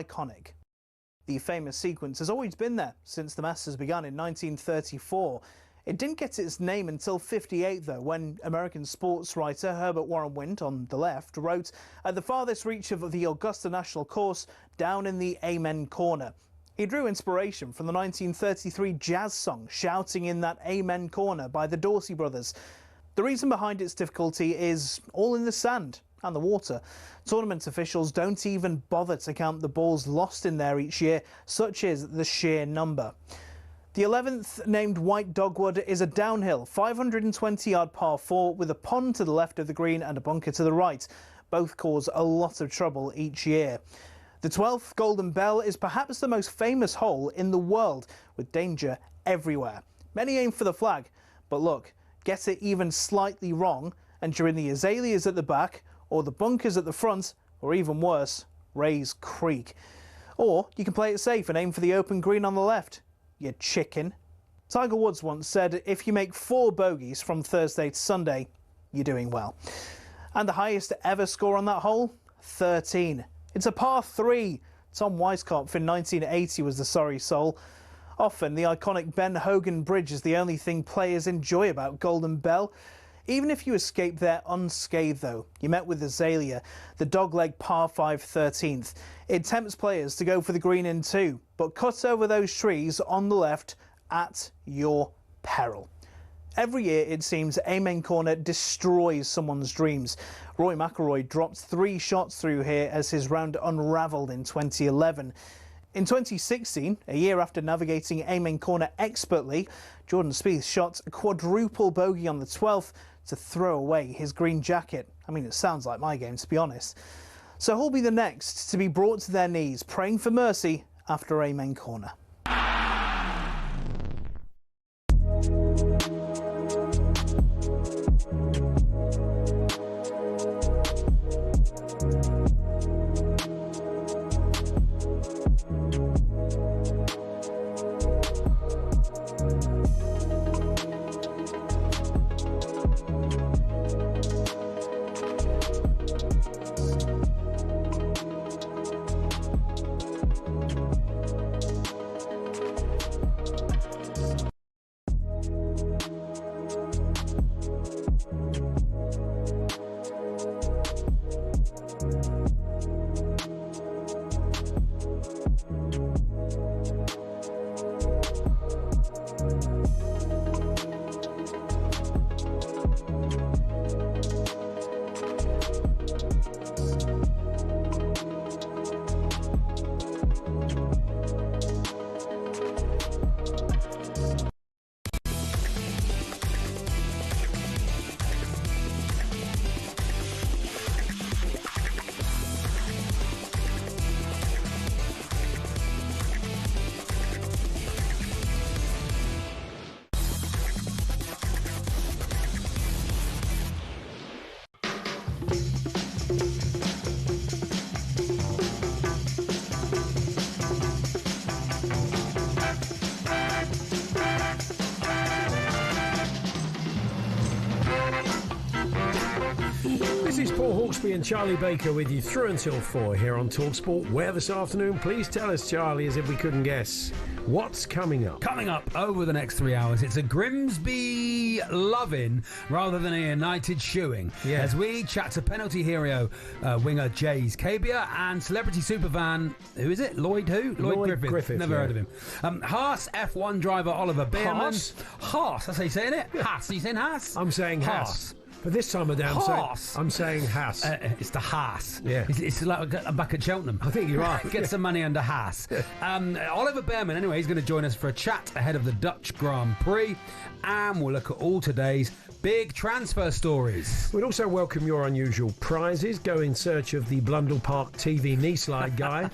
iconic. The famous sequence has always been there since the Masters began in 1934. It didn't get its name until '58, though, when American sports writer Herbert Warren Wind, on the left, wrote, "At the farthest reach of the Augusta National Course, down in the Amen Corner." He drew inspiration from the 1933 jazz song Shouting in That Amen Corner by the Dorsey Brothers. The reason behind its difficulty is all in the sand and the water. Tournament officials don't even bother to count the balls lost in there each year, such is the sheer number. The 11th, named White Dogwood, is a downhill 520-yard par 4 with a pond to the left of the green and a bunker to the right. Both cause a lot of trouble each year. The 12th, Golden Bell, is perhaps the most famous hole in the world, with danger everywhere. Many aim for the flag, but look, get it even slightly wrong, and you're in the azaleas at the back, or the bunkers at the front, or even worse, Rays Creek. Or you can play it safe and aim for the open green on the left. You chicken. Tiger Woods once said, if you make 4 bogeys from Thursday to Sunday, you're doing well. And the highest ever score on that hole? 13. It's a par 3. Tom Weiskopf in 1980 was the sorry soul. Often the iconic Ben Hogan Bridge is the only thing players enjoy about Golden Bell. Even if you escape there unscathed, though, you met with Azalea, the dogleg par 5 13th. It tempts players to go for the green in 2, but cut over those trees on the left at your peril. Every year, it seems, Amen Corner destroys someone's dreams. Rory McIlroy dropped 3 shots through here as his round unravelled in 2011. In 2016, a year after navigating Amen Corner expertly, Jordan Spieth shot a quadruple bogey on the 12th to throw away his green jacket. I mean, it sounds like my game, to be honest. So who'll be the next to be brought to their knees, praying for mercy after Amen Corner? This is Paul Hawksbee and Charlie Baker with you through until 4 here on talkSPORT. Where this afternoon? Please tell us, Charlie, as if we couldn't guess. What's coming up? Coming up over the next 3 hours, it's a Grimsby loving rather than a United shoeing. Yeah. As we chat to penalty hero winger Jace Kabia and celebrity superfan, who is it? Lloyd Griffith. Never heard of him. Haas F1 driver Oliver Bearman. Haas, that's how you saying it? Haas. Are you saying Haas? I'm saying Haas. But this time of day, I'm saying Haas. It's the Haas. Yeah. It's like I'm back at Cheltenham. I think you're right. Get some money under Haas. Oliver Bearman, anyway, he's going to join us for a chat ahead of the Dutch Grand Prix. And we'll look at all today's big transfer stories. We'd also welcome your unusual prizes. Go in search of the Blundell Park TV knee slide guy.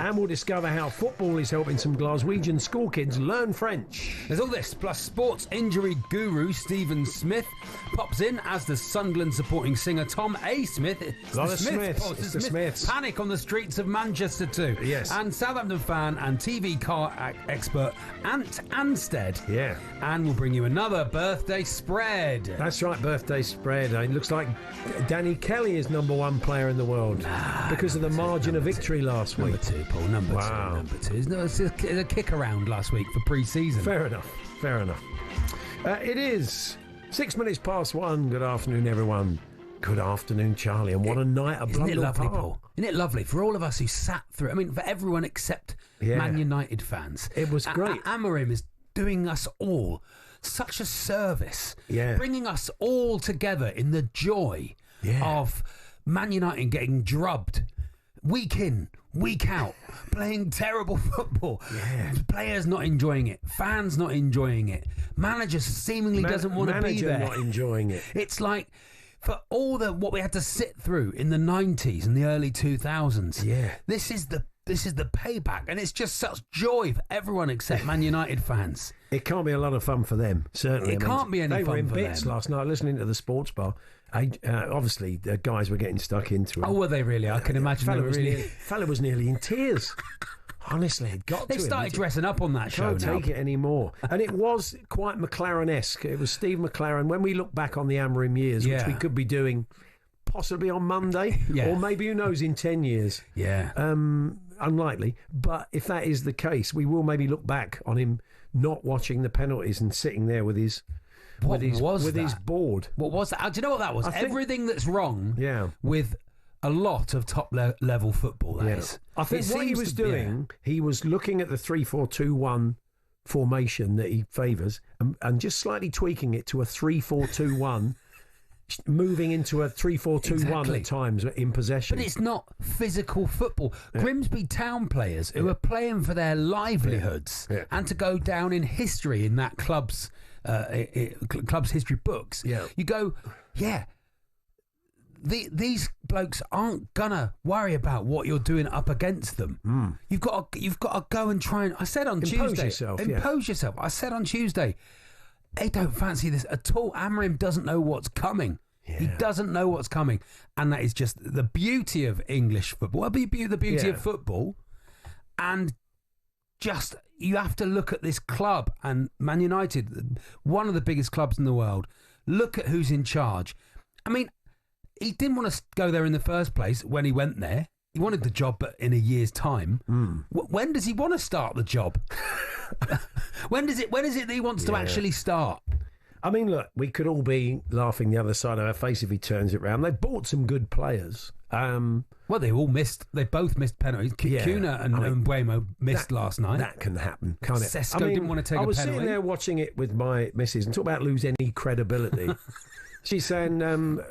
And we'll discover how football is helping some Glaswegian school kids learn French. There's all this, plus sports injury guru Stephen Smith pops in as the Sunderland supporting singer Tom A. Smith. It's the Smiths. Panic on the streets of Manchester too. Yes. And Southampton fan and TV car expert Ant Anstead. Yeah. And we'll bring you another birthday spread. spread. That's right, birthday spread. It looks like Danny Kelly is number one player in the world because of the margin of victory last week. Number two, Paul. Number two. It's a kick around last week for pre-season. Fair enough. It is 6 minutes past 1. Good afternoon, everyone. Good afternoon, Charlie. And what a night at Blundell Isn't it lovely, Park. Paul? Isn't it lovely for all of us who sat through? I mean, for everyone except Man United fans. It was great. Amorim is doing us all such a service, bringing us all together in the joy of Man United getting drubbed week in, week out, playing terrible football, players not enjoying it, fans not enjoying it, manager seemingly doesn't want to be there, not enjoying it. It's like, for all what we had to sit through in the 90s and the early 2000s, this is the payback, and it's just such joy for everyone except Man United fans. It can't be a lot of fun for them, certainly. It can't be any fun for them. They were in bits last night listening to the sports bar. Obviously, the guys were getting stuck into it. Oh, were they really? I can imagine Fella was nearly in tears. Honestly, it got to him. They started dressing up on that show now. Can't take it anymore. And it was quite McLaren-esque. It was Steve McLaren. When we look back on the Amorim years, which we could be doing possibly on Monday, or maybe, who knows, in 10 years. Yeah. Unlikely. But if that is the case, we will maybe look back on him not watching the penalties and sitting there with his his board. What was that? Do you know what that was? Everything that's wrong with a lot of top level football, that is. I think what he was doing, he was looking at the 3-4-2-1 formation that he favours and just slightly tweaking it to a 3-4-2-1, moving into a 3-4-2-1 at times in possession. But it's not physical football. Grimsby Town players who are playing for their livelihoods and to go down in history in that club's history books. You go, these blokes aren't gonna worry about what you're doing up against them. You've got to go and try and. I said on Tuesday, impose yourself. I said on Tuesday, they don't fancy this at all. Amorim doesn't know what's coming. He doesn't know what's coming, and that is just the beauty of English football. The beauty of football, and just you have to look at this club and Man United, one of the biggest clubs in the world. Look at who's in charge. I mean, he didn't want to go there in the first place when he went there. He wanted the job, but in a year's time. When does he want to start the job? When is it that he wants to actually start? I mean, look, we could all be laughing the other side of our face if he turns it round. They've bought some good players. Well, they both missed penalties. Kuna and Mbeumo missed last night. That can happen, can't it? Sesko didn't want to take a penalty. I was sitting there watching it with my missus and talk about lose any credibility. She's saying,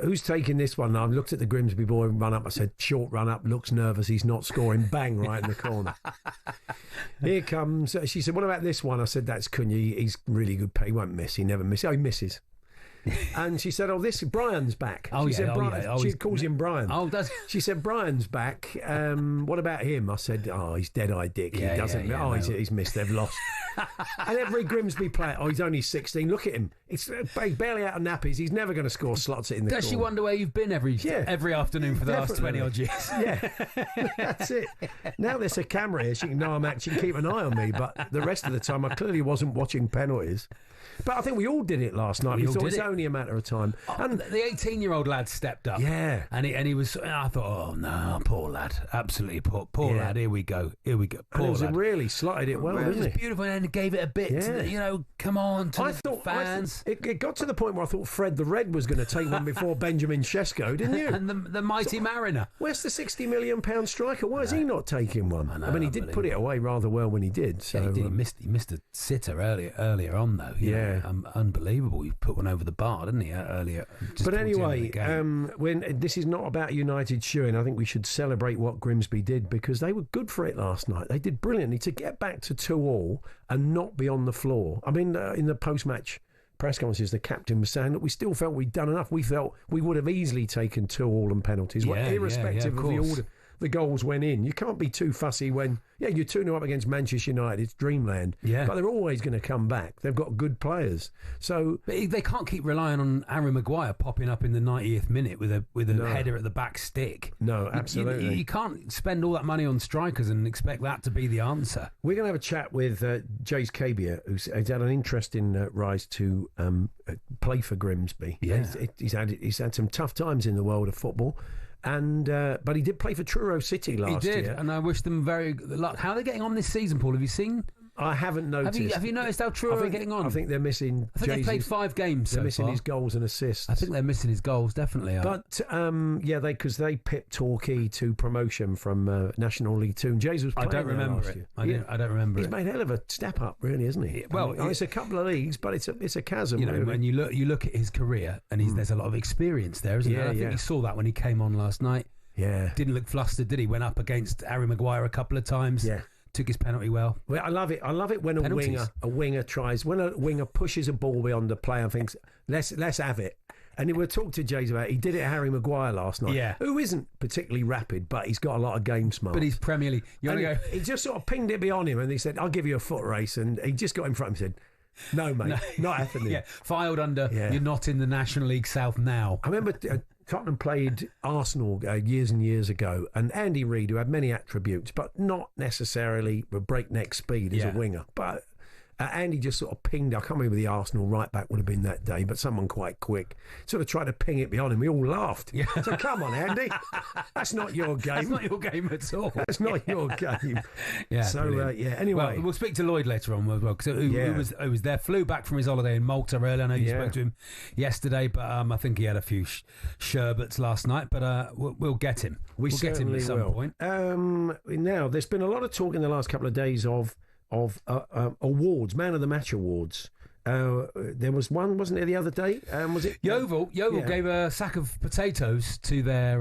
who's taking this one? I looked at the Grimsby boy run up. I said, short run up, looks nervous. He's not scoring. Bang, right in the corner. Here comes. She said, what about this one? I said, that's Cunha. He's really good. He won't miss. He never misses. Oh, he misses. And she said, Brian's back. She calls him Brian. Oh, does she said, Brian's back. What about him? I said, he's dead-eyed dick. He doesn't. He's missed. They've lost. And every Grimsby player, he's only 16. Look at him. He's barely out of nappies. He's never going to score. Slots it in the corner. Does she wonder where you've been every afternoon for the last 20 odd years? Yeah, that's it. Now there's a camera here. She can know I'm actually keep an eye on me. But the rest of the time, I clearly wasn't watching penalties. But I think we all did it last night. We thought it was only a matter of time. And the 18-year-old lad stepped up. Yeah. And he was. I thought, oh no, poor lad, absolutely poor lad. Here we go. Poor lad. Really slotted it well, didn't he? It was beautiful, and gave it a bit. Come on, to the fans. It got to the point where I thought Fred the Red was going to take one before Benjamin Sesko, didn't you? And the mighty Mariner. Where's the £60 million striker? Why is he not taking one? I mean, he did put it away rather well when he did. So he missed a sitter earlier on though. Unbelievable. He put one over the bar, didn't he? Earlier. But anyway, when this is not about United shooing, I think we should celebrate what Grimsby did because they were good for it last night. They did brilliantly to get back to 2-2 and not be on the floor. I mean, in the post-match press conferences, the captain was saying that we still felt we'd done enough. We felt we would have easily taken 2-2 and penalties, irrespective of the order. the goals went in. You can't be too fussy when, you're 2-0 up against Manchester United. It's dreamland. Yeah. But they're always going to come back. They've got good players. So but they can't keep relying on Harry Maguire popping up in the 90th minute with a header at the back stick. No, absolutely. You can't spend all that money on strikers and expect that to be the answer. We're going to have a chat with Jace Kabia, who's had an interesting rise to play for Grimsby. Yeah. He's had some tough times in the world of football. And but he did play for Truro City last year. He did, and I wish them very good luck. How are they getting on this season, Paul? Have you seen? I haven't noticed. Have you noticed how Truro are getting on? I think they're missing. I think they played 5 games. They're missing his goals and assists. I think they're missing his goals, definitely. But because they pipped Torquay to promotion from National League 2. Jace was playing I don't remember it. I don't remember it. He's made a hell of a step up, really, isn't he? Well, it's a couple of leagues, but it's a chasm. You know, really. when you look at his career, and there's a lot of experience there, isn't there? I think he saw that when he came on last night. Yeah. Didn't look flustered, did he? Went up against Harry Maguire a couple of times. Yeah. Took his penalty well. I love it. I love it when a winger tries, when a winger pushes a ball beyond the player and thinks, let's have it. And we'll talk to Jace about it. He did it at Harry Maguire last night, who isn't particularly rapid, but he's got a lot of game smart. But he's Premier League. He just sort of pinged it beyond him and he said, I'll give you a foot race. And he just got in front and said, no, mate, not happening. Filed under, you're not in the National League South now. I remember Tottenham played Arsenal years and years ago, and Andy Reid, who had many attributes, but not necessarily with breakneck speed as a winger. But Andy just sort of pinged, I can't remember the Arsenal right back would have been that day, but someone quite quick sort of tried to ping it beyond him. We all laughed. Yeah. So come on, Andy, that's not your game. That's not your game at all. That's not your game. Anyway. Well, we'll speak to Lloyd later on as well, because who was there, flew back from his holiday in Malta earlier. I know you spoke to him yesterday, but I think he had a few sherbets last night, but we'll get him. We'll get him at some point. Now, there's been a lot of talk in the last couple of days of awards, Man of the Match awards. There was one, wasn't there, the other day? Was it Yeovil gave a sack of potatoes to their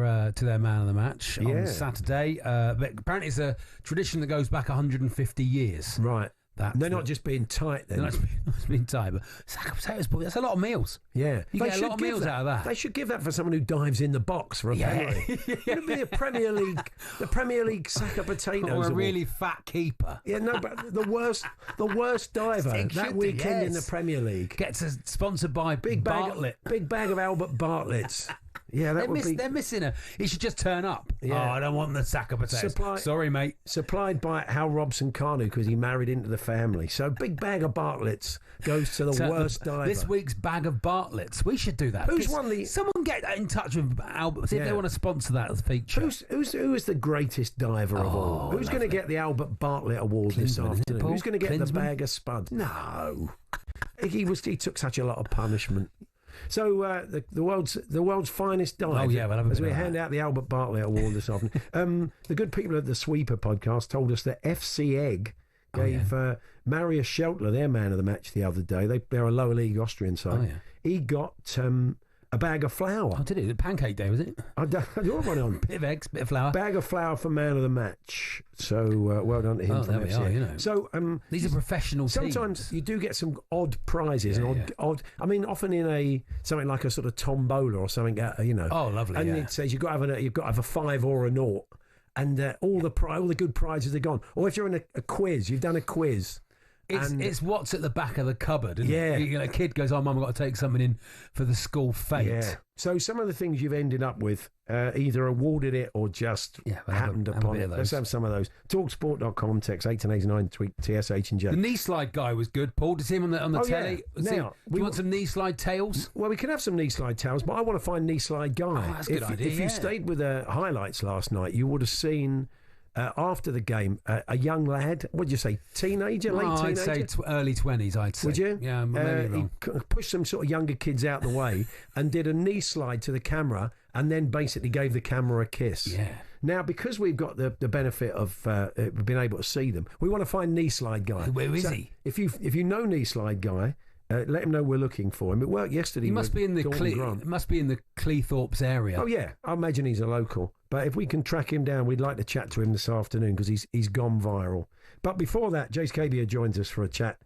Man of the Match on Saturday. But apparently, it's a tradition that goes back 150 years. Right. They're not just being tight then. They're not just being tight, but sack of potatoes, boy, that's a lot of meals. Yeah. You get a lot of meals out of that. They should give that for someone who dives in the box for a penalty. It'd be the Premier League sack of potatoes. Or a really fat keeper. Yeah, no, but the worst diver that weekend in the Premier League gets sponsored by Bartlett. Big bag of Albert Bartlett's. Yeah, they're missing her. He should just turn up. Yeah. Oh, I don't want the sack of potatoes. Sorry, mate. Supplied by Hal Robson-Kanu because he married into the family. So big bag of Bartlett's goes to the worst diver. This week's bag of Bartlett's. We should do that. Who's won the? Someone get in touch with Albert. See if they want to sponsor that as a feature. Who is the greatest diver of all? Who's going to get the Albert Bartlett Award this afternoon? Who's going to get the bag of spud? No, he took such a lot of punishment. So the world's finest dive. As we hand out the Albert Bartlett Award this afternoon. The good people at the Sweeper podcast told us that FC Egg gave Marius Scheltler their Man of the Match the other day. They're a lower league Austrian side. He got a bag of flour. Oh, did it? Pancake day, was it? You're one on. Bit of eggs, bit of flour. Bag of flour for Man of the Match. So well done to him. There we are, you know. So these are professional teams. Sometimes you do get some odd prizes odd. I mean, often in something like a sort of tombola or something, Oh, lovely. And it says you've got to have a 5 or a 0, and all the good prizes are gone. Or if you're in a quiz, you've done a quiz. It's what's at the back of the cupboard. Isn't it? A kid goes, "Oh, Mum, I've got to take something in for the school fete." Yeah. So some of the things you've ended up with, either awarded it or just happened upon it. Let's have some of those. Talksport.com, text 889, tweet TSH and J. The knee slide guy was good, Paul. To see him on the telly. Yeah. Now, do you want some knee slide tales? Well, we can have some knee slide tales, but I want to find knee slide guy. Oh, that's a good idea. If you stayed with the highlights last night, you would have seen. After the game, a young lad, what did you say, teenager, late teenager? I'd say early 20s, I'd say. Would you? Yeah, maybe wrong. He pushed some sort of younger kids out the way and did a knee slide to the camera and then basically gave the camera a kiss. Yeah. Now, because we've got the benefit of being able to see them, we want to find knee slide guy. Where is he? If you know knee slide guy, let him know we're looking for him. It worked yesterday. He must be in the Cleethorpes area. Oh yeah, I imagine he's a local. But if we can track him down, we'd like to chat to him this afternoon because he's gone viral. But before that, Jace Kabia joins us for a chat.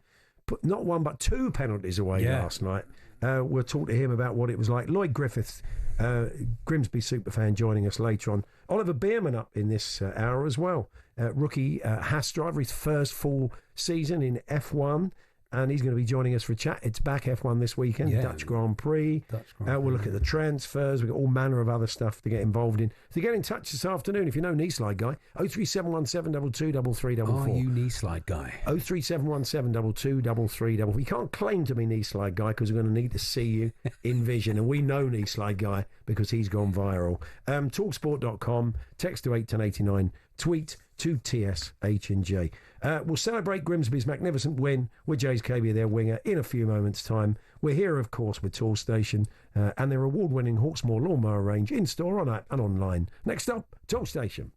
Put not one but 2 penalties away last night. We'll talk to him about what it was like. Lloyd Griffiths Grimsby superfan joining us later on. Oliver Bearman up in this hour as well. Rookie Haas driver, his first full season in F1. And he's going to be joining us for a chat. It's back F1 this weekend, Dutch Grand Prix. We'll look at the transfers. We've got all manner of other stuff to get involved in. So get in touch this afternoon if you know Knee Slide Guy. 03717 223344. Are you Knee Slide Guy? 03717 223344. You can't claim to be Knee Slide Guy because we're going to need to see you in vision. And we know Knee Slide Guy because he's gone viral. talkSPORT.com, text to 81089, tweet to TSH&J. We'll celebrate Grimsby's magnificent win with Jace Kabia, their winger, in a few moments' time. We're here, of course, with Toolstation and their award-winning Hawksbee lawnmower range in store, on app and online. Next up, Toolstation.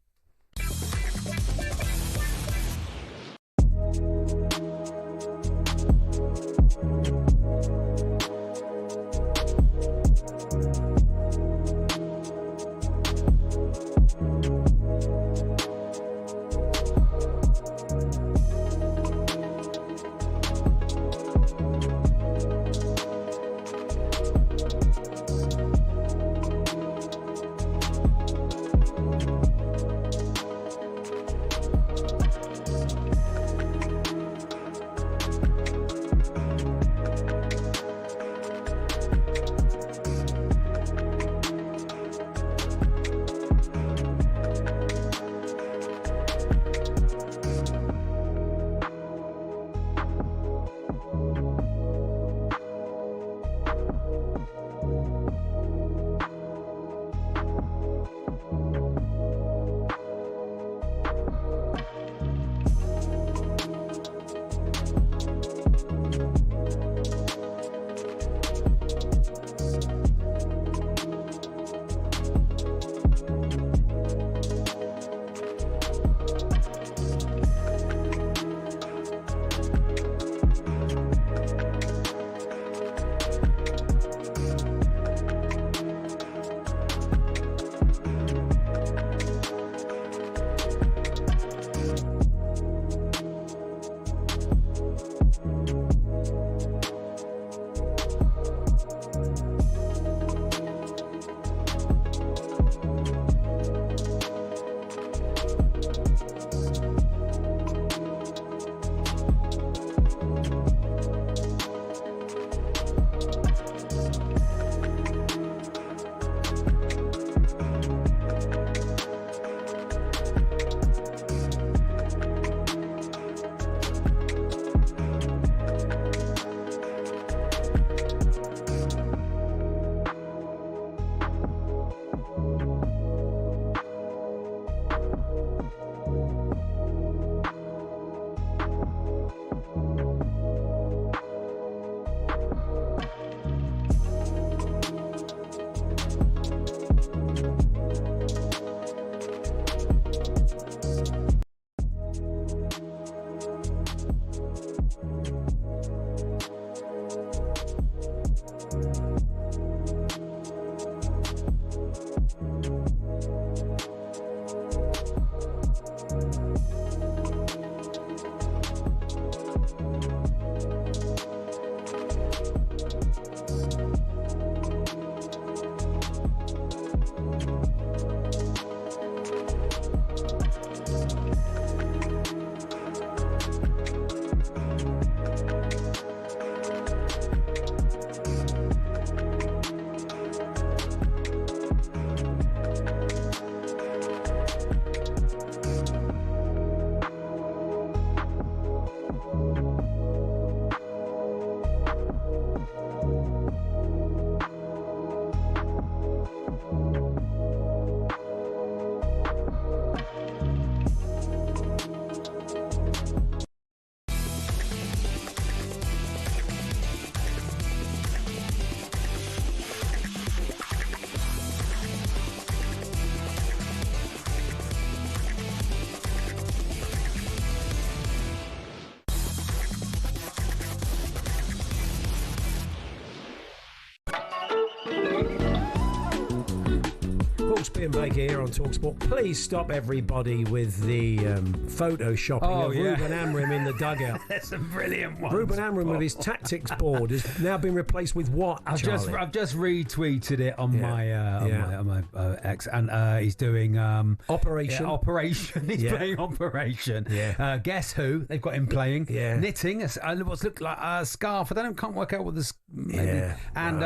Hawksbee Baker here on talkSPORT. Please stop everybody with the photoshopping of Ruben Amram in the dugout. There's some brilliant ones. Ruben Amram with his tactics board has now been replaced with what, I've just retweeted it on my ex, and he's doing Operation. Yeah, Operation. He's playing Operation. Yeah. Guess who? They've got him playing. Yeah. Knitting. What's looked like a scarf. Can't work out what this. Maybe. Yeah. And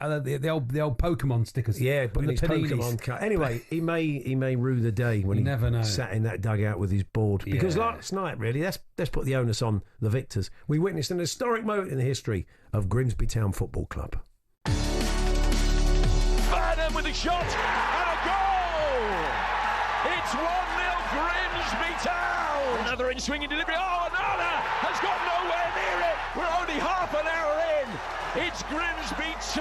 the old Pokemon stickers. Yeah, but the his Pokemon cut. Anyway, he may rue the day when he never know. Sat in that dugout with his board. Because last night, really, let's put the onus on the victors. We witnessed an historic moment in the history of Grimsby Town Football Club. Burnham with a shot and a goal! It's 1-0 Grimsby Town! Another in-swinging delivery. Oh, another has got nowhere near it! We're only half an hour in! It's Grimsby 2,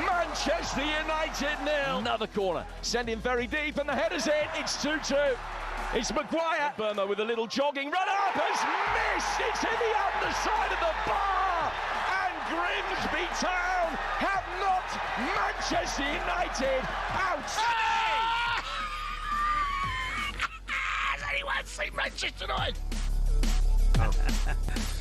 Manchester United 0. Another corner, sending very deep, and the header's in. It's 2-2. It's Maguire. Burma with a little jogging run up has missed. It's hit the underside of the bar. And Grimsby Town have knocked Manchester United out. Has anyone seen Manchester United?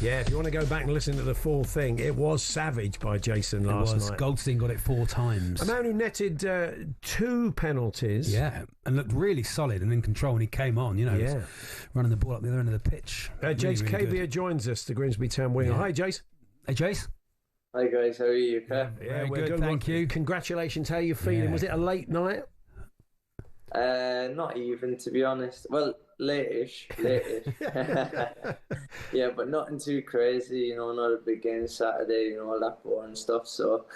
Yeah, if you want to go back and listen to the full thing, it was savage by Jason last night. Goldstein got it 4 times. A man who netted 2 penalties. Yeah, and looked really solid and in control when he came on, running the ball up the other end of the pitch. Jace really Kabia joins us, the Grimsby Town winger. Yeah. Hi, Jace. Hey, Jace. Hi guys, how are you? Okay? Very we're good, thank you. Congratulations, how are you feeling? Yeah. Was it a late night? Not even, to be honest. Well, late-ish. Yeah, but nothing too crazy, not a big game Saturday, all that boring stuff, so...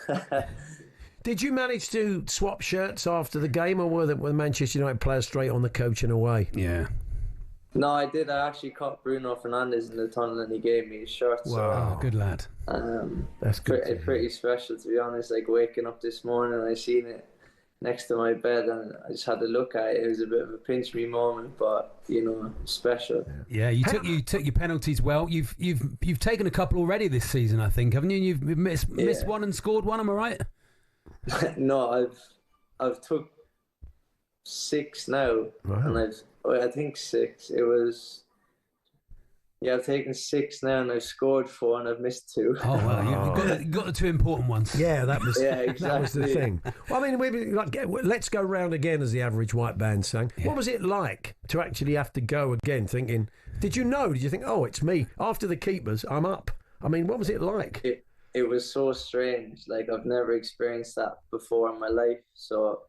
Did you manage to swap shirts after the game, or were the Manchester United players straight on the coach and away? Yeah. No, I did. I actually caught Bruno Fernandes in the tunnel and he gave me his shirt. Wow, good lad. That's good. Pretty special, to be honest. Like waking up this morning and I seen it next to my bed and I just had to look at it. It was a bit of a pinch me moment, but special. Yeah, you took your penalties well. You've taken a couple already this season, I think, haven't you? You've missed one and scored one. Am I right? No, I've took 6 now, and I think 6. It was. Yeah, I've taken 6 now, and I've scored 4, and I've missed 2. Oh well, you got the 2 important ones. Yeah, that was exactly. That was the thing. Well, I mean, maybe let's go round again, as the average white band sang. Yeah. What was it like to actually have to go again? Thinking, did you think, oh, it's me after the keepers, I'm up? I mean, what was it like? It was so strange. Like I've never experienced that before in my life, so.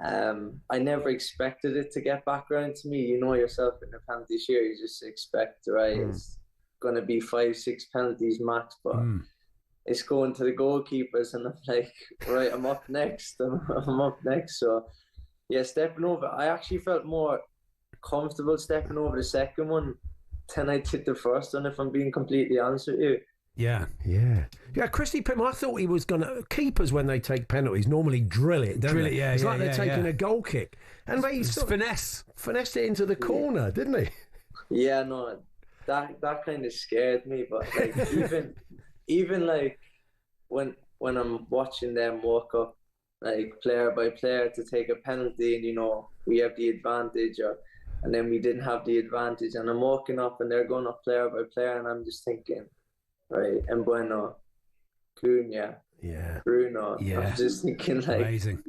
I never expected it to get back around to me. You know yourself in the penalty share, you just expect, it's going to be 5-6 penalties max, but it's going to the goalkeepers, and I'm like, right, I'm up next. I'm up next. So, yeah, stepping over, I actually felt more comfortable stepping over the second one than I did the first one, if I'm being completely honest with you. Yeah. Christy Pym, I thought he was going to... Keepers, when they take penalties, normally drill it, don't they? Yeah, it's like they're taking a goal kick. And they finessed it into the corner, didn't he? Yeah, no, that kind of scared me. But like even like when I'm watching them walk up, like player by player, to take a penalty, and we have the advantage, and then we didn't have the advantage, and I'm walking up and they're going up player by player, and I'm just thinking, right, and Bueno, Cunha, Bruno. Yeah. I'm just thinking, like, amazing.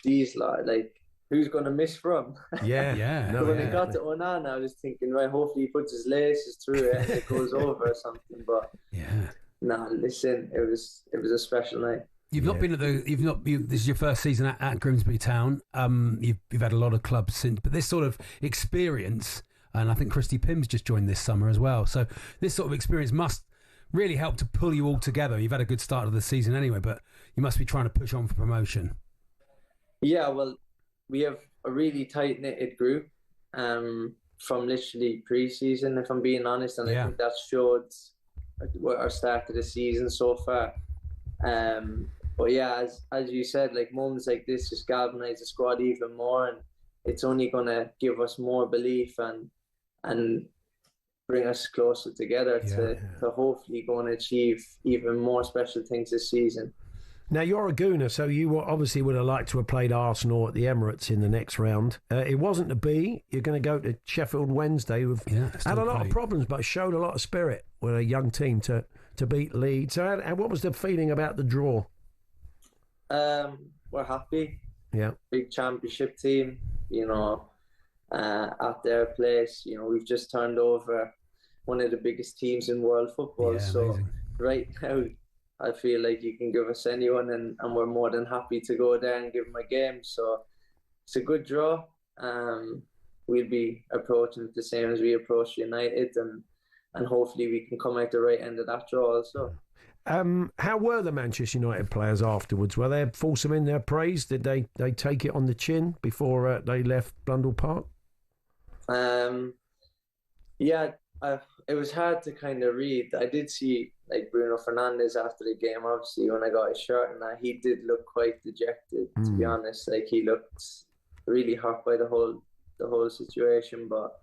These like, who's going to miss from? Yeah. So when it got to Onana, I was thinking, right, hopefully he puts his laces through it and it goes over or something. But listen, it was a special night. You've not been this is your first season at Grimsby Town. You've had a lot of clubs since, but this sort of experience, and I think Christy Pym's just joined this summer as well. So this sort of experience must really help to pull you all together. You've had a good start of the season anyway, but you must be trying to push on for promotion. Yeah, well, we have a really tight-knitted group from literally pre-season, if I'm being honest, and I think that showed our start of the season so far. But yeah, as you said, like moments like this just galvanise the squad even more, and it's only going to give us more belief and bring us closer together to hopefully go and achieve even more special things this season. Now, you're a Gooner, so you obviously would have liked to have played Arsenal at the Emirates in the next round. It wasn't to be. You're going to go to Sheffield Wednesday, who've had a lot of problems, but showed a lot of spirit with a young team to beat Leeds. So what was the feeling about the draw? We're happy. Yeah. Big championship team, at their place. We've just turned over one of the biggest teams in world football. So amazing. Right now, I feel like you can give us anyone, and we're more than happy to go there and give them a game. So it's a good draw. We'll be approaching it the same as we approached United, and hopefully we can come out the right end of that draw also. How were the Manchester United players afterwards? Were they fulsome in their praise? Did they take it on the chin before they left Blundell Park? It was hard to kind of read. I did see Bruno Fernandes after the game, obviously, when I got his shirt, and that he did look quite dejected, to be honest. He looked really hurt by the whole situation, but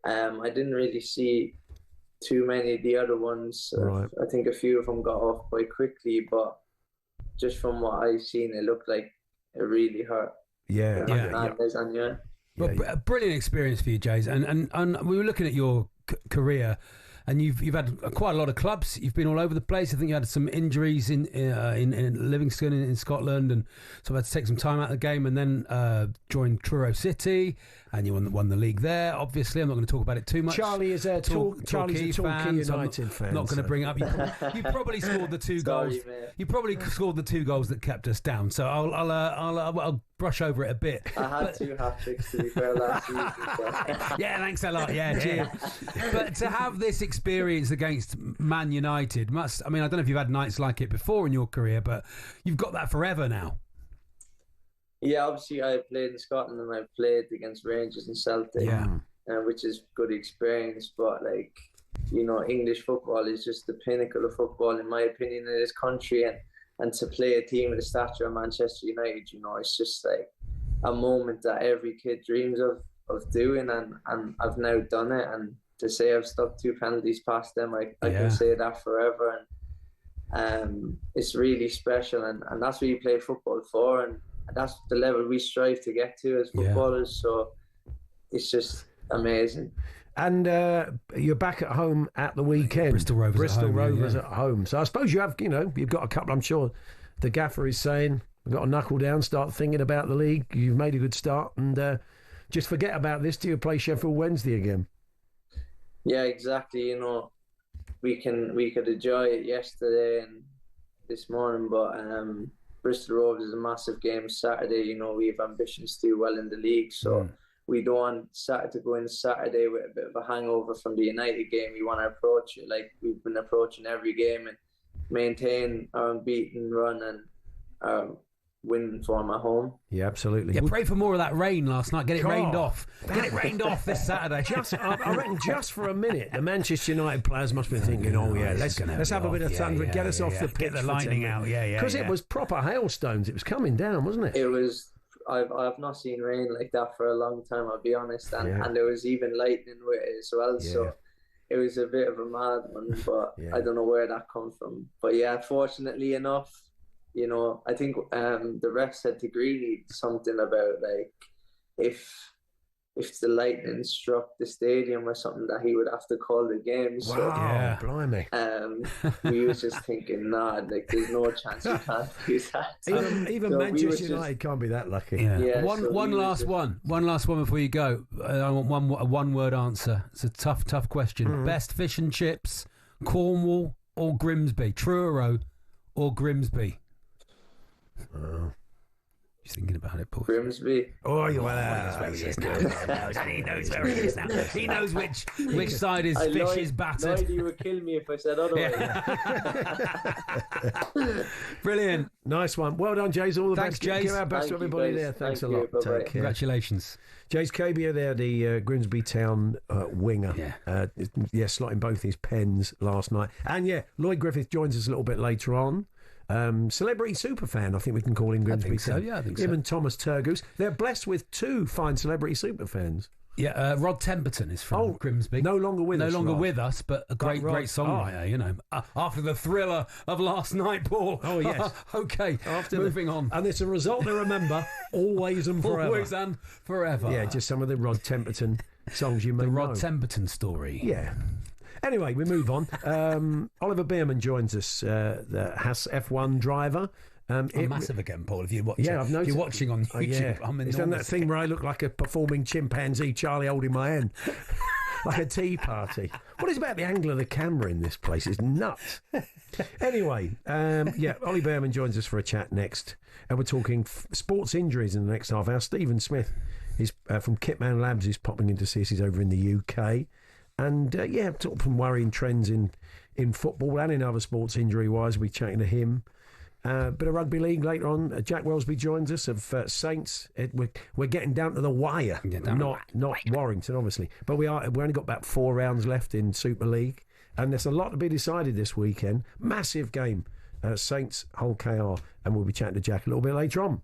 I didn't really see too many of the other ones. Right. I think a few of them got off quite quickly, but just from what I've seen, it looked like it really hurt. Yeah. But brilliant experience for you, Jace. And we were looking at your career, and you've had quite a lot of clubs. You've been all over the place. I think you had some injuries in Livingston in Scotland, and so I had to take some time out of the game, and then joined Truro City, and you won the league there. Obviously, I'm not going to talk about it too much. Charlie is a Torquay United fan. Not going to bring it up. You probably scored the two goals. You probably scored the 2 goals that kept us down. So I'll brush over it a bit. I had 2 hat-tricks, to be fair, last season. So. Yeah, thanks a lot. Yeah, cheers. But to have this experience against Man United I don't know if you've had nights like it before in your career, but you've got that forever now. Yeah, obviously I played in Scotland and I played against Rangers and Celtic, which is good experience. But English football is just the pinnacle of football, in my opinion, in this country. And to play a team of the stature of Manchester United, it's just a moment that every kid dreams of doing, and I've now done it. And to say I've stuck 2 penalties past them, I can say that forever. And it's really special, and that's what you play football for, and that's the level we strive to get to as footballers. So it's just amazing. And you're back at home at the weekend. Bristol Rovers at home. So I suppose you have, you've got a couple. I'm sure the gaffer is saying, we've got to knuckle down, start thinking about the league. You've made a good start, and just forget about this till you play Sheffield Wednesday again. Yeah, exactly. We could enjoy it yesterday and this morning, but Bristol Rovers is a massive game Saturday. We have ambitions to do well in the league, so we don't want to go in Saturday with a bit of a hangover from the United game. We want to approach it like we've been approaching every game and maintain our unbeaten run and winning form at home. Yeah, absolutely. Yeah, pray for more of that rain last night. Get it rained off. Get it rained off this Saturday. I reckon just for a minute, the Manchester United players must be thinking, let's have a bit of thunder, get us off the pitch. Get the lightning out, Because it was proper hailstones. It was coming down, wasn't it? It was. I've not seen rain like that for a long time, I'll be honest. And there was even lightning with it as well. Yeah. So it was a bit of a mad one, but I don't know where that comes from. But yeah, fortunately enough, I think the ref said to Greeley something about if the lightning struck the stadium or something, that he would have to call the game. Wow, blimey. We was just thinking, there's no chance you can't do that. Even so Manchester United can't be that lucky. Yeah. One last one before you go. I want a one-word answer. It's a tough question. Best fish and chips, Cornwall or Grimsby? Truro or Grimsby? He's thinking about it, Paul. Grimsby. Oh, you He knows where he is now. He knows which side his fish is battered. Lloyd, you would kill me if I said otherwise. Brilliant. Nice one. Well done, Jace. All the Thanks, best. Jace. Give our best to everybody there. Thanks a lot. Take care. Congratulations. Jace Kabia there, the Grimsby Town winger. Slotting both his pens last night. And Lloyd Griffith joins us a little bit later on. Celebrity superfan, I think we can call him Grimsby. I think so. Him and Thomas Turgoose. They're blessed with 2 fine celebrity superfans. Yeah, Rod Temperton is from Grimsby. No longer with us. No longer Rod. with us, but a great songwriter, you know. After the thriller of last night, Paul. Oh, yes. Okay, moving on. And it's a result to remember, always and forever. Always and forever. Yeah, just some of the Rod Temperton songs you may know. The Rod Temperton story. Yeah. Anyway, we move on. Oliver Bearman joins us, the Haas F1 driver. I'm massive again, Paul. If you're watching, I've noticed. If you're watching on YouTube, I'm enormous. It's done that thing where I look like a performing chimpanzee, Charlie holding my hand, like a tea party. What is about the angle of the camera in this place? It's nuts. Anyway, Ollie Bearman joins us for a chat next, and we're talking sports injuries in the next half hour. Stephen Smith is from Kitman Labs is popping in to see us. He's over in the UK, and talk from worrying trends in football and in other sports injury wise. We'll be chatting to him. Bit of rugby league later on. Jack Welsby joins us of Saints. We're getting down to the wire, not Warrington, obviously. But we only got about 4 rounds left in Super League, and there's a lot to be decided this weekend. Massive game, Saints Hull KR, and we'll be chatting to Jack a little bit later on.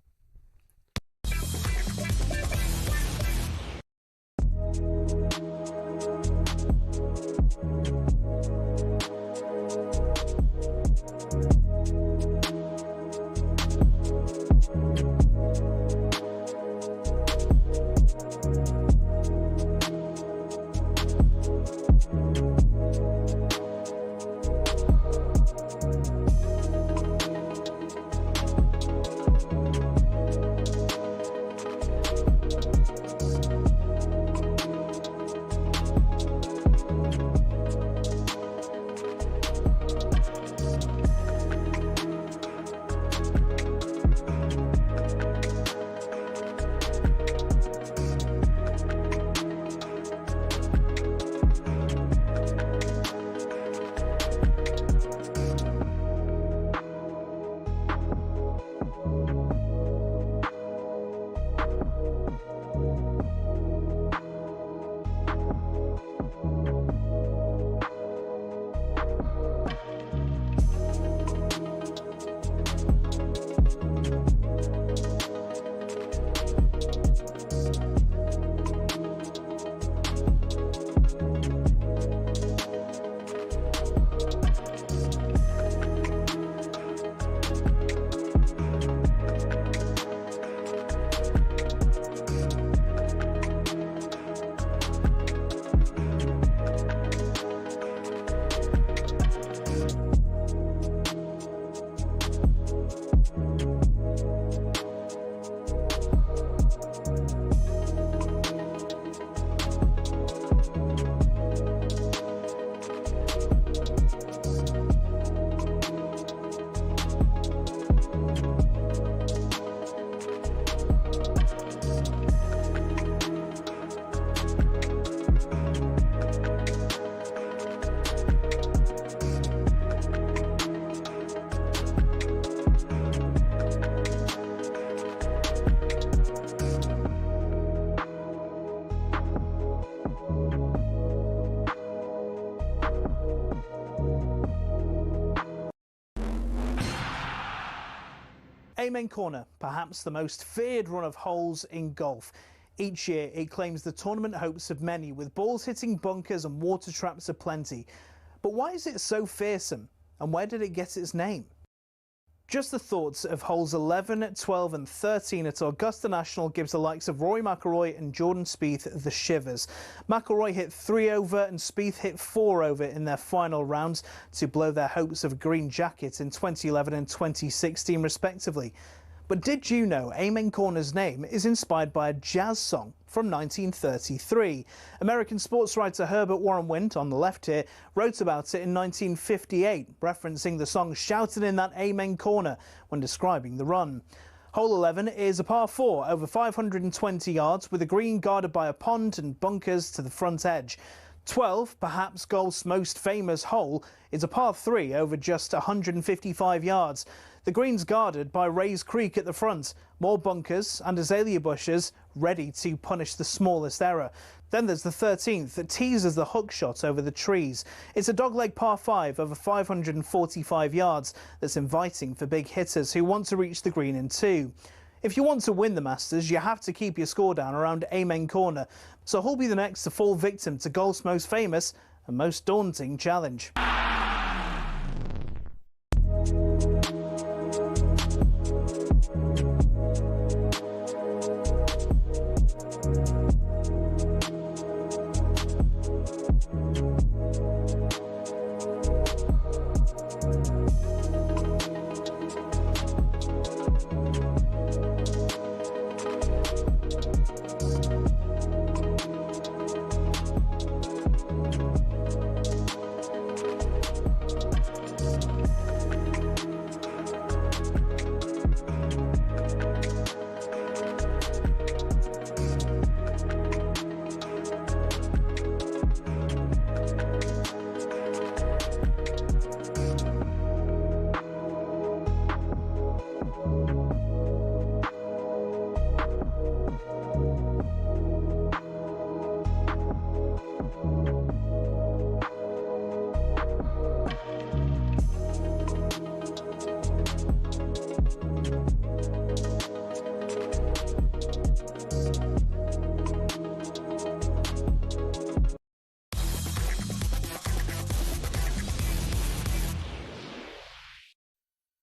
Amen Corner, perhaps the most feared run of holes in golf. Each year it claims the tournament hopes of many, with balls hitting bunkers and water traps aplenty. But why is it so fearsome, and where did it get its name? Just the thoughts of holes 11, 12 and 13 at Augusta National gives the likes of Rory McIlroy and Jordan Spieth the shivers. McIlroy hit 3 over and Spieth hit 4 over in their final rounds to blow their hopes of a green jacket in 2011 and 2016 respectively. But did you know Amen Corner's name is inspired by a jazz song from 1933? American sports writer Herbert Warren Wint, on the left here, wrote about it in 1958, referencing the song shouted in that Amen Corner when describing the run. Hole 11 is a par 4 over 520 yards with a green guarded by a pond and bunkers to the front edge. 12, perhaps golf's most famous hole, is a par 3 over just 155 yards. The green's guarded by Rays Creek at the front, more bunkers and azalea bushes ready to punish the smallest error. Then there's the 13th that teases the hook shot over the trees. It's a dogleg par 5 over 545 yards that's inviting for big hitters who want to reach the green in 2. If you want to win the Masters, you have to keep your score down around Amen Corner. So who'll be the next to fall victim to golf's most famous and most daunting challenge?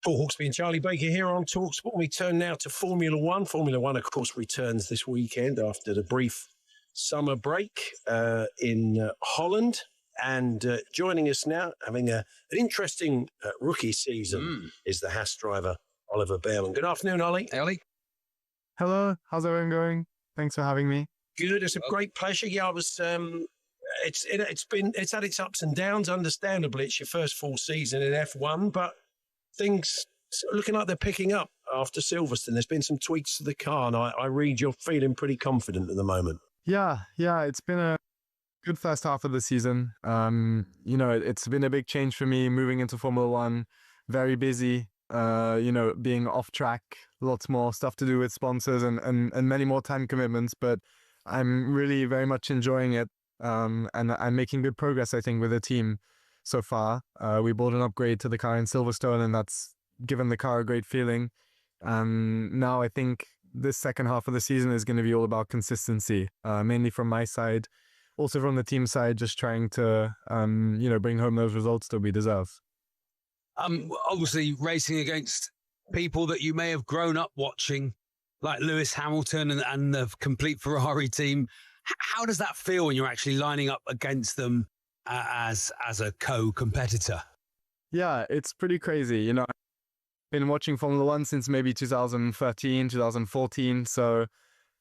Paul Hawksbee and Charlie Baker here on talkSPORT. We turn now to Formula One. Formula One, of course, returns this weekend after the brief summer break in Holland. And joining us now, having an interesting rookie season, is the Haas driver, Oliver Bearman. Good afternoon, Ollie. Hey, Ollie. Hello, how's everyone going? Thanks for having me. Good, it's a great pleasure. Yeah, I was. It's had its ups and downs. Understandably, it's your first full season in F1, but things are looking like they're picking up after Silverstone. There's been some tweaks to the car, and I read you're feeling pretty confident at the moment. Yeah, it's been a good first half of the season. It's been a big change for me moving into Formula One. Very busy, being off track, lots more stuff to do with sponsors and many more time commitments, but I'm really very much enjoying it. And I'm making good progress, I think, with the team so far. We bought an upgrade to the car in Silverstone, and that's given the car a great feeling. Now I think this second half of the season is going to be all about consistency, mainly from my side, also from the team side, just trying to, bring home those results that we deserve. Obviously racing against people that you may have grown up watching, like Lewis Hamilton and the complete Ferrari team. How does that feel when you're actually lining up against them as a co-competitor? Yeah, it's pretty crazy. I've been watching Formula One since maybe 2013, 2014. So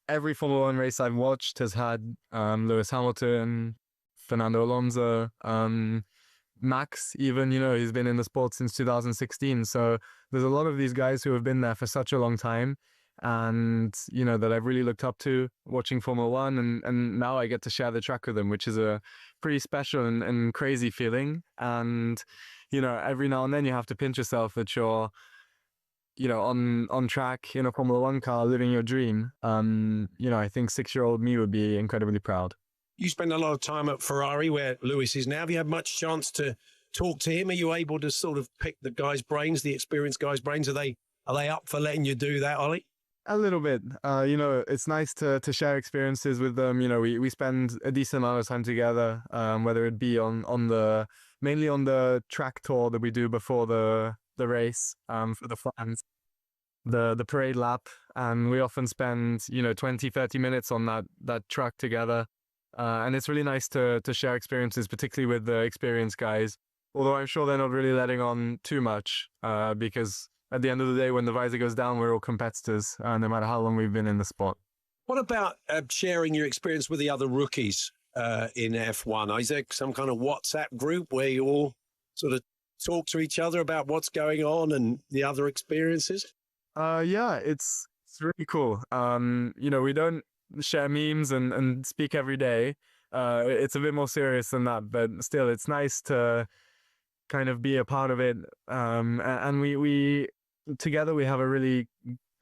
every Formula One race I've watched has had Lewis Hamilton, Fernando Alonso, Max even, he's been in the sport since 2016. So there's a lot of these guys who have been there for such a long time and, that I've really looked up to watching Formula One. And now I get to share the track with them, which is a pretty special and crazy feeling. And, every now and then you have to pinch yourself that you're, on track in a Formula One car, living your dream. I think 6-year-old me would be incredibly proud. You spend a lot of time at Ferrari, where Lewis is now. Have you had much chance to talk to him? Are you able to sort of pick the guys' brains, the experienced guys' brains? Are they up for letting you do that, Ollie? A little bit. It's nice to share experiences with them. We spend a decent amount of time together, whether it be mainly on the track tour that we do before the race, for the fans, the parade lap. And we often spend, 20, 30 minutes on that track together. And it's really nice to share experiences, particularly with the experienced guys. Although I'm sure they're not really letting on too much, because at the end of the day, when the visor goes down, we're all competitors, no matter how long we've been in the sport. What about sharing your experience with the other rookies in F1? Is there some kind of WhatsApp group where you all sort of talk to each other about what's going on and the other experiences? Yeah, it's really cool. We don't share memes and speak every day. It's a bit more serious than that, but still, it's nice to kind of be a part of it. And we together we have a really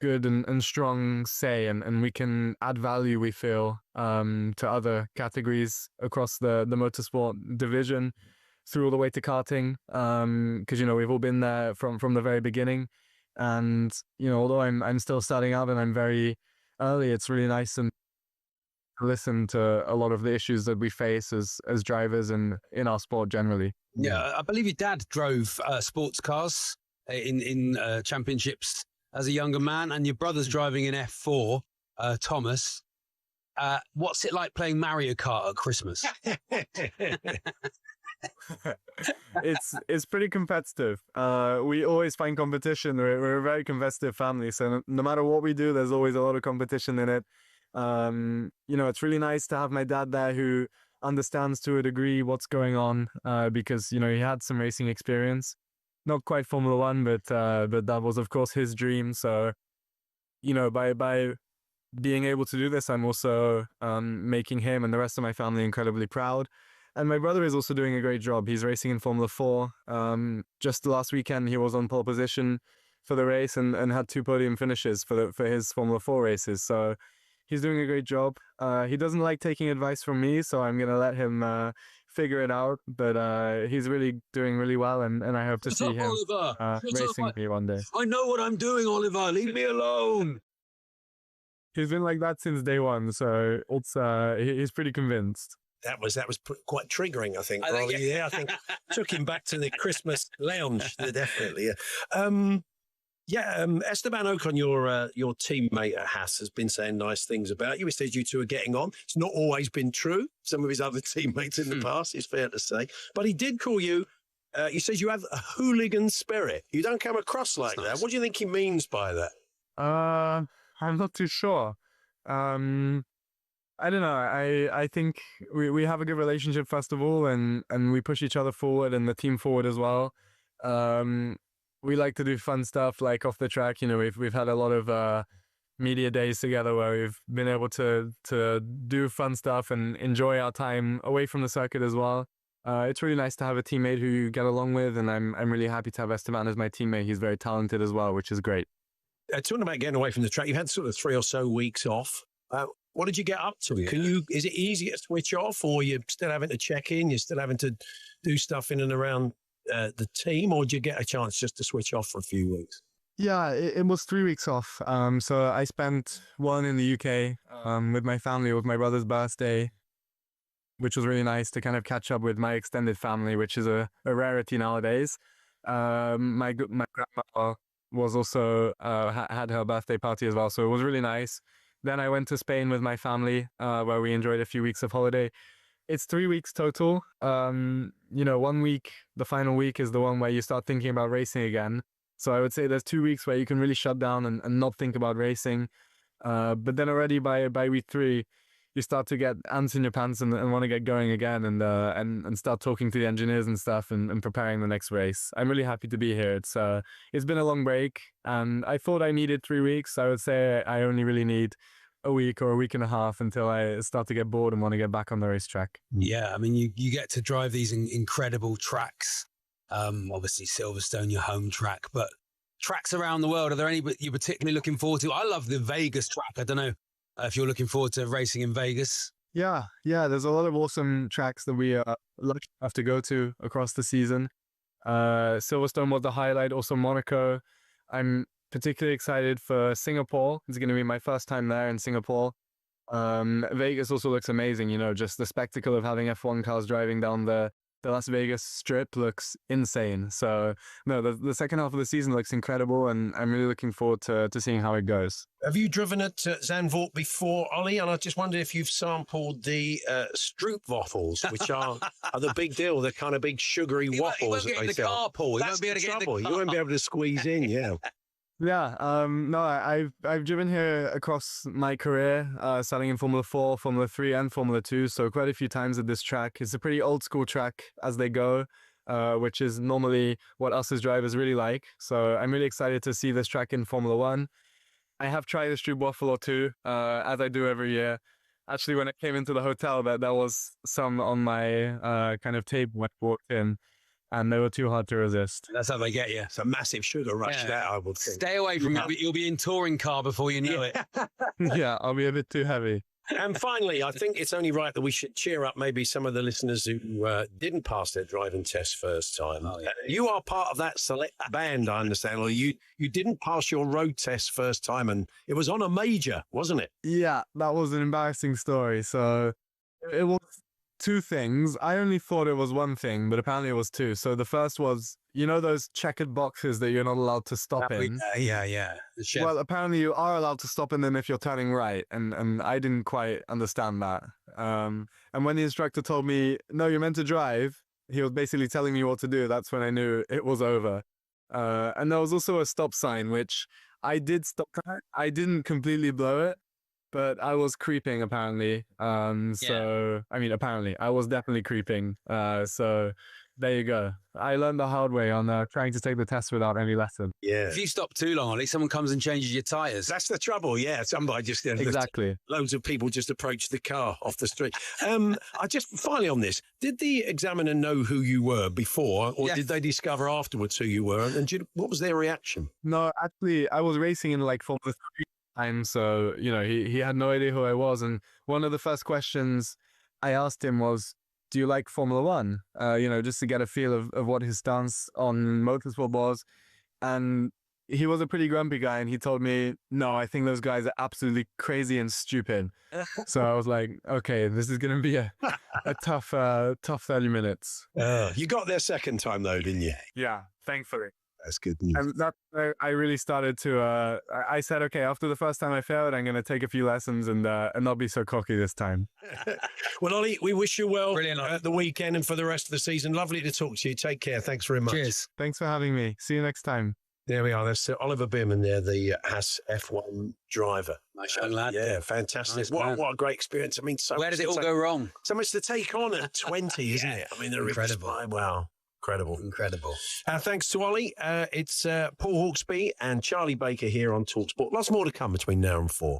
good and strong say, and we can add value, we feel, to other categories across the motorsport division through all the way to karting, because we've all been there from the very beginning. And, you know, although I'm still starting out and I'm very early, it's really nice to listen to a lot of the issues that we face as drivers and in our sport generally. Yeah, I believe your dad drove sports cars in championships as a younger man, and your brother's driving in F4, Thomas. What's it like playing Mario Kart at Christmas? It's pretty competitive. We always find competition. We're a very competitive family, so no matter what we do, there's always a lot of competition in it. You know, it's really nice to have my dad there who understands to a degree what's going on, because, you know, he had some racing experience, not quite Formula One, but that was of course his dream. So, you know, by being able to do this, I'm also making him and the rest of my family incredibly proud. And my brother is also doing a great job. He's racing in Formula 4. Just last weekend, he was on pole position for the race and had 2 podium finishes for his Formula 4 races. So he's doing a great job. He doesn't like taking advice from me, so I'm going to let him figure it out. But he's really doing really well, and I hope to see him racing with me one day. I know what I'm doing, Oliver. Leave me alone. He's been like that since day one, so it's he's pretty convinced. That was quite triggering, I think. I think took him back to the Christmas lounge, definitely. Esteban Ocon, your teammate at Haas, has been saying nice things about you. He says you two are getting on. It's not always been true. Some of his other teammates in the past, it's fair to say. But he did call you, he says you have a hooligan spirit. You don't come across like that. What do you think he means by that? I'm not too sure. I don't know. I think we have a good relationship, first of all, and we push each other forward and the team forward as well. We like to do fun stuff like off the track. You know, we've had a lot of media days together where we've been able to do fun stuff and enjoy our time away from the circuit as well. It's really nice to have a teammate who you get along with, and I'm really happy to have Esteban as my teammate. He's very talented as well, which is great. Talking about getting away from the track, you've had sort of 3 or so weeks off. What did you get up to? Is it easy to switch off, or you're still having to check in? You're still having to do stuff in and around the team, or did you get a chance just to switch off for a few weeks? Yeah, it was 3 weeks off. So I spent one in the UK with my family. It was my brother's birthday, which was really nice to kind of catch up with my extended family, which is a rarity nowadays. My grandma was also had her birthday party as well, so it was really nice. Then I went to Spain with my family, where we enjoyed a few weeks of holiday. It's 3 weeks total. You know, 1 week, the final week, is the one where you start thinking about racing again. So I would say there's 2 weeks where you can really shut down and not think about racing. But then already by week 3, you start to get ants in your pants and want to get going again and start talking to the engineers and stuff and preparing the next race. I'm really happy to be here. It's been a long break, and I thought I needed 3 weeks. I would say I only really need a week or a week and a half until I start to get bored and want to get back on the racetrack. Yeah, I mean, you get to drive these incredible tracks. Obviously Silverstone, your home track, but tracks around the world, are there any you're particularly looking forward to? I love the Vegas track. I don't know if you're looking forward to racing in Vegas. Yeah, there's a lot of awesome tracks that we lucky enough to go to across the season. Silverstone was the highlight, also Monaco. I'm particularly excited for Singapore. It's going to be my first time there in Singapore. Vegas also looks amazing, you know, just the spectacle of having F1 cars driving down the Las Vegas Strip looks insane. So, no, the second half of the season looks incredible, and I'm really looking forward to seeing how it goes. Have you driven at Zandvoort before, Ollie? And I just wondered if you've sampled the Stroopwafels, which are the big deal, the kind of big sugary waffles that they sell. Carpool. You won't be able to get in the car. You won't be able to squeeze in, yeah. Yeah, no, I've driven here across my career, starting in Formula 4, Formula 3 and Formula 2, so quite a few times at this track. It's a pretty old school track as they go, which is normally what us as drivers really like. So I'm really excited to see this track in Formula 1. I have tried a Stroopwafel or two, as I do every year. Actually, when I came into the hotel, there was some on my kind of table when I walked in, and they were too hard to resist. That's how they get you. It's a massive sugar rush, that, I would think. Stay away from it. You'll be in touring car before you know it. Yeah, I'll be a bit too heavy. And finally, I think it's only right that we should cheer up maybe some of the listeners who didn't pass their driving test first time. Oh, yeah. You are part of that select band, I understand. Or you didn't pass your road test first time, and it was on a major, wasn't it? Yeah, that was an embarrassing story. So it was two things. I only thought it was one thing, but apparently it was two. So the first was, you know, those checkered boxes that you're not allowed to stop in? Yeah. Well, apparently you are allowed to stop in them if you're turning right, and I didn't quite understand that. And when the instructor told me, no, you're meant to drive, he was basically telling me what to do. That's when I knew it was over. And there was also a stop sign, which I did stop at. I didn't completely blow it, but I was creeping apparently. So, I mean, apparently I was definitely creeping. So there you go. I learned the hard way on trying to take the test without any lesson. Yeah. If you stop too long, at least someone comes and changes your tyres. That's the trouble, yeah. Somebody just... Exactly. Loads of people just approach the car off the street. I just, finally on this, did the examiner know who you were before, or did they discover afterwards who you were? And what was their reaction? No, actually, I was racing in like Formula 3 time, so, you know, he had no idea who I was. And one of the first questions I asked him was, do you like Formula One? You know, just to get a feel of what his stance on motorsport was. And he was a pretty grumpy guy, and he told me, no, I think those guys are absolutely crazy and stupid. So I was like, okay, this is going to be a tough 30 minutes. You got there second time though, didn't you? Yeah, thankfully. That's good news. And that's where I really started to, I said, okay, after the first time I failed, I'm going to take a few lessons and not be so cocky this time. Well, Ollie, we wish you well Brilliant. at the weekend and for the rest of the season. Lovely to talk to you. Take care. Thanks very much. Cheers. Thanks for having me. See you next time. There we are. That's Oliver Bearman there, the Haas F1 driver. Nice young lad. Yeah, fantastic. Nice what man. a great experience. I mean, Where does it all go wrong? So much to take on at 20, isn't it? I mean, they're Incredible. Wow. Incredible. Incredible. Thanks to Ollie. It's Paul Hawksbee and Charlie Baker here on talkSPORT. Lots more to come between now and 4.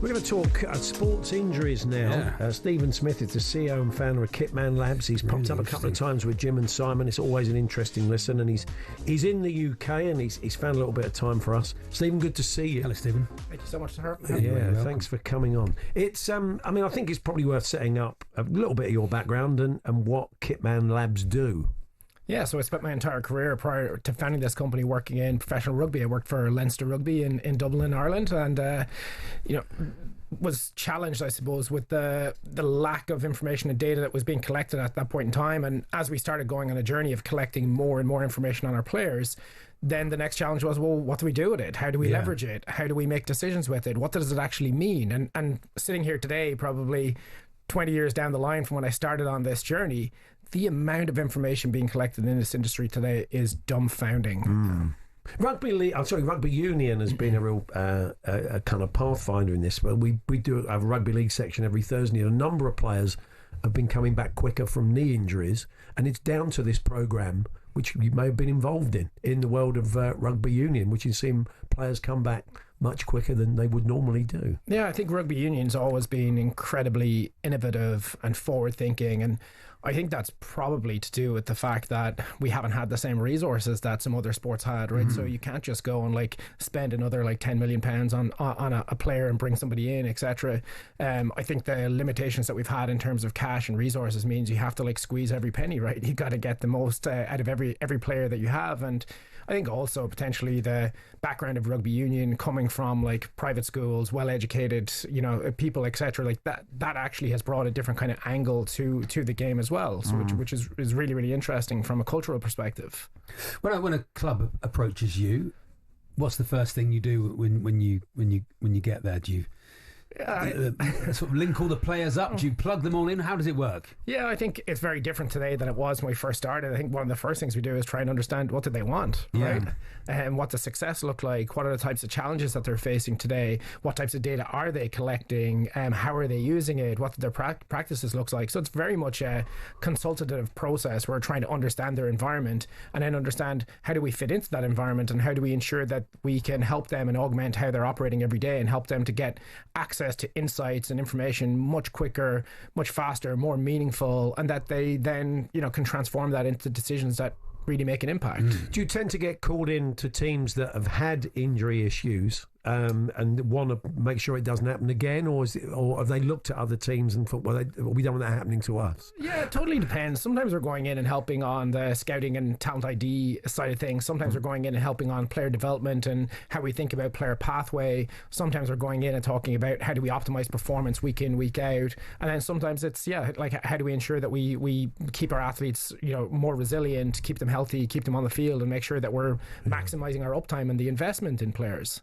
We're going to talk sports injuries now. Yeah. Stephen Smith is the CEO and founder of Kitman Labs. He's popped up a couple of times with Jim and Simon. It's always an interesting listen, and he's in the UK, and he's found a little bit of time for us. Stephen, good to see you. Hello, Stephen. Thank you so much for having me. Yeah, thanks for coming on. It's I mean, I think it's probably worth setting up a little bit of your background and what Kitman Labs do. Yeah, so I spent my entire career prior to founding this company working in professional rugby. I worked for Leinster Rugby in Dublin, Ireland, and was challenged, I suppose, with the lack of information and data that was being collected at that point in time. And as we started going on a journey of collecting more and more information on our players, then the next challenge was, well, what do we do with it? How do we leverage it? How do we make decisions with it? What does it actually mean? And sitting here today, probably 20 years down the line from when I started on this journey, the amount of information being collected in this industry today is dumbfounding. Rugby union has been a real a kind of pathfinder in this. But we do have a rugby league section every Thursday, and a number of players have been coming back quicker from knee injuries, and it's down to this program, which you may have been involved in the world of rugby union, which has seen players come back much quicker than they would normally do. Yeah, I think rugby union's always been incredibly innovative and forward-thinking, and I think that's probably to do with the fact that we haven't had the same resources that some other sports had, right? So you can't just go and like spend another like £10 million on a player and bring somebody in, etc. I think the limitations that we've had in terms of cash and resources means you have to like squeeze every penny, right? You got to get the most out of every player that you have. And I think also potentially the background of rugby union coming from like private schools, well-educated, people, etc. Like that actually has brought a different kind of angle to the game as well. So which is really, really interesting from a cultural perspective. When a club approaches you, what's the first thing you do when you get there? Do you sort of link all the players up? Do you plug them all in? How does it work? Yeah, I think it's very different today than it was when we first started. I think one of the first things we do is try and understand what do they want, right? And what does success look like? What are the types of challenges that they're facing today? What types of data are they collecting? How are they using it? What do their practices look like? So it's very much a consultative process. We're trying to understand their environment and then understand how do we fit into that environment and how do we ensure that we can help them and augment how they're operating every day and help them to get access to insights and information much quicker, much faster, more meaningful, and that they then can transform that into decisions that really make an impact. Do you tend to get called in to teams that have had injury issues and want to make sure it doesn't happen again, or have they looked at other teams and thought, well, we don't want that happening to us? Yeah, it totally depends. Sometimes we're going in and helping on the scouting and talent ID side of things. Sometimes we're going in and helping on player development and how we think about player pathway. Sometimes we're going in and talking about how do we optimize performance week in, week out. And then sometimes it's, like how do we ensure that we keep our athletes, more resilient, keep them healthy, keep them on the field, and make sure that we're maximizing our uptime and the investment in players.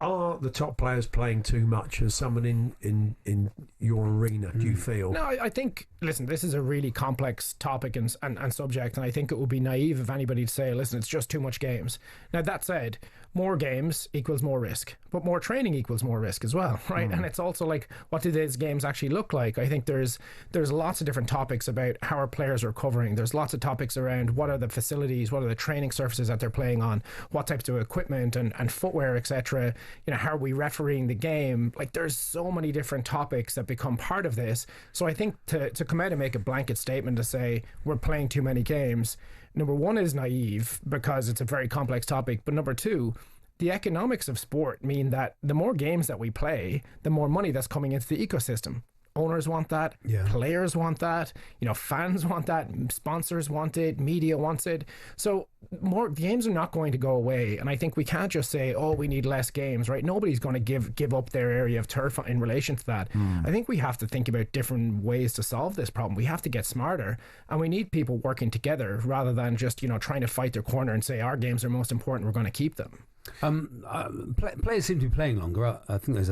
Are the top players playing too much as someone in your arena, do you feel? No, I think, listen, this is a really complex topic and subject, and I think it would be naive of anybody to say, listen, it's just too much games. Now, that said, more games equals more risk, but more training equals more risk as well, right? And it's also like, what do these games actually look like? I think there's lots of different topics about how our players are recovering. There's lots of topics around what are the facilities, what are the training surfaces that they're playing on, what types of equipment and footwear, etc. How are we refereeing the game? Like, there's so many different topics that become part of this. So I think to come out and make a blanket statement to say we're playing too many games, number one, is naive because it's a very complex topic. But number two, the economics of sport mean that the more games that we play, the more money that's coming into the ecosystem. Owners want that, players want that, fans want that, sponsors want it, media wants it. So more games are not going to go away. And I think we can't just say, oh, we need less games, right? Nobody's going to give up their area of turf in relation to that. I think we have to think about different ways to solve this problem. We have to get smarter, and we need people working together rather than just, trying to fight their corner and say our games are most important, we're going to keep them. Players seem to be playing longer. I think there's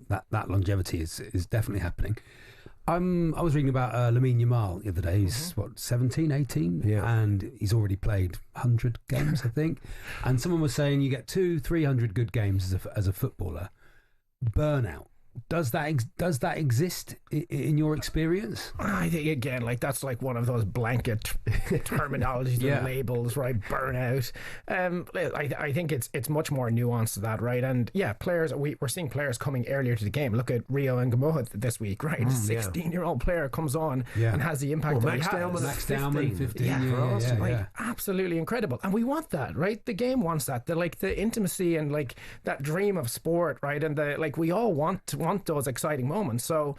that longevity is definitely happening. I was reading about Lamine Yamal the other day. He's 17, 18, and he's already played 100 games, I think. And someone was saying you get 200-300 good games as a footballer. Burnout Does that exist in your experience? I think again, like that's like one of those blanket terminologies and labels, right? Burnout. I think it's much more nuanced to that, right? And yeah, players we're seeing players coming earlier to the game. Look at Rio and Gamoa this week, right? A 16-year-old player comes on and has the impact that he has. Max Dowman, 15. Absolutely incredible, and we want that, right? The game wants that. The intimacy and like that dream of sport, right? And we all want those exciting moments. So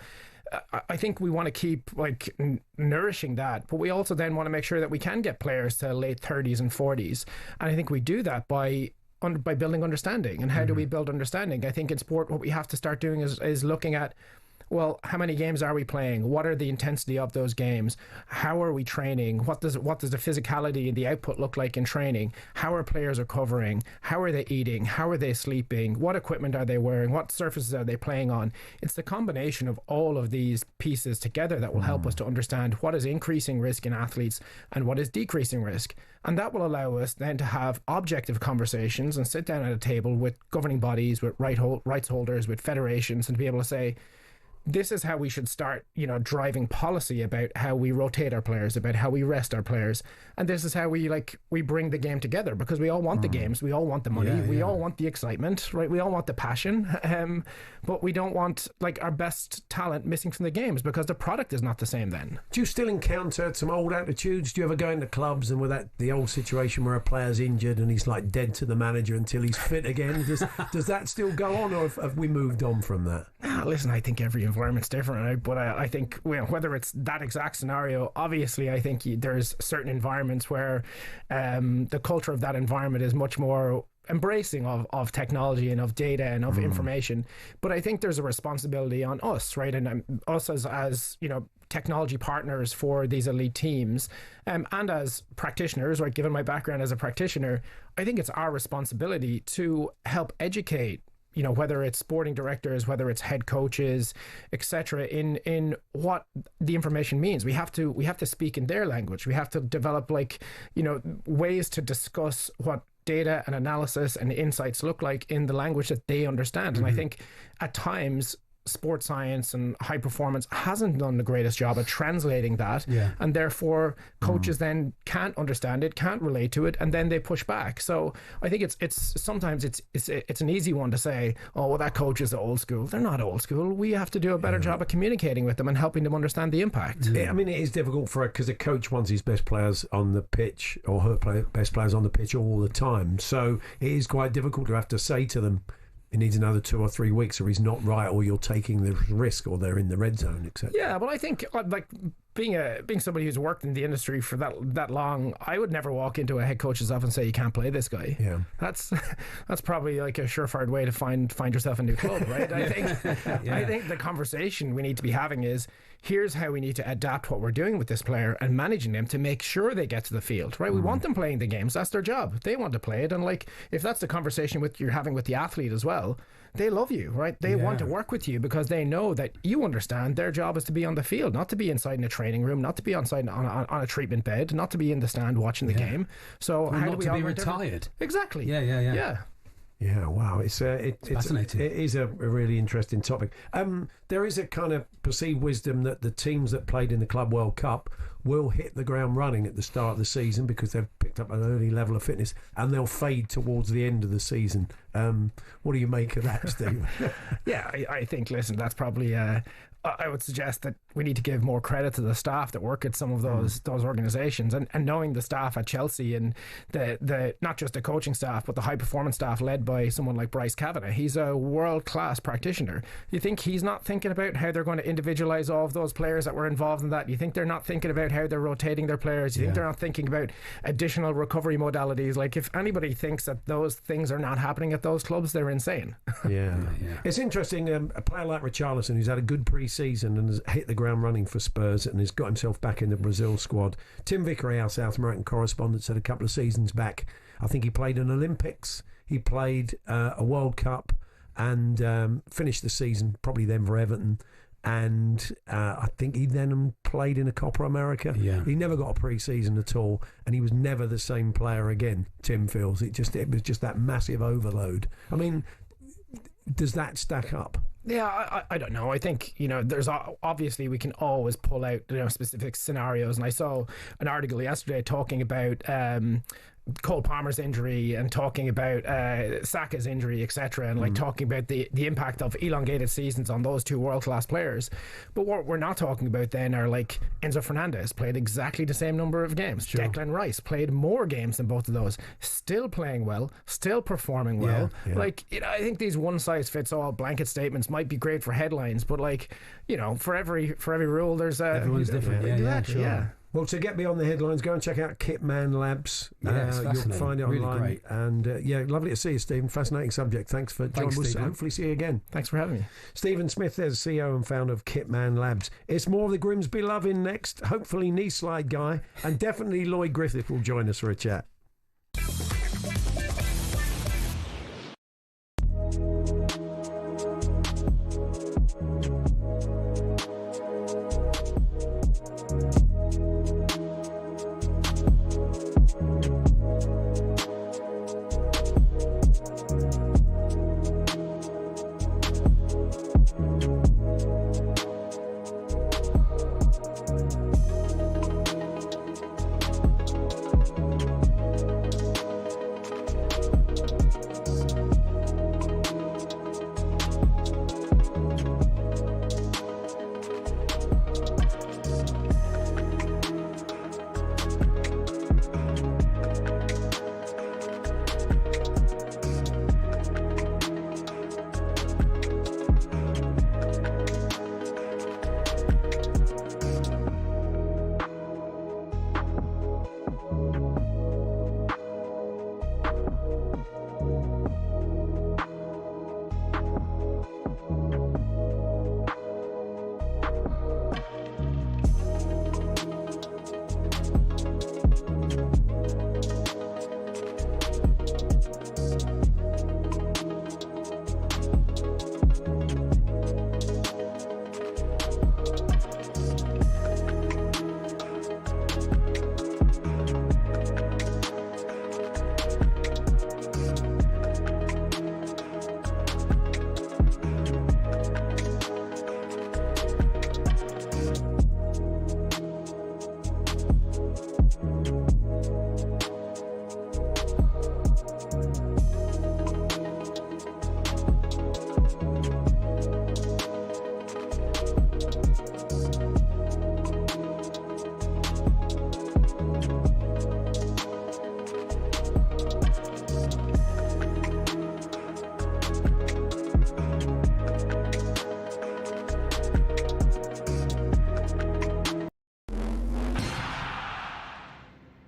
I think we want to keep like nourishing that, but we also then want to make sure that we can get players to late 30s and 40s, and I think we do that by building understanding. And how do we build understanding? I think in sport what we have to start doing is looking at, well, how many games are we playing? What are the intensity of those games? How are we training? What does the physicality and the output look like in training? How are players recovering? How are they eating? How are they sleeping? What equipment are they wearing? What surfaces are they playing on? It's the combination of all of these pieces together that will help us to understand what is increasing risk in athletes and what is decreasing risk. And that will allow us then to have objective conversations and sit down at a table with governing bodies, with rights holders, with federations, and to be able to say, this is how we should start, driving policy about how we rotate our players, about how we rest our players. And this is how we bring the game together, because we all want the games, we all want the money, we all want the excitement, right? We all want the passion, but we don't want like our best talent missing from the games because the product is not the same then. Do you still encounter some old attitudes? Do you ever go into clubs and with the old situation where a player's injured and he's like dead to the manager until he's fit again? Does that still go on, or have we moved on from that? Listen, I think every environment's different, right? But I think whether it's that exact scenario, obviously I think there's certain environments where the culture of that environment is much more embracing of technology and of data and of information. But I think there's a responsibility on us, right? And us as technology partners for these elite teams, and as practitioners, right? Given my background as a practitioner, I think it's our responsibility to help educate, whether it's sporting directors, whether it's head coaches, etc., in what the information means. We have to speak in their language. We have to develop ways to discuss what data and analysis and insights look like in the language that they understand. And I think at times sports science and high performance hasn't done the greatest job at translating that, and therefore coaches then can't understand it, can't relate to it, and then they push back. So I think it's sometimes it's an easy one to say, oh well, that coach is old school. They're not old school. We have to do a better job of communicating with them and helping them understand the impact. I mean, it is difficult because a coach wants his best players on the pitch, or her best players on the pitch all the time, so it is quite difficult to have to say to them, he needs another 2 or 3 weeks, or he's not right, or you're taking the risk, or they're in the red zone, etc. Yeah, well, I think being somebody who's worked in the industry for that long, I would never walk into a head coach's office and say, you can't play this guy. Yeah, that's probably like a surefire way to find yourself a new club, right? I think the conversation we need to be having is, here's how we need to adapt what we're doing with this player and managing them to make sure they get to the field, right? We want them playing the games. That's their job. They want to play it. And if that's the conversation you're having with the athlete as well, they love you, right? They want to work with you because they know that you understand their job is to be on the field, not to be inside in a training room, not to be on a treatment bed, not to be in the stand watching the game. So how do we not to be retired? Exactly. Yeah, wow. It's fascinating. It is a really interesting topic. There is a kind of perceived wisdom that the teams that played in the Club World Cup will hit the ground running at the start of the season because they've picked up an early level of fitness, and they'll fade towards the end of the season. What do you make of that, Steve? I think, listen, that's probably... I would suggest that we need to give more credit to the staff that work at some of those organisations, and knowing the staff at Chelsea and the not just the coaching staff but the high performance staff led by someone like Bryce Kavanagh. He's a world class practitioner. You think he's not thinking about how they're going to individualise all of those players that were involved in that? You think they're not thinking about how they're rotating their players? You think they're not thinking about additional recovery modalities? Like, if anybody thinks that those things are not happening at those clubs, they're insane. It's interesting. A player like Richarlison, who's had a good pre-season and has hit the ground running for Spurs and has got himself back in the Brazil squad. Tim Vickery, our South American correspondent, said a couple of seasons back, I think he played an Olympics, he played a World Cup, and finished the season probably then for Everton, and I think he then played in a Copa America. He never got a pre-season at all, and he was never the same player again. Tim feels it was just that massive overload. I mean, does that stack up? Yeah, I don't know. I think, there's obviously we can always pull out, specific scenarios. And I saw an article yesterday talking about Cole Palmer's injury and talking about Saka's injury, etc., and talking about the impact of elongated seasons on those two world-class players. But what we're not talking about then are like Enzo Fernandez played exactly the same number of games. Sure. Declan Rice played more games than both of those, still playing well, still performing well. Yeah. I think these one-size-fits-all blanket statements might be great for headlines, but for every rule there's everyone's different. Yeah. Well, to get beyond the headlines, go and check out Kitman Labs. You'll find it really online. Great. And lovely to see you, Stephen. Fascinating subject. Thanks for joining us. Hopefully see you again. Thanks for having me. Stephen Smith, there's CEO and founder of Kitman Labs. It's more of the Grimsby loving next. Hopefully knee slide guy. And definitely Lloyd Griffith will join us for a chat.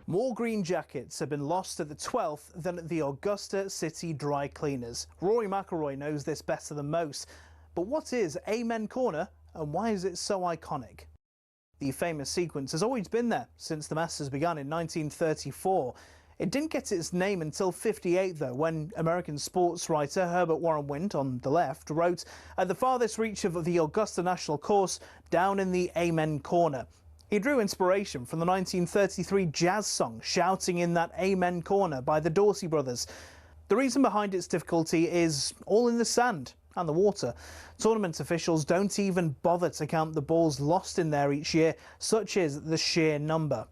More green jackets have been lost at the 12th than at the Augusta City Dry Cleaners. Rory McIlroy knows this better than most. But what is Amen Corner and why is it so iconic? The famous sequence has always been there since the Masters began in 1934. It didn't get its name until '58 though, when American sports writer Herbert Warren Wint, on the left, wrote, "At the farthest reach of the Augusta National Course, down in the Amen Corner." He drew inspiration from the 1933 jazz song Shouting in That Amen Corner by the Dorsey Brothers. The reason behind its difficulty is all in the sand and the water. Tournament officials don't even bother to count the balls lost in there each year, such is the sheer number.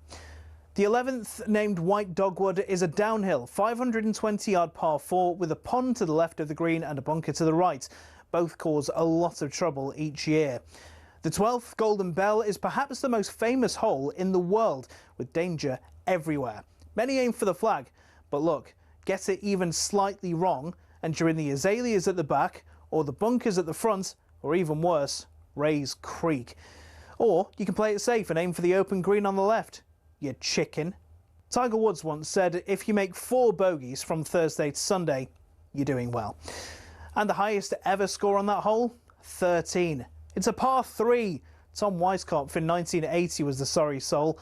The 11th, named White Dogwood, is a downhill 520-yard par 4 with a pond to the left of the green and a bunker to the right. Both cause a lot of trouble each year. The 12th, Golden Bell, is perhaps the most famous hole in the world, with danger everywhere. Many aim for the flag, but look, get it even slightly wrong and you're in the azaleas at the back, or the bunkers at the front, or even worse, Rays Creek. Or you can play it safe and aim for the open green on the left. You chicken. Tiger Woods once said, if you make 4 bogeys from Thursday to Sunday, you're doing well. And the highest ever score on that hole? 13. It's a par 3. Tom Weiskopf in 1980 was the sorry soul.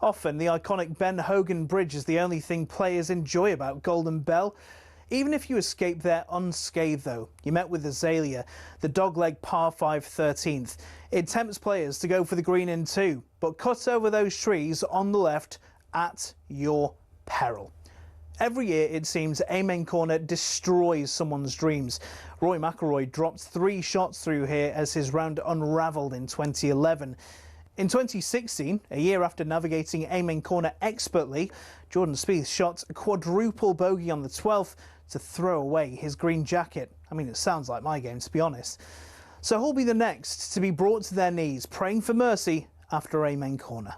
Often the iconic Ben Hogan Bridge is the only thing players enjoy about Golden Bell. Even if you escape there unscathed though, you met with Azalea, the dogleg par 5 13th. It tempts players to go for the green in 2, but cut over those trees on the left at your peril. Every year, it seems, Amen Corner destroys someone's dreams. Roy McIlroy dropped 3 shots through here as his round unravelled in 2011. In 2016, a year after navigating Amen Corner expertly, Jordan Spieth shot a quadruple bogey on the 12th to throw away his green jacket. I mean, it sounds like my game, to be honest. So who'll be the next to be brought to their knees, praying for mercy after Amen Corner?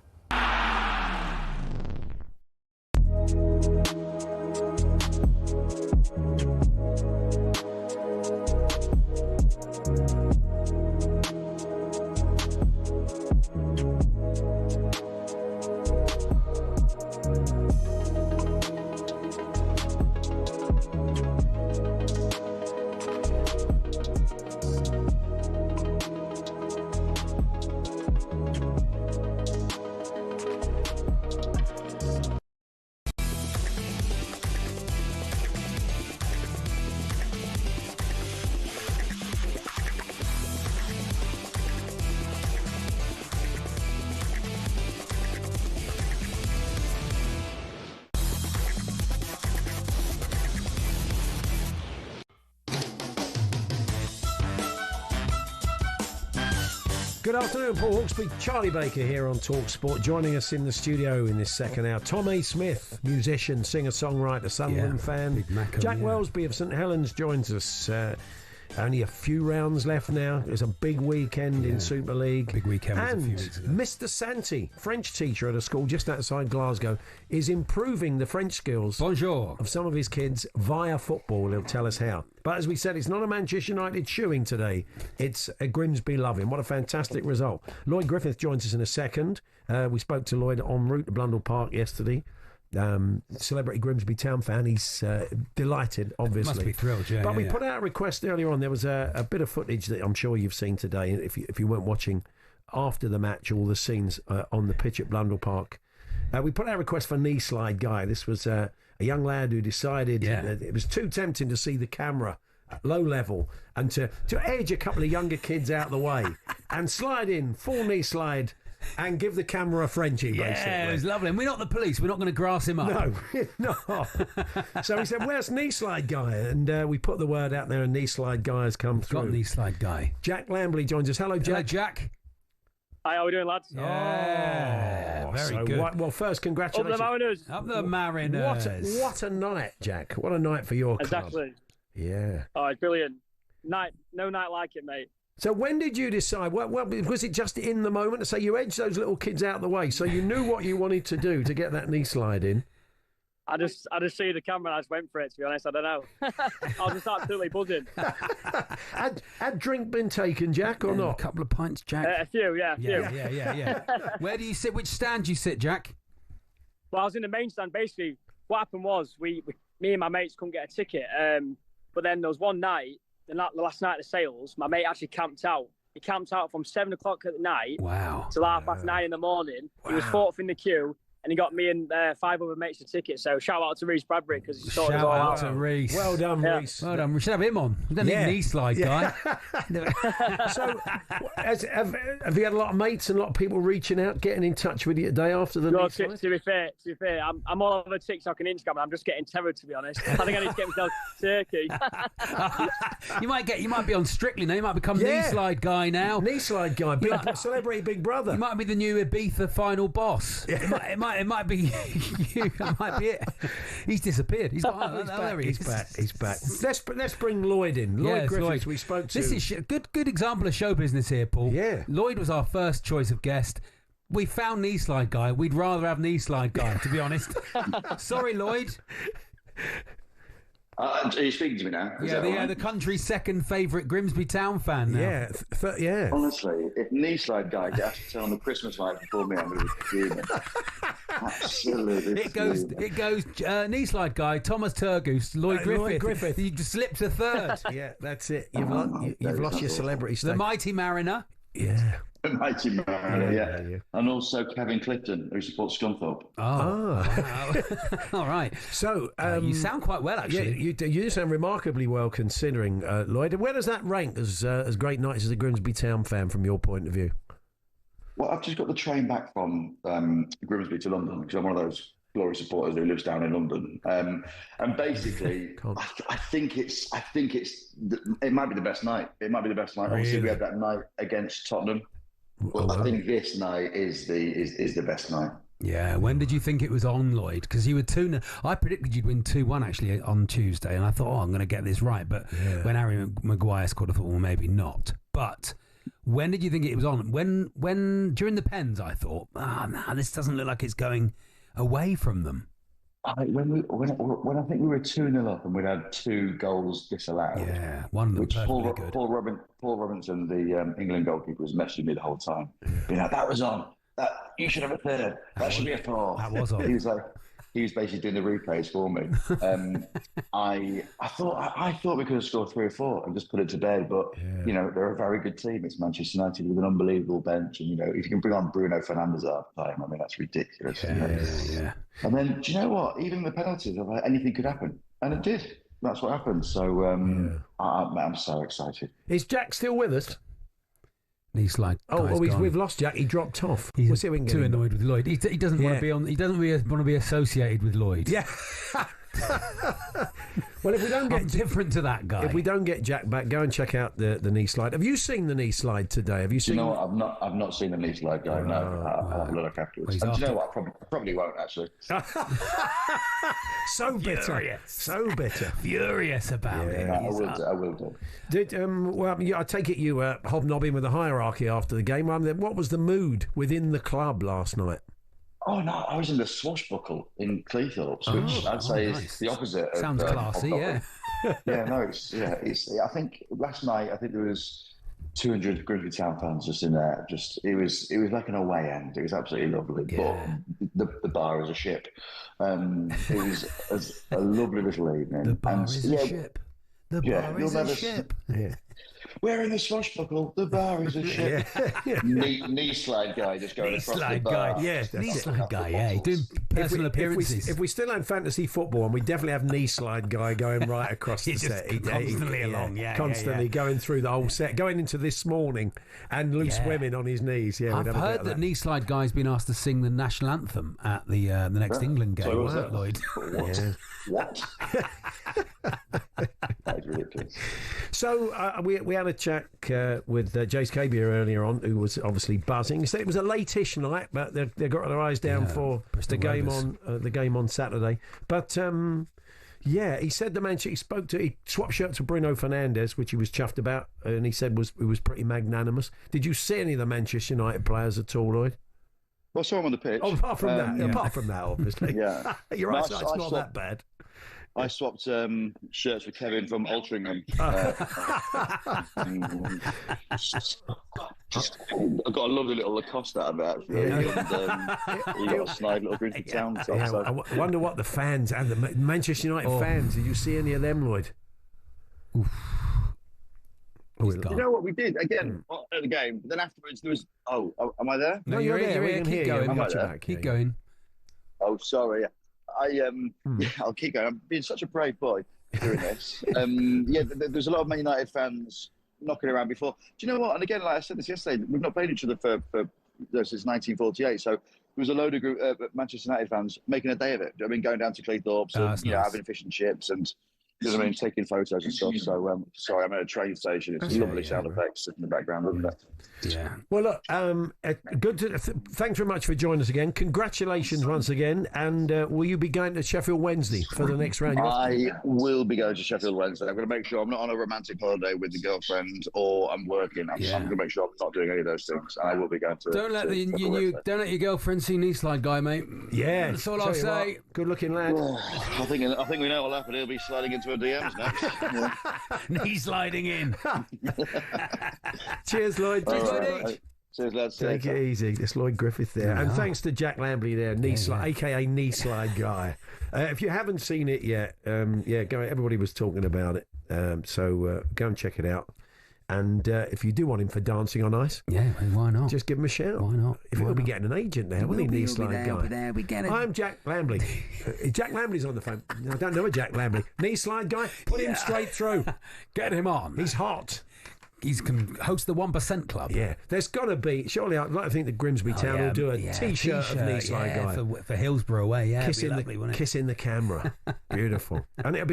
Good afternoon, Paul Hawksbee, Charlie Baker here on talkSPORT. Joining us in the studio in this second hour, Tom A. Smith, musician, singer-songwriter, Sunderland fan. Jack Welsby of St Helens joins us. Only a few rounds left now. There's a big weekend in Super League. Big weekend was a few And weeks ago. Mr. Santi, French teacher at a school just outside Glasgow, is improving the French skills Bonjour. of some of his kids via football. He'll tell us how. But as we said, it's not a Manchester United shoeing today. It's a Grimsby loving. What a fantastic result. Lloyd Griffith joins us in a second. We spoke to Lloyd en route to Blundell Park yesterday. Celebrity Grimsby Town fan. He's delighted, obviously. Must be thrilled, yeah. But we put out a request earlier on. There was a bit of footage that I'm sure you've seen today. If you weren't watching after the match, all the scenes on the pitch at Blundell Park. We put out a request for Knee Slide Guy. This was a young lad who decided it was too tempting to see the camera at low level and to edge a couple of younger kids out the way and slide in, full knee slide, and give the camera a Frenchie, basically. Yeah, it was lovely. And we're not the police. We're not going to grass him up. No, no. So he said, where's Knee Slide Guy? And we put the word out there and Knee Slide Guy has come through. Got Knee Slide Guy. Jack Lambley joins us. Hello, Jack. Hello, Jack. Hi, how are we doing, lads? Yeah, very good. Well, first, congratulations. Up the Mariners. Up the Mariners. What a night, Jack. What a night for your club. Exactly. Yeah. Oh, it's brilliant. No night like it, mate. So when did you decide? Well, was it just in the moment? So you edged those little kids out of the way, so you knew what you wanted to do to get that knee slide in? I just see the camera and I just went for it, to be honest. I don't know. I was just absolutely buzzing. Had drink been taken, Jack, or not? A couple of pints, Jack. A few, yeah. Yeah. Where do you sit? Which stand do you sit, Jack? Well, I was in the main stand. Basically, what happened was me and my mates couldn't get a ticket. But then there was one night, the last night of the sales, my mate actually camped out. He camped out from 7 o'clock at night till 9:30 in the morning. Wow. He was fourth in the queue. And he got me and 5 other mates a ticket. So shout out to Reece Bradbury because he sorted it all out. Shout out to Reece. Well done, Reece. Well done. We should have him on. We don't need a knee slide guy. So, have you had a lot of mates and a lot of people reaching out, getting in touch with you today after the knee slide? To be fair, I'm all over TikTok and Instagram, and I'm just getting terrored, to be honest. I think I need to get myself to Turkey. You might be on Strictly now. You might become knee slide guy now. Knee slide guy, celebrity Big Brother. You might be the new Ibiza final boss. It might be you. That might be it. He's disappeared. He's back. He's back. Let's bring Lloyd in. Lloyd Griffiths, we spoke to. This is good example of show business here, Paul. Yeah. Lloyd was our first choice of guest. We found knee slide guy. We'd rather have knee slide guy, to be honest. Sorry, Lloyd. Are you speaking to me now? The country's second favourite Grimsby Town fan now. Yeah. Honestly, if knee slide guy gets to turn on the Christmas light before me, I'm going to be fuming. Absolutely. It goes knee slide guy, Thomas Turgoose, Lloyd Griffith. You just slipped a third. Yeah, that's it. You've lost your celebrity status. The Mighty Mariner. Yeah. Mighty Mariner, yeah. And also Kevin Clifton, who supports Scunthorpe. Wow. All right. So you sound quite well, actually. Yeah, you sound remarkably well, considering, Lloyd. Where does that rank as great nights as a Grimsby Town fan from your point of view? Well, I've just got the train back from Grimsby to London because I'm one of those Glory supporters who lives down in London, and basically, I think it might be the best night. It might be the best night. Obviously, we had that night against Tottenham. But I think this night is the best night. Yeah. When did you think it was on, Lloyd? Because you were 2-0. I predicted you'd win 2-1 actually on Tuesday, and I thought, I'm going to get this right. But when Harry Maguire scored, I thought, well, maybe not. But when did you think it was on? When during the pens, I thought, this doesn't look like it's going away from them. When I think we were 2-0 up and we'd had 2 goals disallowed. Yeah, one of them which perfectly good. Paul Robinson, the England goalkeeper, was messaging me the whole time. Being like, that was on. You should have a third. That should be a 4. That was on. He was basically doing the replays for me. I thought we could have scored 3 or 4 and just put it to bed. But they're a very good team. It's Manchester United with an unbelievable bench, and if you can bring on Bruno Fernandes at half time, I mean that's ridiculous. Yeah. And then do you know what? Even the penalties, anything could happen, and it did. That's what happened. So I'm so excited. Is Jack still with us? He's like, we've lost Jack. He dropped off. He's too annoyed with Lloyd. He doesn't want to be on. He doesn't really want to be associated with Lloyd. Yeah. Well, if we don't get different to that guy, if we don't get Jack back, go and check out the knee slide. Have you seen the knee slide today? Have you seen? You know what? I've not seen the knee slide guy. No, I'll have a look afterwards. And do you know what? I probably won't actually. So bitter. So bitter. Furious about it. I will do. I take it you were hobnobbing with the hierarchy after the game. What was the mood within the club last night? Oh no, I was in the swashbuckle in Cleethorpes, which I'd say is the opposite. Sounds classy, yeah. Yeah, no, it's. I think last night there was 200 Grimsby Town fans just in there. It was like an away end. It was absolutely lovely. Yeah. But the bar is a ship. It was a lovely little evening. The bar is a ship. The bar is a ship. Yeah. We're in the swashbuckle. The bar is a ship. Knee slide guy just going across the bar. Knee slide guy. Yeah, doing personal appearances. If we still had fantasy football, and we definitely have knee slide guy going right across the set. Constantly along. Constantly going through the whole set, going into this morning and loose women on his knees. Yeah, I've heard that knee slide guy's been asked to sing the national anthem at the next England game. So was that, Lloyd? What? That's ridiculous. So we had a chat with Jace Kabia earlier on, who was obviously buzzing. He said it was a late-ish night, but they got their eyes down for the game on Saturday. But he said he swapped shirts with Bruno Fernandes, which he was chuffed about, and he said it was pretty magnanimous. Did you see any of the Manchester United players at all, Lloyd? Well, I saw him on the pitch. Oh, apart from that, obviously. Yeah, you're right. It's not that bad. I swapped shirts with Kevin from Altrincham. I got a lovely little Lacoste out of it, actually. And, he got a snide little Grimsby Town top. Yeah, so. I wonder what the fans and the Manchester United fans, did you see any of them, Lloyd? You know what we did again at the game? But then afterwards there was. Oh, am I there? No, you're here. Keep going. Keep going. Oh, sorry. I'll keep going. I'm being such a brave boy doing this. There's a lot of Man United fans knocking around before. Do you know what? And again, like I said this yesterday, we've not played each other since 1948. So there was a load of Manchester United fans making a day of it. I mean, going down to Cleethorpes and nice. Having fish and chips and. Taking photos and stuff. So, sorry, I'm at a train station. It's lovely sound effects in the background, isn't it? Yeah. Well, look, thanks very much for joining us again. Congratulations once again. And will you be going to Sheffield Wednesday for the next round? I will be going to Sheffield Wednesday. I'm going to make sure I'm not on a romantic holiday with the girlfriend or I'm working. I'm going to make sure I'm not doing any of those things. And I will be going to. Don't let your girlfriend see knee slide guy, mate. Yeah, that's all I'll say. Good looking lad. I think we know what'll happen. He'll be sliding into DMs next. Knee sliding in. Cheers, Lloyd. Cheers, lads. Take it easy. It's Lloyd Griffith there. And thanks to Jack Lambley there, aka Knee Slide Guy. If you haven't seen it yet, go. Everybody was talking about it. So go and check it out. And if you do want him for dancing on ice, why not? Just give him a shout. Why not? He'll be getting an agent now, won't he? Knee slide guy. We get it. I'm Jack Lambley. Jack Lambley's on the phone. I don't know a Jack Lambley. Knee slide guy. Put him straight through. Get him on. He's hot. can host the 1% Club. Yeah, there's got to be. Surely, I'd like to think that Grimsby Town will do a T-shirt of an East Side guy for Hillsborough away. Yeah, kissing the camera. Beautiful, and it'd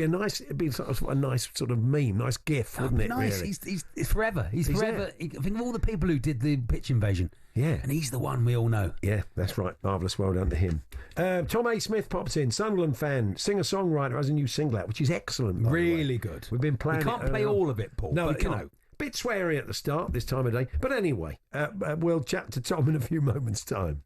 be sort of a nice sort of meme, nice GIF, wouldn't it? Nice. Really? He's forever. He's forever. Think of all the people who did the pitch invasion. Yeah, and he's the one we all know. Yeah, that's right. Marvellous. Well done to him. Tom A. Smith pops in. Sunderland fan, singer-songwriter, has a new single out, which is excellent. Really good. We've been playing. We can't play all of it, Paul. No, but, we can't. Bit sweary at the start this time of day. But anyway, we'll chat to Tom in a few moments' time.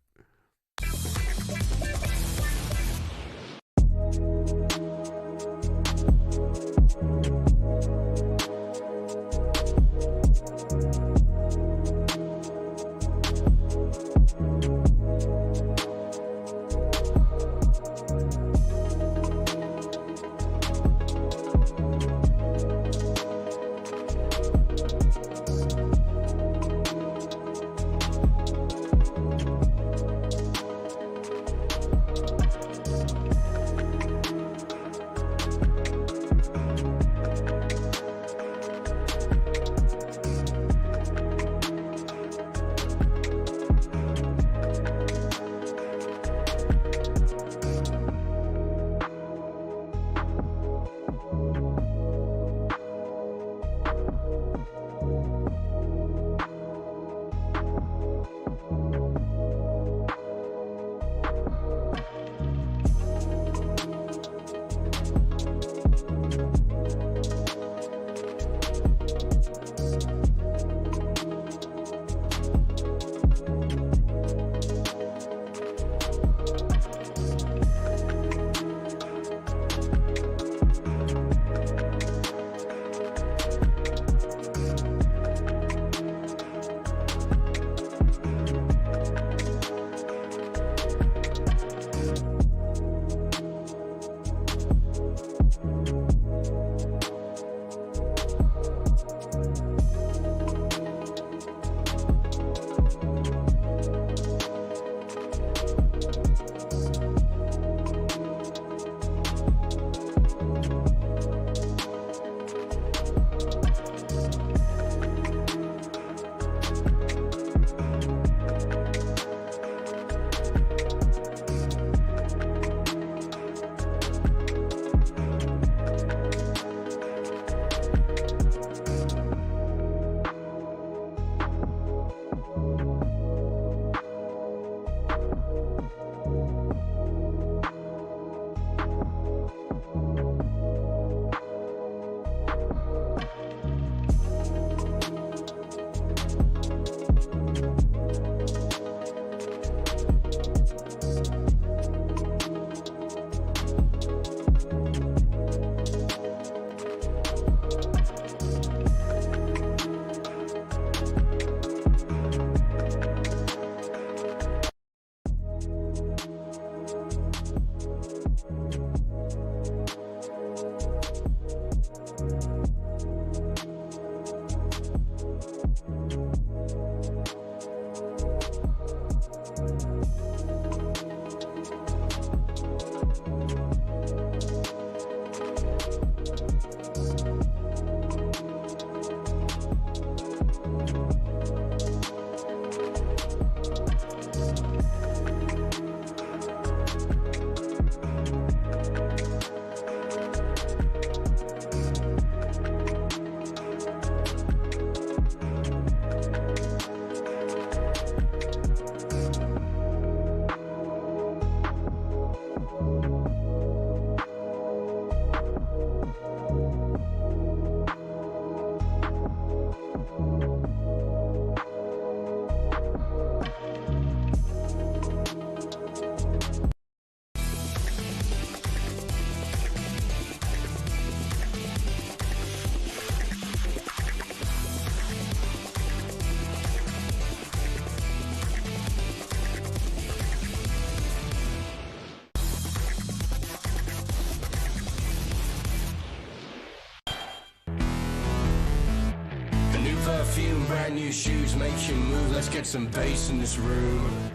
Perfume, brand new shoes, make you move. Let's get some bass in this room.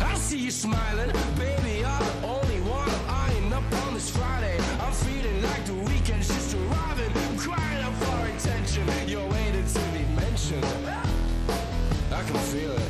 I see you smiling, baby. I'm the only one eyeing up on this Friday. I'm feeling like the weekend's just arriving. I'm crying out for attention. You're waiting. attention. I can feel it.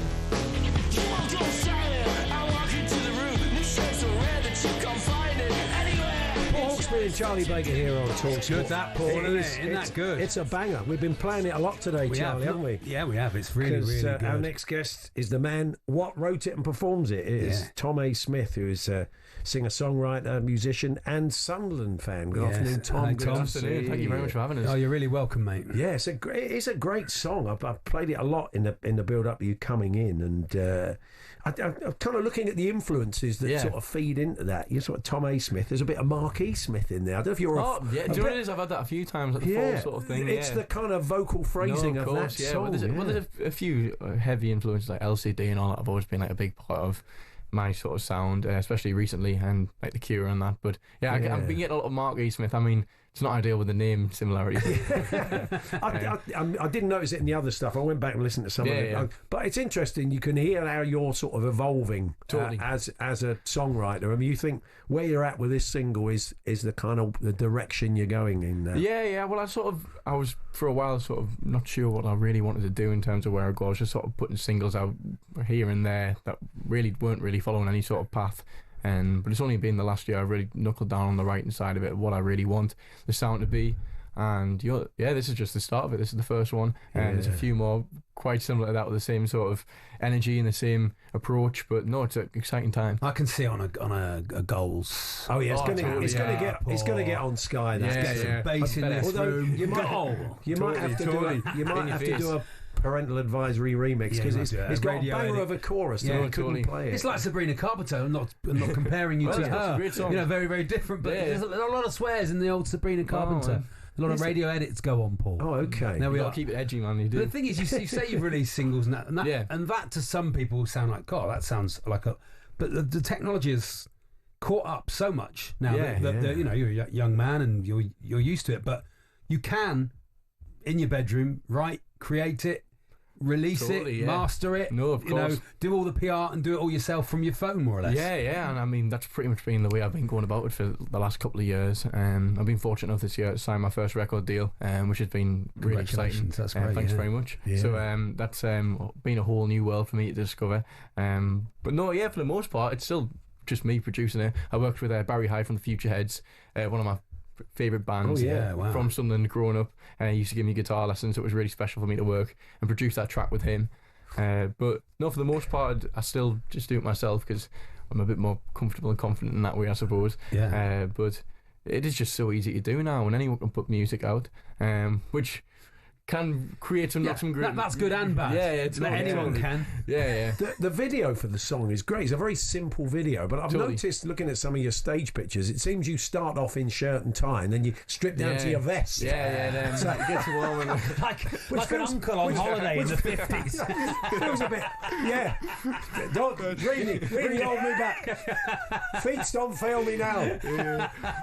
You won't go silent. I walk into the room. New shirt so red that you can't find it anywhere. Paul Hawksbee and Charlie Baker here on talkSPORT. Good that, Paul, isn't it? Isn't that good? It's a banger. We've been playing it a lot today, Charlie, haven't we? Yeah, we have. It's really, really good. Our next guest is the man what wrote it and performs it. It is Tom A. Smith, who is a singer-songwriter, musician, and Sunderland fan. Good afternoon, Tom. Hi, Good Tom. afternoon. Thank you very much for having us. Oh, you're really welcome, mate. Yeah, it's a great song. I've played it a lot in the build-up to you coming in, and I'm kind of looking at the influences that sort of feed into that. You're sort of Tom A. Smith. There's a bit of Mark E. Smith in there. I don't know if you're. Do you know what it is? I've had that a few times. Like the fall sort of thing. It's the kind of vocal phrasing of that song. Well, there's a few heavy influences like LCD and all that. Have always been like a big part of my sort of sound, especially recently, and like The Cure and that. But I've been getting a lot of Mark E. Smith. I mean, it's not ideal with the name similarities. I didn't notice it in the other stuff. I went back and listened to some of it. Yeah. But it's interesting. You can hear how you're sort of evolving as a songwriter. I mean, you think where you're at with this single is the kind of the direction you're going in now. Yeah. Well, I was for a while sort of not sure what I really wanted to do in terms of where I go. I was just sort of putting singles out here and there that really weren't really following any sort of path. But it's only been the last year I've really knuckled down on the writing side of it, what I really want the sound to be. And this is just the start of it. This is the first one, and there's a few more quite similar to that with the same sort of energy and the same approach. But no, it's an exciting time. I can see it on a goals. Oh yeah, it's going to get on Sky. Get some bass in this room. You might have to do a parental advisory remix because it's got a banger of a chorus that I couldn't play it. It's like Sabrina Carpenter. I'm not comparing you to her. Very, very different. But there's a lot of swears in the old Sabrina Carpenter. A lot of radio edits go on, Paul. Oh, okay. Now we got to keep it edgy, man. You do. But the thing is, you say you've released singles, and that to some people sound like, God, that sounds like a. But the technology has caught up so much now. That you're a young man and you're used to it, but you can, in your bedroom, write, create it, release it, master it. No, of course. Do all the PR and do it all yourself from your phone, more or less. Yeah, and I mean that's pretty much been the way I've been going about it for the last couple of years. I've been fortunate enough this year to sign my first record deal, which has been really exciting. That's great. Thanks very much. Yeah. So that's been a whole new world for me to discover. But no, for the most part, it's still just me producing it. I worked with Barry Hyde from the Future Heads, one of my favourite bands from Sunderland growing up, and he used to give me guitar lessons, so it was really special for me to work and produce that track with him. But no, for the most part I still just do it myself because I'm a bit more comfortable and confident in that way, I suppose. But it is just so easy to do now, and anyone can put music out, which can create some great. That's good and bad. Anyone can. Yeah. The video for the song is great. It's a very simple video, but I've noticed looking at some of your stage pictures, it seems you start off in shirt and tie, and then you strip down to your vest. Then so it gets warm and like an uncle on holiday in the 50s. Feels a bit. Yeah. Don't really hold me back. Feet don't fail me now.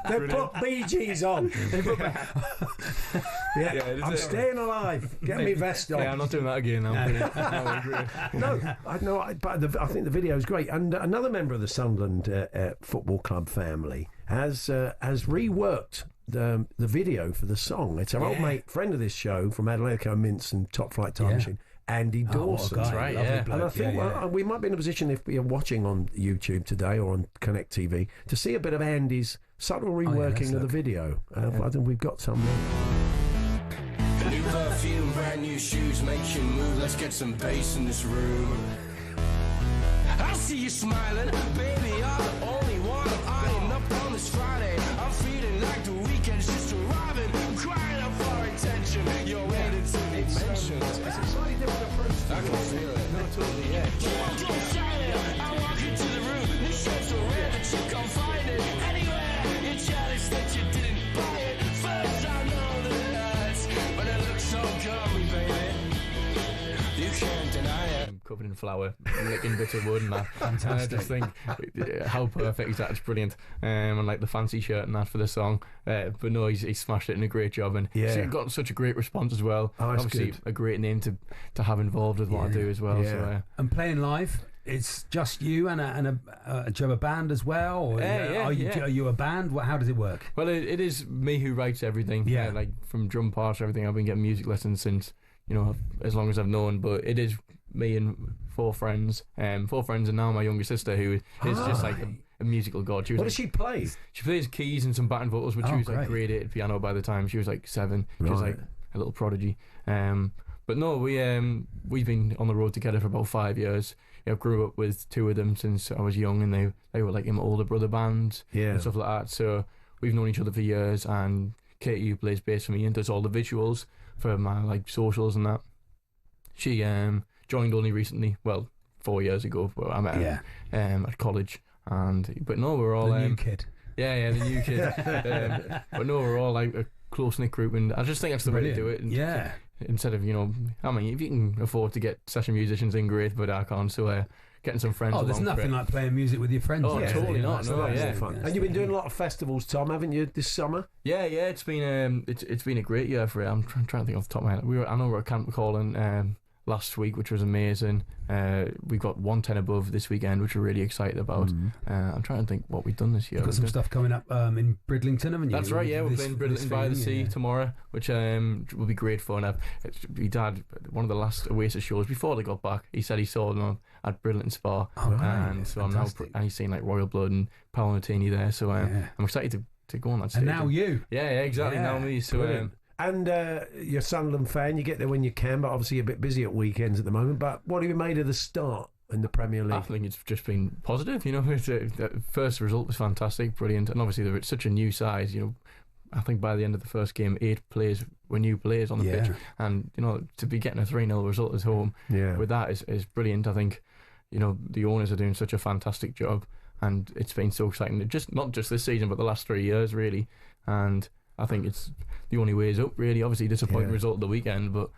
They put Bee Gees on. I'm staying alive. Get me vest on. Yeah, I'm not doing that again. But I think the video is great. And another member of the Sunderland Football Club family has reworked the video for the song. It's our old mate, friend of this show from Atletico Mints and Top Flight Time Machine, Andy Dawson. That's right. And I think we might be in a position, if you're watching on YouTube today or on Connect TV, to see a bit of Andy's subtle reworking of the video. I think we've got some there. New perfume, brand new shoes, make you move. Let's get some bass in this room. I see you smiling, baby. You're the only one eyeing up on this Friday. I'm feeling like the weekend's just arriving. I'm crying out for attention. You're waiting to be mentioned. It's a slightly different approach. I can feel it. No, totally, You won't go silent. I walk into the room. New shirt so red that you can't find it anywhere. You're jealous that you didn't buy it. First I know that it hurts, but it looks so good, baby. You can't deny it. I'm covered in flour, licking bits of wood and that. Fantastic. And I just think how perfect is that? It's brilliant. And like the fancy shirt and that for the song. But no, he's smashed it in a great job, and he's got such a great response as well. Obviously, a great name to have involved with what I do as well. So, and playing live, it's just you and do you have a band as well? Or are you a band? How does it work? Well, it is me who writes everything. Like from drum parts, everything. I've been getting music lessons since as long as I've known. But it is me and four friends, and now my younger sister, who is just like a musical god. What does she play? She plays keys and some backing vocals, but she was like grade 8 at piano by the time she was like 7. She was like a little prodigy. But no, we've been on the road together for about 5 years. I grew up with two of them since I was young, and they were like in my older brother bands and stuff like that. So we've known each other for years. And Katie, who plays bass for me and does all the visuals for my like socials and that, she joined only recently. Well, 4 years ago. But I met her at college. But no, we're all the new kid. Yeah, the new kid. But no, we're all like a close knit group, and I just think that's the way to do it. And instead of, if you can afford to get session musicians in, great, but I can't. So getting some friends. Oh, there's nothing like playing music with your friends. Oh, totally not. Fun. And you've been doing a lot of festivals, Tom, haven't you, this summer? Yeah. It's been a great year for it. I'm trying to think off the top of my head. I know we were at Camp McCallan last week, which was amazing. We got 110 above this weekend, which we're really excited about. I'm trying to think what we've done this year. You've got some stuff coming up in Bridlington, haven't you? That's right, yeah. We're playing Bridlington by the Sea tomorrow, which will be great fun. My dad, one of the last Oasis shows before they got back, he said he saw them at Bridlington Spa. And so fantastic. And he's seen like Royal Blood and Paolo Nutini there. So I'm excited to go on that stage. And now you. Yeah, exactly. Now me. So and you're a Sunderland fan, you get there when you can, but obviously you're a bit busy at weekends at the moment. But what have you made of the start in the Premier League? I think it's just been positive. The first result was fantastic, brilliant, and obviously they're such a new size. I think by the end of the first game, 8 players were new players on the pitch, and to be getting a 3-0 result at home with that is brilliant. I think the owners are doing such a fantastic job, and it's been so exciting. Not just this season, but the last 3 years really, and I think it's the only way is up, really. Obviously, disappointing result of the weekend, but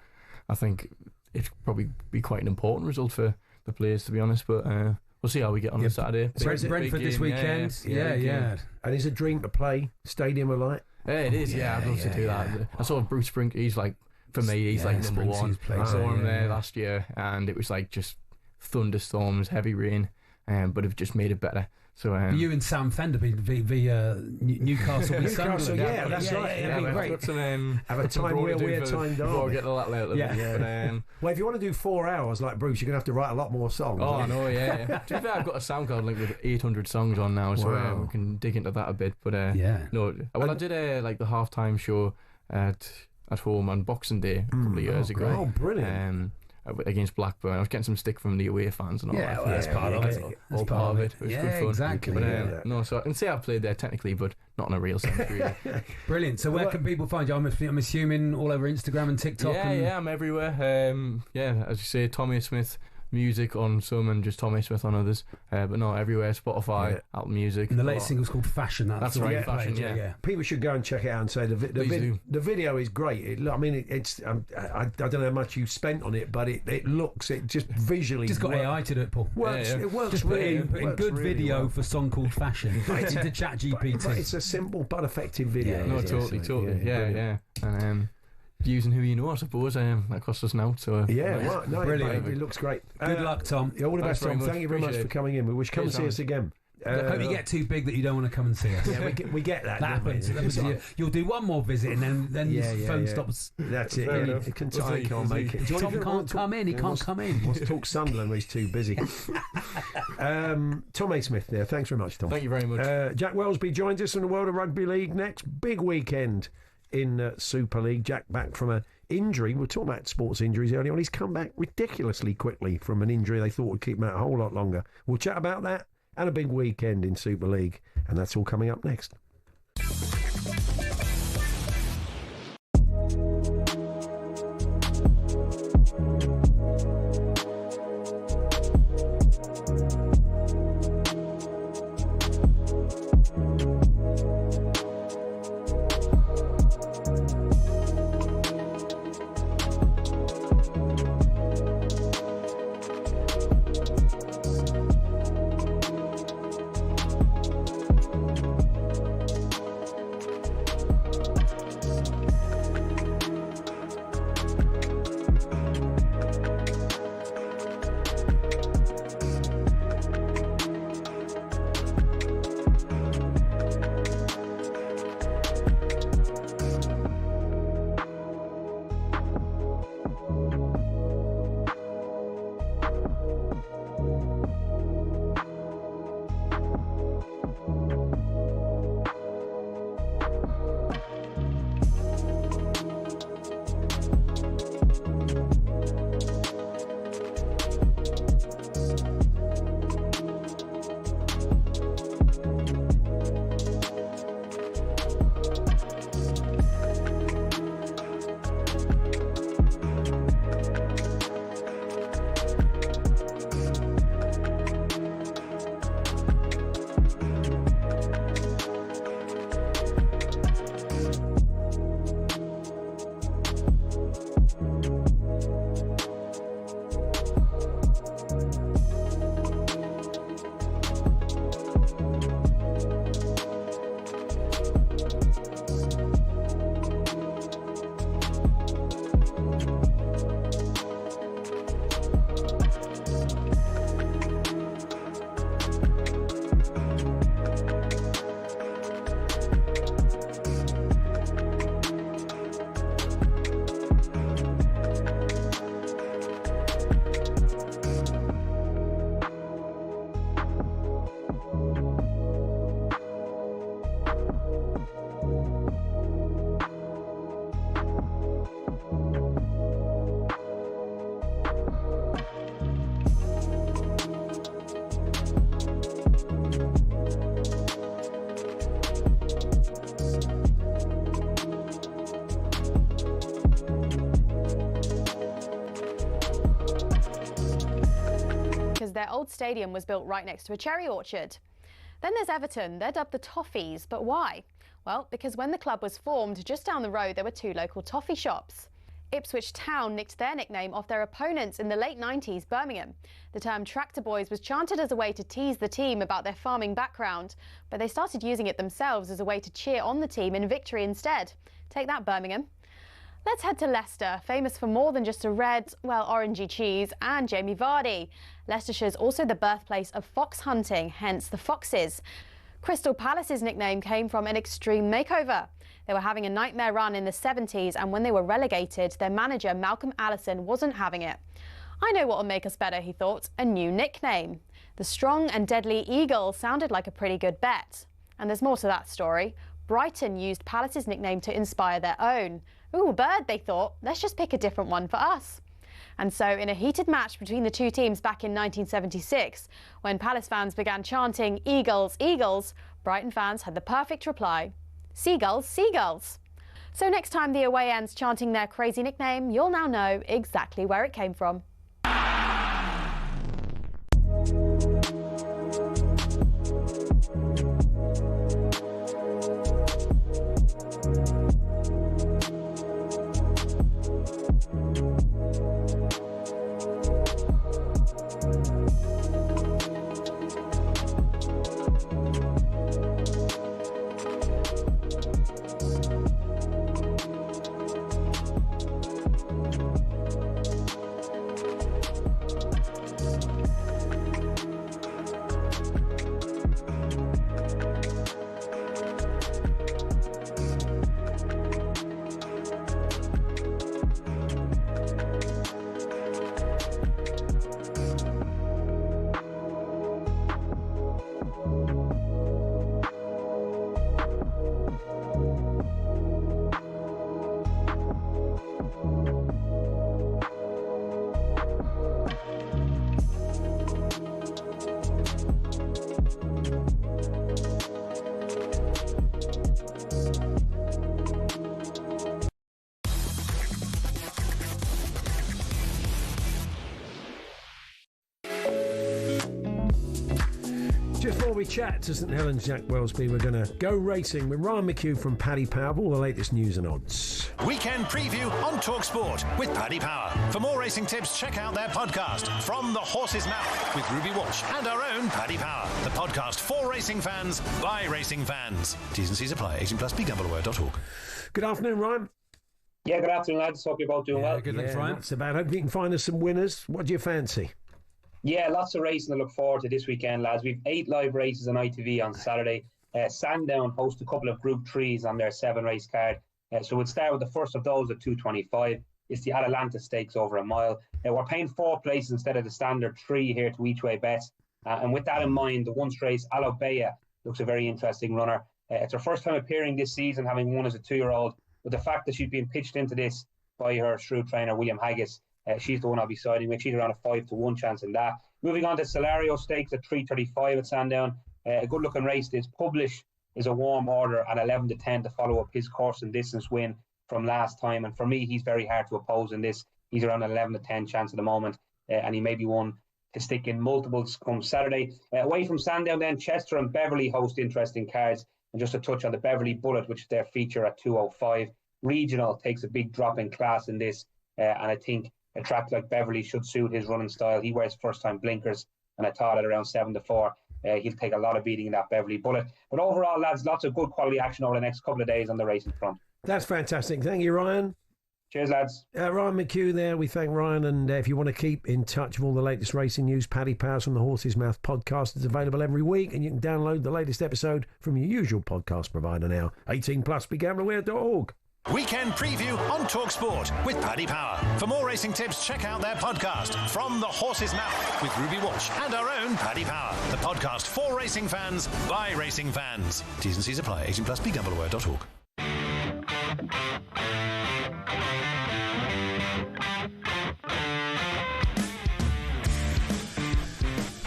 I think it'd probably be quite an important result for the players, to be honest. But we'll see how we get on Saturday. Brentford this weekend. Yeah. And it's a dream to play Stadium of Light. Yeah, it is. I'd love to do that. I saw Bruce Spring. He's like, for me, he's like number one. I saw him there last year, and it was like just thunderstorms, heavy rain, but it just made it better. So you and Sam Fender be Newcastle. Newcastle, that's right. Got some, have a time where we're timed on. Before I get all that later. Well, if you want to do 4 hours like Bruce, you're going to have to write a lot more songs. Oh, I know, yeah. To be fair, I've got a SoundCloud link with 800 songs on now, so we can dig into that a bit. But no, well, I did like the halftime show at home on Boxing Day a couple of years ago. Oh, brilliant. Against Blackburn. I was getting some stick from the away fans and all that. That's part of it. All part of it. It was good fun. Exactly. But, no, so I can say I've played there technically, but not in a real sense, really. Brilliant. So where can people find you? I'm assuming all over Instagram and TikTok. Yeah, I'm everywhere. As you say, Tommy Smith music on some and just Tommy Smith on others, but no, everywhere. Spotify, Apple Music. And the latest single's called Fashion. That's right, Fashion. Yeah. People should go and check it out and say the video is great. It's I don't know how much you spent on it, but it looks, it just visually just got AI to do it, Paul. It works. Just put in good really video for song called Fashion into ChatGPT. But it's a simple but effective video. No, totally. Yeah. And using who you know, I suppose. That costs us now. So brilliant. It looks great. Good luck, Tom. All the best, Tom. Thank you very much for coming in. We wish come and see us again. I hope you get too big that you don't want to come and see us. Yeah, we get that. That happens. You'll do one more visit and then your phone stops. That's it. It can can't make it. Tom can't come in. He can't come in. Wants to talk Sunderland, he's too busy. Tom A. Smith there. Thanks very much, Tom. Thank you very much. Jack Welsby joins us from the World of Rugby League next. Big weekend in Super League. Jack back from an injury. We were talking about sports injuries earlier on. He's come back ridiculously quickly from an injury they thought would keep him out a whole lot longer. We'll chat about that and a big weekend in Super League, and that's all coming up next. old stadium was built right next to a cherry orchard. Then there's Everton. They're dubbed the Toffees, but why? Well, because when the club was formed, just down the road there were 2 local toffee shops. Ipswich Town nicked their nickname off their opponents in the late 90s, Birmingham. The term Tractor Boys was chanted as a way to tease the team about their farming background, but they started using it themselves as a way to cheer on the team in victory instead. Take that, Birmingham. Let's head to Leicester, famous for more than just a red, well, orangey cheese and Jamie Vardy. Leicestershire's also the birthplace of fox hunting, hence the Foxes. Crystal Palace's nickname came from an extreme makeover. They were having a nightmare run in the 70s, and when they were relegated, their manager, Malcolm Allison, wasn't having it. I know what'll make us better, he thought, a new nickname. The Strong and Deadly Eagle sounded like a pretty good bet. And there's more to that story. Brighton used Palace's nickname to inspire their own. Ooh, a bird, they thought. Let's just pick a different one for us. And so, in a heated match between the two teams back in 1976, when Palace fans began chanting, "Eagles, Eagles," Brighton fans had the perfect reply, "Seagulls, Seagulls." So next time the away end's chanting their crazy nickname, you'll now know exactly where it came from. Before we chat to St Helens Jack Welsby, we're going to go racing with Ryan McHugh from Paddy Power, all the latest news and odds. Weekend preview on talkSPORT with Paddy Power. For more racing tips, check out their podcast, From the Horse's Mouth, with Ruby Walsh and our own Paddy Power. The podcast for racing fans, by racing fans. T's and C's apply. 18+ BGambleAware.org. Good afternoon, Ryan. Yeah, good afternoon, lads. Hope you're both doing well. Good, Ryan. That's about. Hope you can find us some winners. What do you fancy? Yeah, lots of racing to look forward to this weekend, lads. We've 8 live races on ITV on Saturday. Sandown host a couple of Group 3s on their 7-race card. So we'll start with the first of those at 2:25. It's the Atalanta Stakes over a mile. We're paying 4 places instead of the standard 3 here to each way bets. And with that in mind, the once race, Alobea, looks a very interesting runner. It's her first time appearing this season, having won as a 2-year-old. But the fact that she's been pitched into this by her shrewd trainer, William Haggis, she's the one I'll be siding with. She's around a 5-1 chance in that. Moving on to Solario Stakes at 3:35 at Sandown. A good looking race. This Publish is a warm order at 11-10 to follow up his course and distance win from last time. And for me, he's very hard to oppose in this. He's around an 11-10 chance at the moment. And he may be one to stick in multiples come Saturday. Away from Sandown then, Chester and Beverley host interesting cards. And just a touch on the Beverley Bullet, which is their feature at 2:05. Regional takes a big drop in class in this. And I think a track like Beverley should suit his running style. He wears first-time blinkers, and I thought at around 7-4, he'll take a lot of beating in that Beverley Bullet. But overall, lads, lots of good quality action over the next couple of days on the racing front. That's fantastic. Thank you, Ryan. Cheers, lads. Ryan McHugh there. We thank Ryan. And if you want to keep in touch with all the latest racing news, Paddy Powers from the Horse's Mouth podcast is available every week, and you can download the latest episode from your usual podcast provider now. 18+ BGambleAware.org. Weekend preview on talkSPORT with Paddy Power. For more racing tips, check out their podcast, From the Horse's Mouth, with Ruby Walsh and our own Paddy Power. The podcast for racing fans, by racing fans. T's and C's apply. 18+ BGambleAware.org.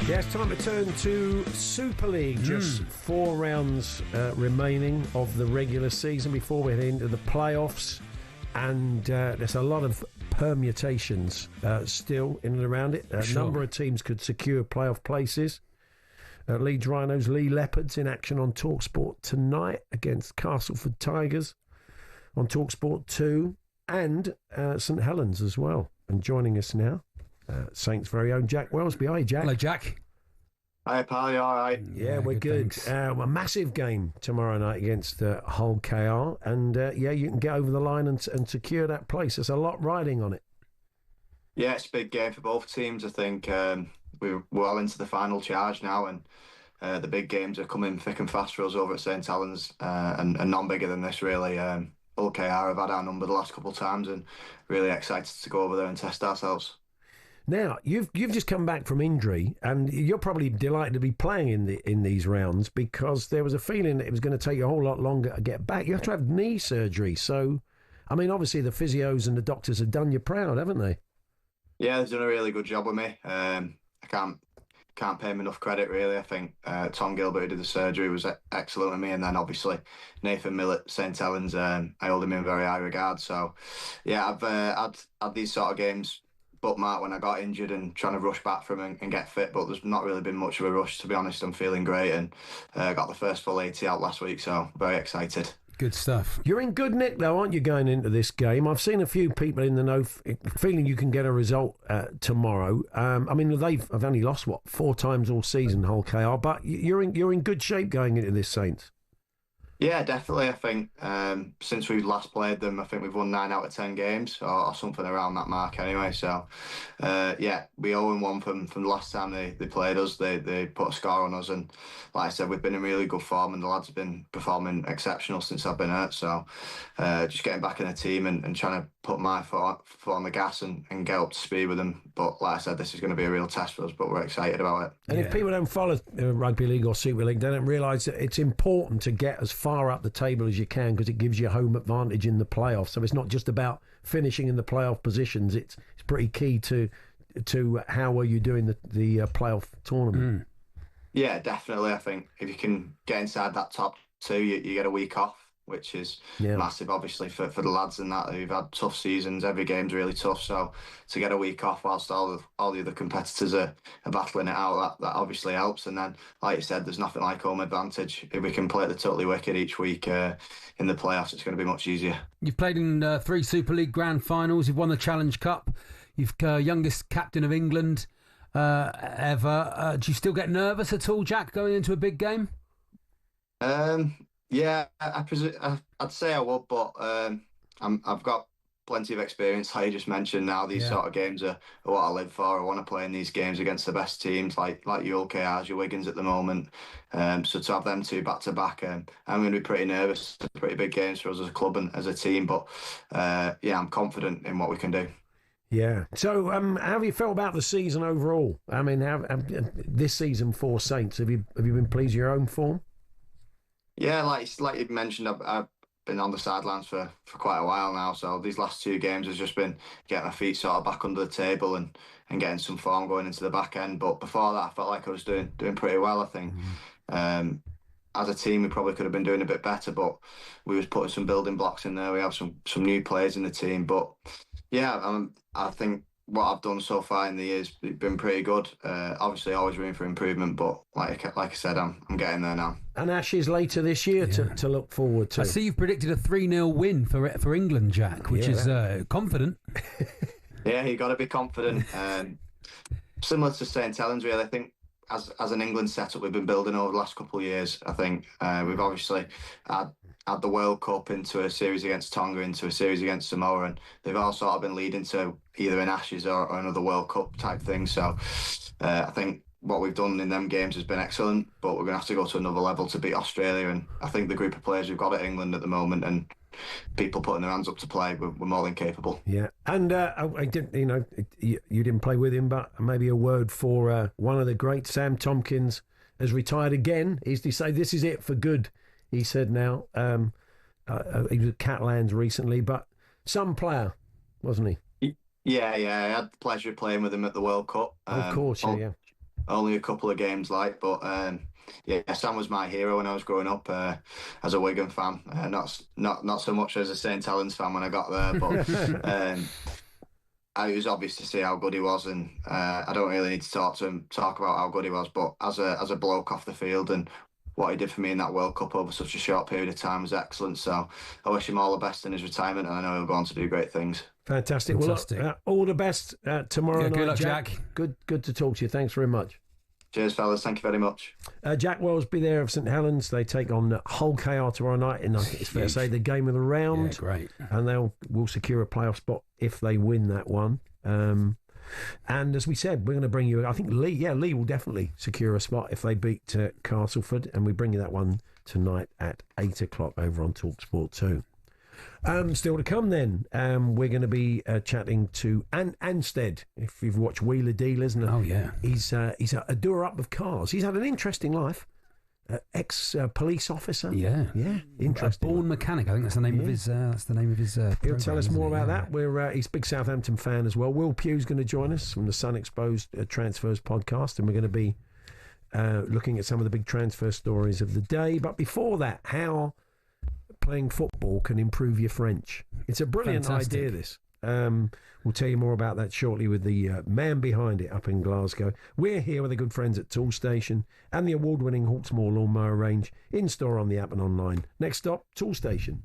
Yeah, it's time to turn to Super League. Just 4 rounds remaining of the regular season before we head into the playoffs. And there's a lot of permutations still in and around it. A number of teams could secure playoff places. Leeds Rhinos, Lee Leopards in action on talkSPORT tonight against Castleford Tigers on talkSPORT 2, and St Helens as well. And joining us now, Saints' very own Jack Welsby. Hi, Jack. Hello, Jack. Hi, pal. You all right? Yeah, we're good. A massive game tomorrow night against Hull KR, and you can get over the line and secure that place. There's a lot riding on it. Yeah, it's a big game for both teams. I think we're well into the final charge now, and the big games are coming thick and fast for us over at St Helens, and none bigger than this, really. Hull KR have had our number the last couple of times, and really excited to go over there and test ourselves. Now, you've just come back from injury, and you're probably delighted to be playing in these rounds, because there was a feeling that it was going to take you a whole lot longer to get back. You have to have knee surgery, so, I mean, obviously the physios and the doctors have done you proud, haven't they? Yeah, they've done a really good job with me. I can't pay him enough credit, really. I think Tom Gilbert, who did the surgery, was excellent with me, and then obviously Nathan Millett, St Helens, I hold him in very high regard. So, yeah, I've had these sort of games bookmarked when I got injured and trying to rush back from and get fit, but there's not really been much of a rush, to be honest. I'm feeling great, and got the first full 80 out last week, so very excited. Good stuff. You're in good nick, though, aren't you, going into this game? I've seen a few people in the know feeling you can get a result tomorrow. I mean, they've only lost, 4 times all season, Hull KR, but you're in good shape going into this, Saints. Yeah, definitely. I think since we last played them, I think we've won 9 out of 10 games, or something around that mark anyway. So, yeah, we 0-1 from the last time they played us. They put a score on us, and like I said, we've been in really good form, and the lads have been performing exceptional since I've been hurt. So, just getting back in the team and trying to put my foot on the gas and get up to speed with them. But like I said, this is going to be a real test for us, but we're excited about it. And if people don't follow Rugby League or Super League, they don't realise that it's important to get as far up the table as you can, because it gives you home advantage in the playoffs. So it's not just about finishing in the playoff positions. It's pretty key to how well you do in the playoff tournament. Yeah, definitely. I think if you can get inside that top 2, you get a week off, which is massive, obviously, for the lads and that who've had tough seasons. Every game's really tough, so to get a week off whilst all the other competitors are battling it out, that obviously helps. And then, like you said, there's nothing like home advantage. If we can play the totally wicked each week in the playoffs, it's going to be much easier. You've played in 3 Super League grand finals. You've won the Challenge Cup. You've youngest captain of England ever. Do you still get nervous at all, Jack, going into a big game? Yeah, I'd say I would, but I've got plenty of experience, like you just mentioned. Now these sort of games are what I live for. I want to play in these games against the best teams, like your KRs, your Wiggins at the moment. So to have them 2 back to back, I'm going to be pretty nervous. Pretty big games for us as a club and as a team, but yeah, I'm confident in what we can do. Yeah. So, how have you felt about the season overall? I mean, this season for Saints, have you been pleased with your own form? Yeah, like you mentioned, I've been on the sidelines for quite a while now. So these last 2 games has just been getting my feet sort of back under the table and getting some form going into the back end. But before that, I felt like I was doing pretty well, I think. As a team, we probably could have been doing a bit better, but we was putting some building blocks in there. We have some new players in the team. But yeah, I think what I've done so far in the year's been pretty good. Obviously, always room for improvement, but like I said, I'm getting there now. And Ashes later this year to look forward to. I see you've predicted a 3-0 win for England, Jack, which is confident. Yeah, you got to be confident. Similar to St Helens, really. I think as an England setup, we've been building over the last couple of years. I think we've obviously had the World Cup into a series against Tonga, into a series against Samoa, and they've all sort of been leading to either an Ashes or another World Cup type thing. So I think what we've done in them games has been excellent, but we're going to have to go to another level to beat Australia. And I think the group of players we've got at England at the moment, and people putting their hands up to play, we're more than capable. Yeah, and I didn't, you didn't play with him, but maybe a word for one of the greats, Sam Tompkins, has retired again. He's decided this is it for good. He said now, he was at Catalans recently, but some player, wasn't he? Yeah, I had the pleasure of playing with him at the World Cup. Of course, yeah. Only a couple of games, but yeah, Sam was my hero when I was growing up as a Wigan fan. Not so much as a St Helens fan when I got there, but it was obvious to see how good he was, and I don't really need to talk about how good he was, but as a bloke off the field and what he did for me in that World Cup over such a short period of time was excellent. So I wish him all the best in his retirement, and I know he'll go on to do great things. Fantastic. Well, look, all the best tomorrow night, good luck, Jack. Good to talk to you. Thanks very much. Cheers, fellas. Thank you very much. Jack Welsby there of St Helens. They take on Hull KR tomorrow night, and I think it's fair to say the game of the round. Yeah, great. And will secure a playoff spot if they win that one. And as we said, we're going to bring you, I think Lee will definitely secure a spot if they beat Castleford, and we bring you that one tonight at 8 o'clock over on talkSPORT 2. Still to come then, we're going to be chatting to Ant Anstead. If you've watched Wheeler Dealers, he's a doer-up of cars. He's had an interesting life. Ex-police officer. Yeah, interesting. A born mechanic. I think that's the name of his. That's the name of his. He'll tell us more about that. He's a big Southampton fan as well. Will Pugh's going to join us from the Sun Exposed Transfers podcast, and we're going to be looking at some of the big transfer stories of the day. But before that, how playing football can improve your French. It's a brilliant idea, this. We'll tell you more about that shortly with the man behind it up in Glasgow. We're here with the good friends at Toolstation and the award-winning Hawksbee lawnmower range, in-store, on the app and online. Next stop, Toolstation.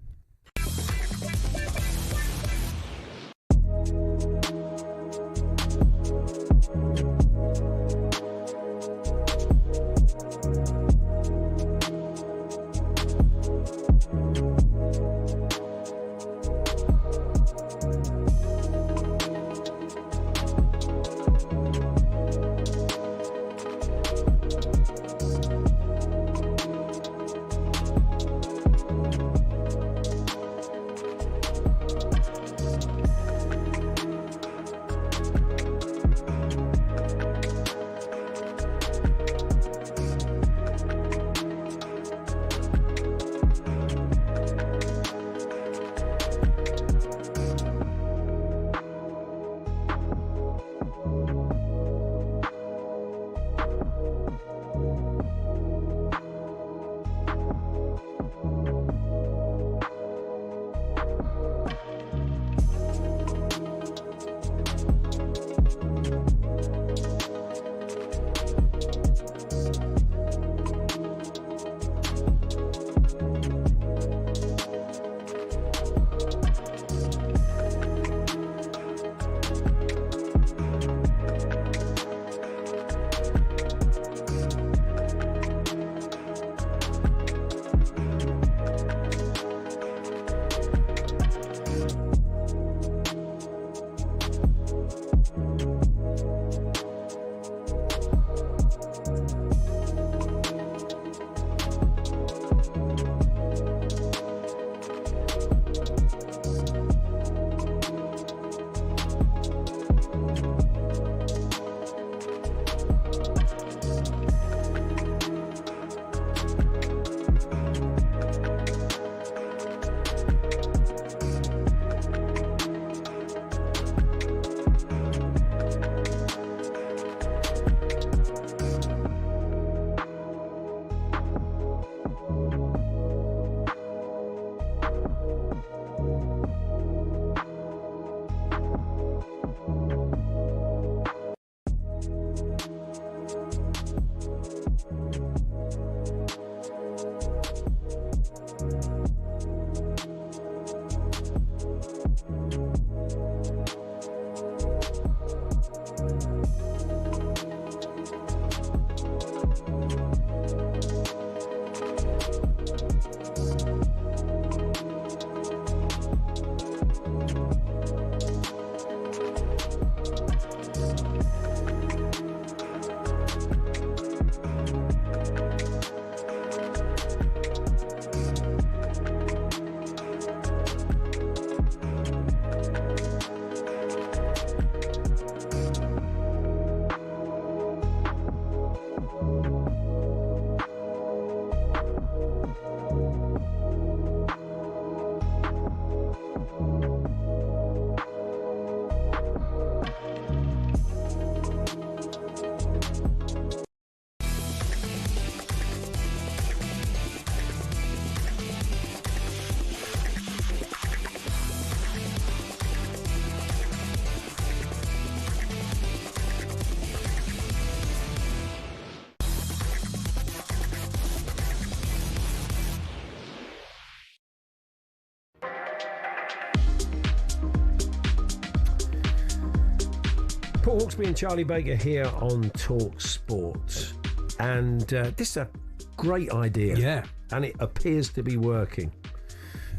Paul Hawksbee and Charlie Baker here on Talk Sport. And this is a great idea. Yeah. And it appears to be working.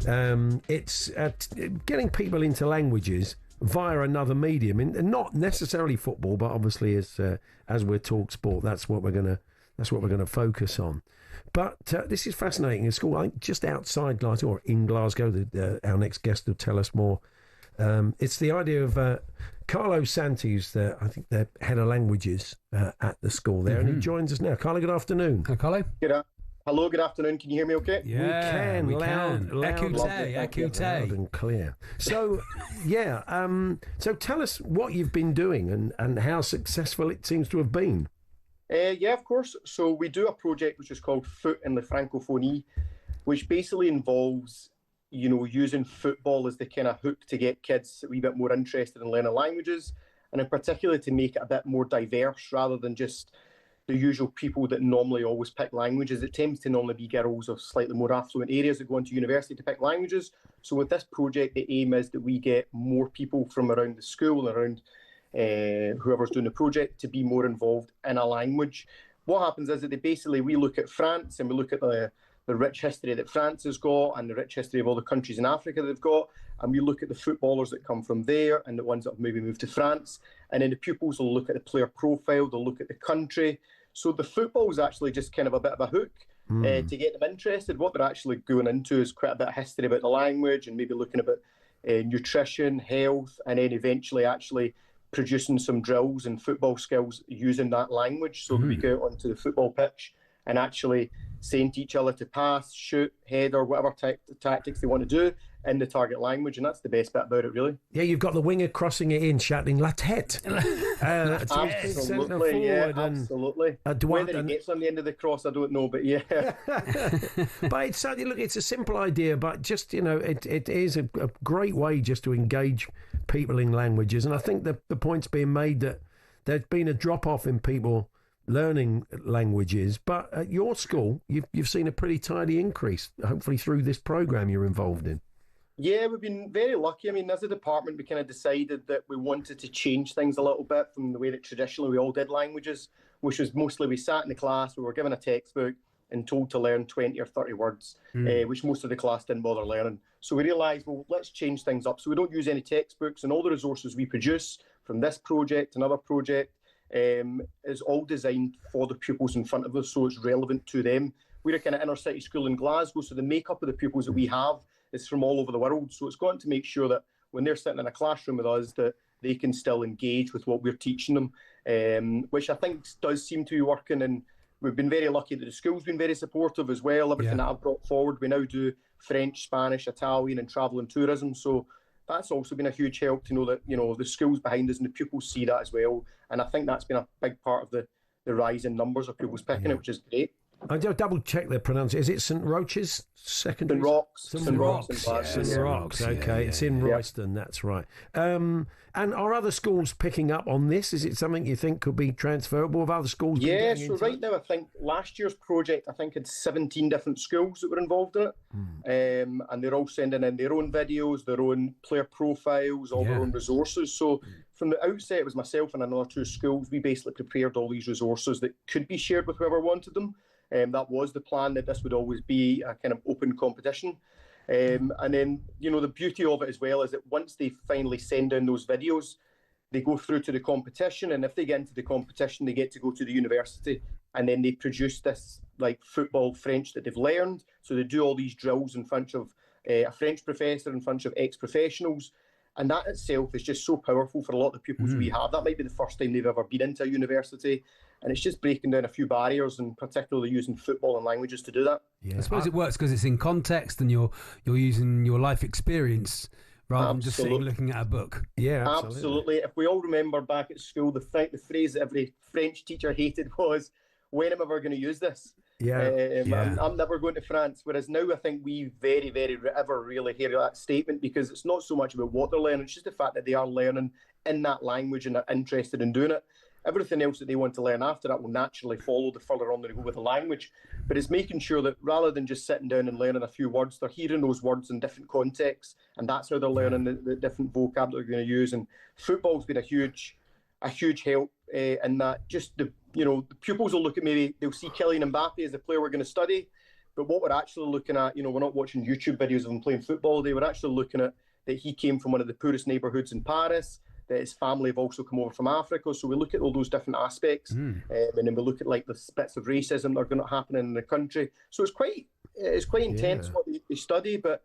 It's getting people into languages via another medium, and not necessarily football, but obviously as we're Talk Sport, that's what we're gonna focus on. But this is fascinating. A school, I think, just outside Glasgow or in Glasgow. Our next guest will tell us more. It's the idea of Carlo Santi, who's I think the head of languages at the school there, and he joins us now. Carlo, good afternoon. Hi, Carlo. Hello, good afternoon. Can you hear me okay? Yeah, we can. Loud, Loud and clear. So, so tell us what you've been doing and how successful it seems to have been. Yeah, of course. So we do a project which is called Foot in the Francophonie, which basically involves, using football as the kind of hook to get kids a wee bit more interested in learning languages, and in particular to make it a bit more diverse rather than just the usual people that normally always pick languages. It tends to normally be girls of slightly more affluent areas that go into university to pick languages. So with this project, the aim is that we get more people from around the school and around whoever's doing the project to be more involved in a language. What happens is that we look at France and we look at the rich history that France has got and the rich history of all the countries in Africa they've got, and we look at the footballers that come from there and the ones that have maybe moved to France, and then the pupils will look at the player profile, they'll look at the country. So the football is actually just kind of a bit of a hook to get them interested. What they're actually going into is quite a bit of history about the language and maybe looking about nutrition, health, and then eventually actually producing some drills and football skills using that language so that we go out onto the football pitch and actually saying to each other to pass, shoot, head, or whatever tactics they want to do in the target language, and that's the best bit about it, really. Yeah, you've got the winger crossing it in, shouting "La tête!" Absolutely, yeah, absolutely. Whether he gets on the end of the cross, I don't know, but yeah. But it's it's a simple idea, but just it is a great way just to engage people in languages, and I think the point's being made that there's been a drop off in people learning languages, but at your school, you've seen a pretty tidy increase, hopefully through this program you're involved in. Yeah, we've been very lucky. I mean, as a department, we kind of decided that we wanted to change things a little bit from the way that traditionally we all did languages, which was mostly we sat in the class, we were given a textbook and told to learn 20 or 30 words, which most of the class didn't bother learning. So we realised, well, let's change things up. So we don't use any textbooks, and all the resources we produce from this project, another project, is all designed for the pupils in front of us, so it's relevant to them. We're a kind of inner city school in Glasgow, so the makeup of the pupils that we have is from all over the world. So it's got to make sure that when they're sitting in a classroom with us, that they can still engage with what we're teaching them, which I think does seem to be working. And we've been very lucky that the school's been very supportive as well. Everything that I've brought forward, we now do French, Spanish, Italian, and travel and tourism. So that's also been a huge help to know that the school's behind us and the pupils see that as well. And I think that's been a big part of the rise in numbers of pupils picking it, which is great. I double check the pronunciation. Is it St Roach's Secondary? St Roch's. St Roch's. Okay, it's in Royston. That's right. And are other schools picking up on this? Is it something you think could be transferable with other schools? Yeah. So right now, I think last year's project, had 17 different schools that were involved in it, and they're all sending in their own videos, their own player profiles, all their own resources. So from the outset, it was myself and another 2 schools. We basically prepared all these resources that could be shared with whoever wanted them. That was the plan, that this would always be a kind of open competition. And then, the beauty of it as well is that once they finally send in those videos, they go through to the competition. And if they get into the competition, they get to go to the university. And then they produce this like football French that they've learned. So they do all these drills in front of a French professor, in front of ex-professionals. And that itself is just so powerful for a lot of the pupils we have. That might be the first time they've ever been into a university. And it's just breaking down a few barriers, and particularly using football and languages to do that. Yeah. I suppose it works because it's in context and you're using your life experience rather than just sitting looking at a book. Yeah, absolutely. If we all remember back at school, the phrase that every French teacher hated was, "When am I ever going to use this?" I'm never going to France. Whereas now I think we very, very ever really hear that statement, because it's not so much about what they're learning, it's just the fact that they are learning in that language and are interested in doing it. Everything else that they want to learn after that will naturally follow the further on they go with the language. But it's making sure that rather than just sitting down and learning a few words, they're hearing those words in different contexts, and that's how they're learning the different vocab that they're going to use. And football's been a huge a huge help in that. Just the pupils will look at, maybe they'll see Kylian Mbappe as the player we're going to study, but what we're actually looking at, we're not watching YouTube videos of him playing football. We're actually looking at that he came from one of the poorest neighbourhoods in Paris, that his family have also come over from Africa. So we look at all those different aspects, and then we look at like the bits of racism that are going to happen in the country. So it's quite intense what they study, but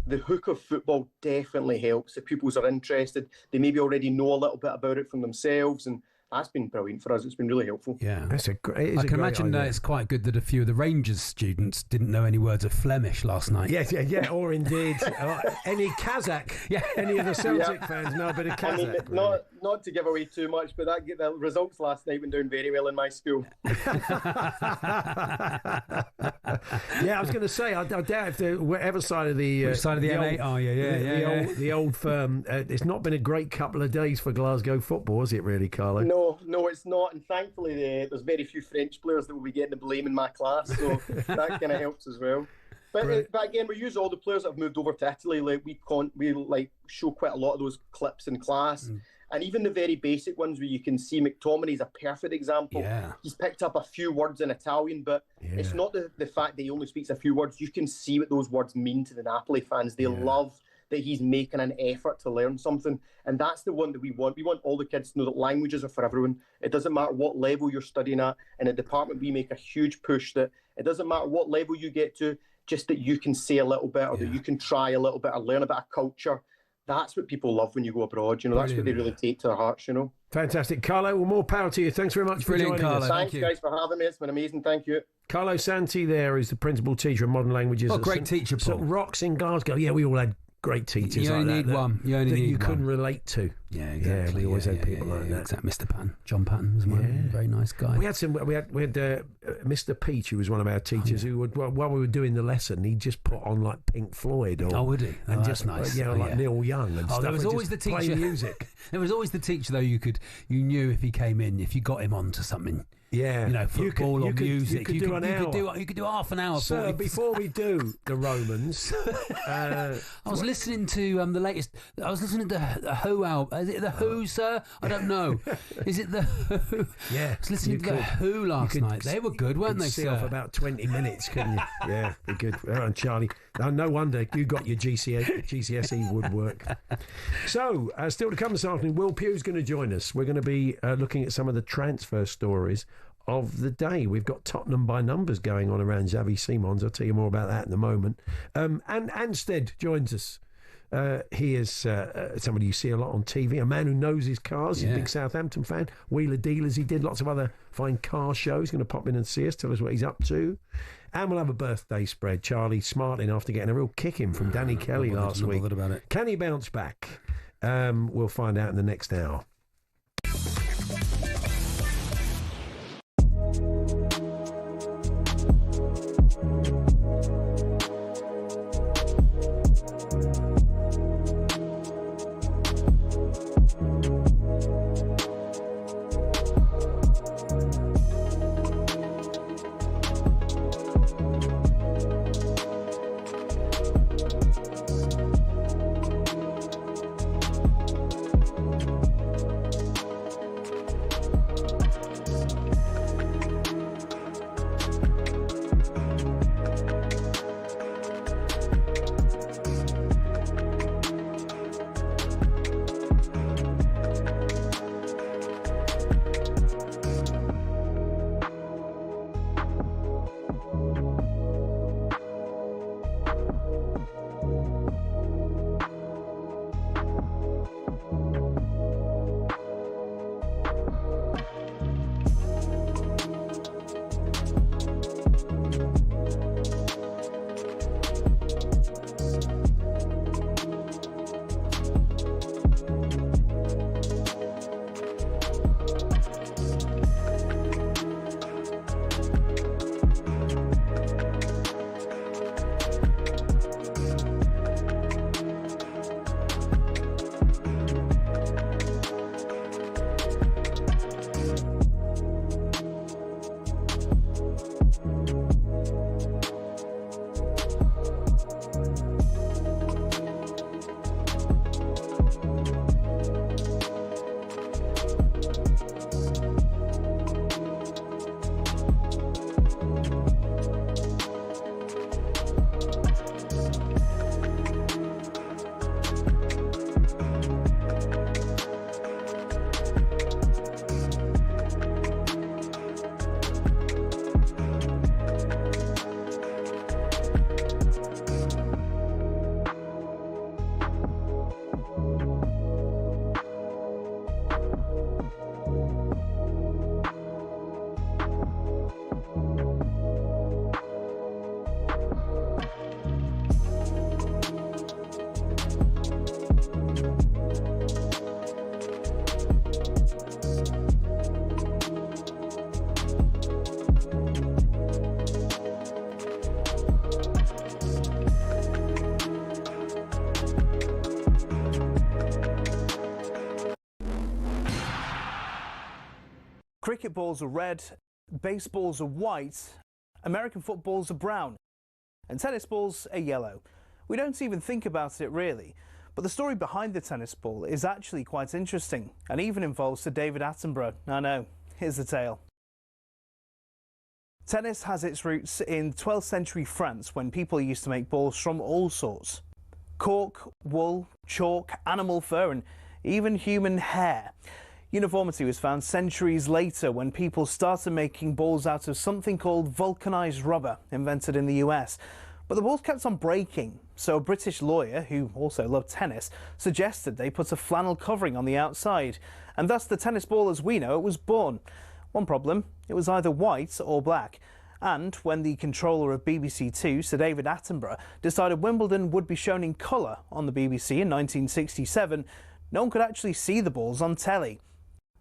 the hook of football definitely helps. The pupils are interested. They maybe already know a little bit about it from themselves, and that's been brilliant for us. It's been really helpful. Yeah, I can imagine it's quite good that a few of the Rangers students didn't know any words of Flemish last night. Yeah, or indeed any Kazakh. Yeah, any of the Celtic fans know a bit of Kazakh. I mean, not to give away too much, but the results last night went down very well in my school. Yeah, I was going to say, I doubt if whatever side of the which side of the M8 are you? The old firm. It's not been a great couple of days for Glasgow football, has it? Really, Carlo? No, it's not. And thankfully, there's very few French players that will be getting the blame in my class, so that kind of helps as well. But again, we use all the players that have moved over to Italy. Like we show quite a lot of those clips in class. And even the very basic ones where you can see McTominay's a perfect example. Yeah. He's picked up a few words in Italian, but it's not the fact that he only speaks a few words. You can see what those words mean to the Napoli fans. They love that he's making an effort to learn something. And that's the one that we want. We want all the kids to know that languages are for everyone. It doesn't matter what level you're studying at. In a department, we make a huge push that it doesn't matter what level you get to, just that you can say a little bit, or that you can try a little bit, or learn a bit of culture. That's what people love when you go abroad. That's what they really take to their hearts, Fantastic. Carlo, well, more power to you. Thanks very much for joining us. Thanks, guys, for having me. It's been amazing. Thank you. Carlo Santi there is the principal teacher of modern languages. Great teacher, Paul. St. Roch's in Glasgow. Yeah, we all had great teachers you only like need one. You only that need you one. couldn't relate to. Yeah, exactly. Yeah, we always had people like that. Exactly. Mr. Patton, John Patton was one very nice guy. We had Mr. Peach, who was one of our teachers, who would, while we were doing the lesson, he'd just put on like Pink Floyd, or would he? And that's nice. Like Neil Young and stuff. There was always the teacher. Play music. There was always the teacher though. You knew if he came in, if you got him onto something. Yeah, football or music. You could do half an hour. Sir, before we do the Romans, I was listening to the latest. I was listening to the Who album. Is it the Who, sir? I don't know. Is it the Who? Yeah, I was listening to the Who last night. They were good, weren't they, sir? For about 20 minutes, couldn't you? Yeah, they're good. And Charlie, no wonder you got your GCSE woodwork. So, still to come this afternoon, Will Pugh's going to join us. We're going to be looking at some of the transfer stories of the day. We've got Tottenham by numbers going on around Xavi Simons. I'll tell you more about that in a moment. Ant Anstead joins us. He is somebody you see a lot on TV, a man who knows his cars. He's a big Southampton fan. Wheeler Dealers, he did lots of other fine car shows. He's going to pop in and see us, tell us what he's up to. And we'll have a birthday spread. Charlie smarting after getting a real kicking from Danny Kelly last week. About it. Can he bounce back? We'll find out in the next hour. cricket balls are red, baseballs are white, American footballs are brown, and tennis balls are yellow. We don't even think about it really, but the story behind the tennis ball is actually quite interesting and even involves Sir David Attenborough. I know, here's the tale. Tennis has its roots in 12th century France when people used to make balls from all sorts. Cork, wool, chalk, animal fur and even human hair. Uniformity was found centuries later when people started making balls out of something called vulcanized rubber, invented in the US. But the balls kept on breaking, so a British lawyer, who also loved tennis, suggested they put a flannel covering on the outside, and thus the tennis ball as we know it was born. One problem, it was either white or black. And when the controller of BBC Two, Sir David Attenborough, decided Wimbledon would be shown in colour on the BBC in 1967, no one could actually see the balls on telly.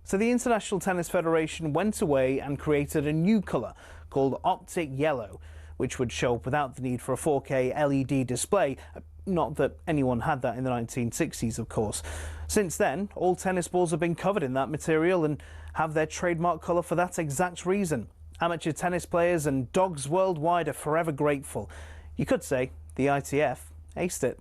So the International Tennis Federation went away and created a new colour called Optic Yellow, which would show up without the need for a 4K LED display. Not that anyone had that in the 1960s, of course. Since then, all tennis balls have been covered in that material and have their trademark colour for that exact reason. Amateur tennis players and dogs worldwide are forever grateful. You could say the ITF aced it.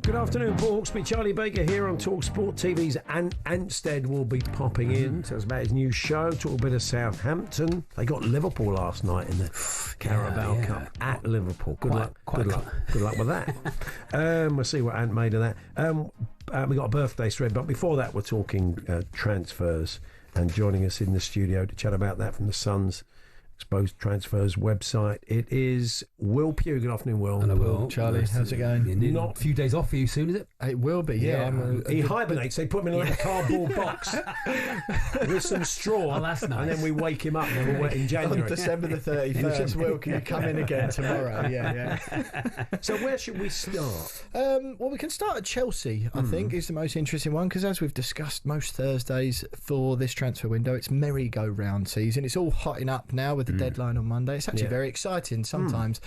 Good afternoon, Paul Hawksbee, Charlie Baker here on talkSPORT. TV's Ant Anstead will be popping in. Tell us about his new show. Talk a bit of Southampton. They got Liverpool last night in the Carabao Cup at Liverpool. Good luck with that. We'll see what Ant made of that. We got a birthday thread, but before that, we're talking transfers. And joining us in the studio to chat about that from the Sun's Exposed Transfers website, it is Will Pugh. Good afternoon, Will. Hello, Will. Charlie, how's it going? Not a few days off for you soon, is it? It will be, yeah. He hibernates. They put him in a little cardboard box with some straw. Oh, that's nice. And then we wake him up in January. On December the 31st. Will, can you come in again tomorrow? Yeah. So where should we start? Well, we can start at Chelsea, I think, is the most interesting one, because as we've discussed most Thursdays for this transfer window, it's merry-go-round season. It's all hotting up now with the deadline on Monday. It's actually very exciting. Sometimes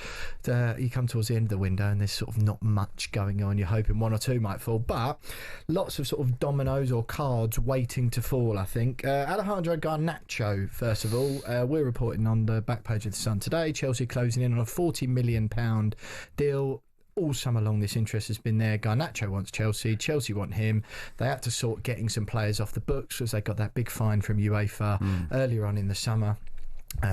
you come towards the end of the window and there's sort of not much going on. You're hoping one or two might fall, but lots of sort of dominoes or cards waiting to fall, I think. Alejandro Garnacho, first of all. We're reporting on the back page of The Sun today. Chelsea closing in on a £40 million deal. All summer long this interest has been there. Garnacho wants Chelsea want him. They had to sort getting some players off the books because they got that big fine from UEFA earlier on in the summer.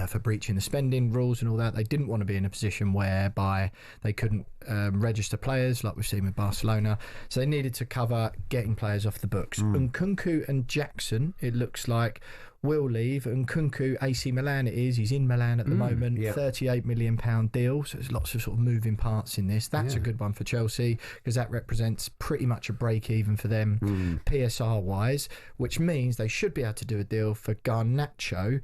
For breaching the spending rules and all that. They didn't want to be in a position whereby they couldn't register players like we've seen with Barcelona, so they needed to cover getting players off the books. Nkunku and Jackson, it looks like, will leave. Nkunku, AC Milan it is. He's in Milan at the moment. £38 million deal. So there's lots of sort of moving parts in this. That's a good one for Chelsea because that represents pretty much a break even for them PSR wise, which means they should be able to do a deal for Garnacho.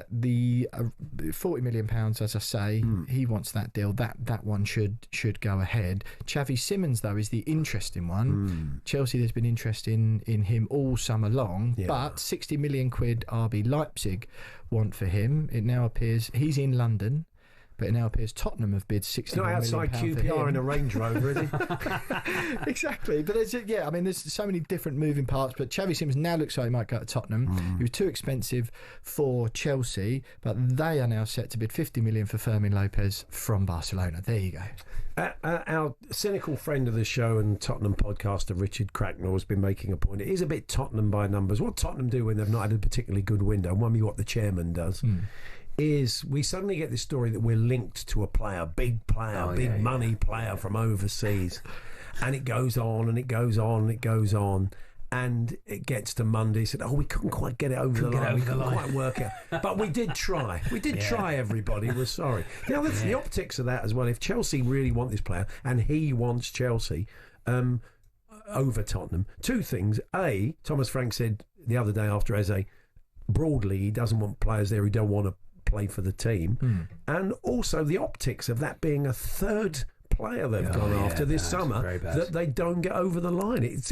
The £40 million, as I say, he wants that deal. That one should should go ahead. Xavi Simons, though, is the interesting one. Chelsea, there's been interest in him all summer long, but 60 million quid RB Leipzig want for him. It now appears he's in London. But it now appears Tottenham have bid £60 million. It's not outside QPR in a Range Rover, is he? Exactly. But there's so many different moving parts. But Xavi Simons now looks like he might go to Tottenham. He was too expensive for Chelsea, but they are now set to bid £50 million for Fermin Lopez from Barcelona. There you go. Our cynical friend of the show and Tottenham podcaster Richard Cracknell has been making a point. It is a bit Tottenham by numbers. What Tottenham do when they've not had a particularly good window, and maybe what the chairman does, is we suddenly get this story that we're linked to a player, big money player from overseas, and it goes on and it goes on and it goes on, and it gets to Monday. Said, we couldn't quite get it over the line. We couldn't quite work it, but we did try. We did try. Everybody, we're sorry. That's the optics of that as well. If Chelsea really want this player, and he wants Chelsea over Tottenham, two things. A, Thomas Frank said the other day after Eze, broadly, he doesn't want players there who don't want to play for the team, and also the optics of that being a third player they've gone after this summer that they don't get over the line. It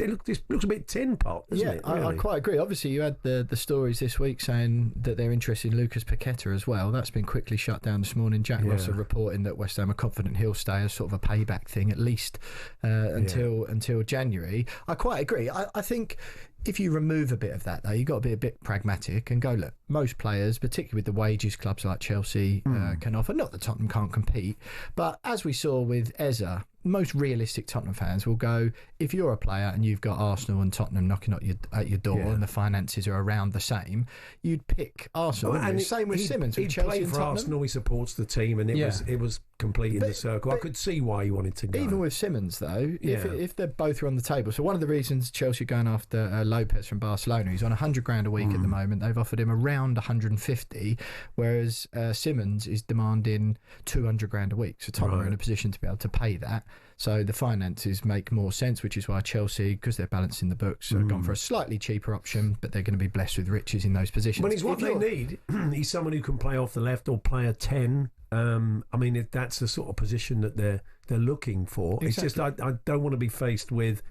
looks a bit tin pot, doesn't it? Really? I quite agree. Obviously, you had the stories this week saying that they're interested in Lucas Paqueta as well. That's been quickly shut down this morning. Jack Welsby reporting that West Ham are confident he'll stay as sort of a payback thing at least until January. I quite agree. I think if you remove a bit of that, though, you've got to be a bit pragmatic and go, look, most players, particularly with the wages clubs like Chelsea can offer, not that Tottenham can't compete, but as we saw with Eze, most realistic Tottenham fans will go, if you're a player and you've got Arsenal and Tottenham knocking at your door and the finances are around the same, you'd pick Arsenal. And same with Simons. With Chelsea played for Arsenal, he supports the team, and it was completing the circle. I could see why he wanted to go. Even with Simons, though, if they're both on the table. So one of the reasons Chelsea are going after Lopez from Barcelona, he's on 100 grand a week at the moment. They've offered him around 150, whereas Simons is demanding 200 grand a week. So Tottenham are in a position to be able to pay that. So the finances make more sense, which is why Chelsea, because they're balancing the books, have gone for a slightly cheaper option, but they're going to be blessed with riches in those positions. But he's what they need. He's someone who can play off the left or play a 10. I mean, that's the sort of position that they're looking for. Exactly. It's just I don't want to be faced with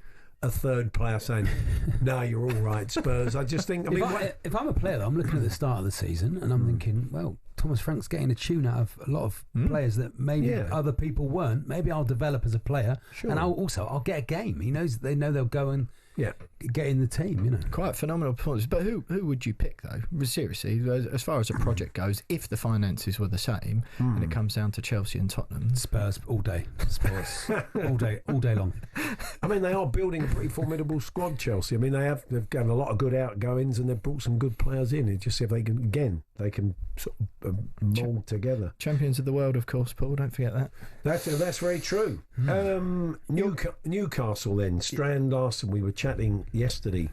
a third player saying, "No, you're all right, Spurs." I just think. If I'm a player, though, I'm looking at the start of the season and I'm thinking, well, Thomas Frank's getting a tune out of a lot of players that maybe other people weren't. Maybe I'll develop as a player, and I'll get a game. They know they'll go and get in the team. You know, quite phenomenal performance. But who would you pick though? Seriously, as far as a project goes, if the finances were the same, and it comes down to Chelsea and Tottenham, Spurs all day, Spurs all day long. I mean, they are building a pretty formidable squad, Chelsea. I mean, they've got a lot of good outgoings and they've brought some good players in. It's just if they can sort of mould together. Champions of the world, of course, Paul. Don't forget that. That's very true. Newcastle then, Strand Larsen. We were chatting yesterday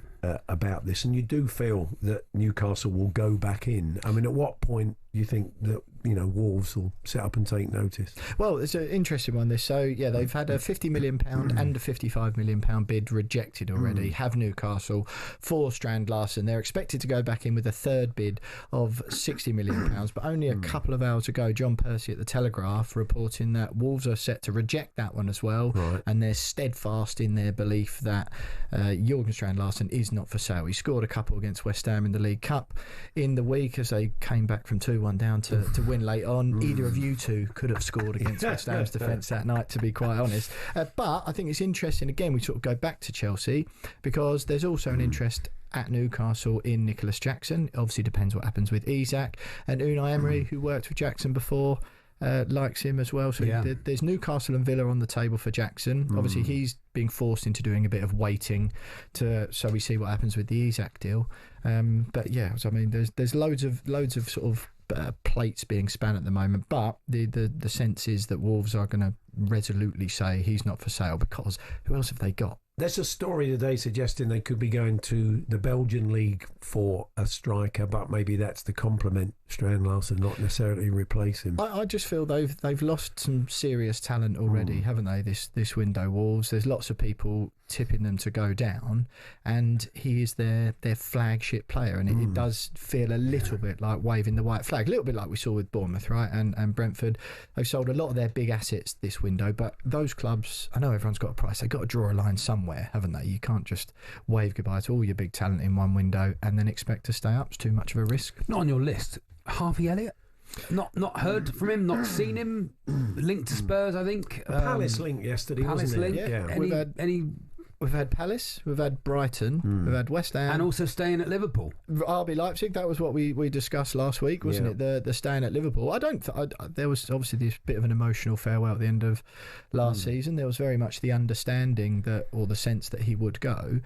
about this, and you do feel that Newcastle will go back in. I mean, at what point do you think that Wolves will set up and take notice? Well, it's an interesting one. This, so they've had a £50 million and a £55 million bid rejected already. Have Newcastle for Strand Larsen. They're expected to go back in with a third bid of £60 million, but only a couple of hours ago, John Percy at the Telegraph reporting that Wolves are set to reject that one as well, and they're steadfast in their belief that Jurgen Strand Larsen is not for sale. He scored a couple against West Ham in the League Cup in the week as they came back from 2-1 down to win late on. Either of you two could have scored against West Ham's defence that night, to be quite honest. But I think it's interesting, again, we sort of go back to Chelsea, because there's also an interest at Newcastle in Nicholas Jackson. Obviously depends what happens with Isak, and Unai Emery, who worked with Jackson before, likes him as well. So there's Newcastle and Villa on the table for Jackson. Obviously he's being forced into doing a bit of waiting so we see what happens with the Isak deal. But so, I mean, there's loads of sort of plates being span at the moment, but the sense is that Wolves are going to resolutely say he's not for sale, because who else have they got? There's a story today suggesting they could be going to the Belgian league for a striker, but maybe that's to complement Strand Larsen, not necessarily replace him. I just feel they've lost some serious talent already, haven't they? This window, Wolves. There's lots of people tipping them to go down, and he is their flagship player, and it does feel a little bit like waving the white flag, a little bit like we saw with Bournemouth, right? And Brentford. They've sold a lot of their big assets this window. window, but those clubs, I know everyone's got a price. They've got to draw a line somewhere, haven't they? You can't just wave goodbye to all your big talent in one window and then expect to stay up. It's too much of a risk. Not on your list. Harvey Elliott? Not heard from him, not seen him. Linked to Spurs, I think. Palace link yesterday, Palace wasn't link. it? Yeah. We've had Palace, we've had Brighton, we've had West Ham. And also staying at Liverpool. RB Leipzig, that was what we discussed last week, wasn't it? The staying at Liverpool. There was obviously this bit of an emotional farewell at the end of last season. There was very much the understanding or the sense that he would go.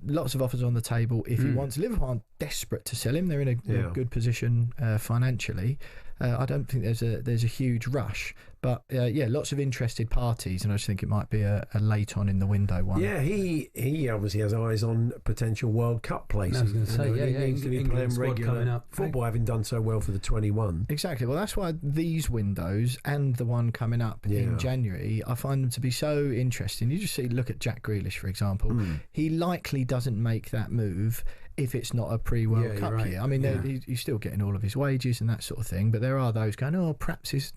Lots of offers on the table if he wants. Liverpool aren't desperate to sell him. They're in a good position financially. I don't think there's a huge rush, but lots of interested parties, and I just think it might be a late on in the window one. Yeah, he obviously has eyes on potential World Cup places. I was going to say, he needs to be England playing squad coming regular up. football, having done so well for the 21. Exactly. Well, that's why these windows and the one coming up in January, I find them to be so interesting. You just look at Jack Grealish, for example. He likely doesn't make that move if it's not a pre-World Cup year. I mean, he's still getting all of his wages and that sort of thing, but there are those going, perhaps is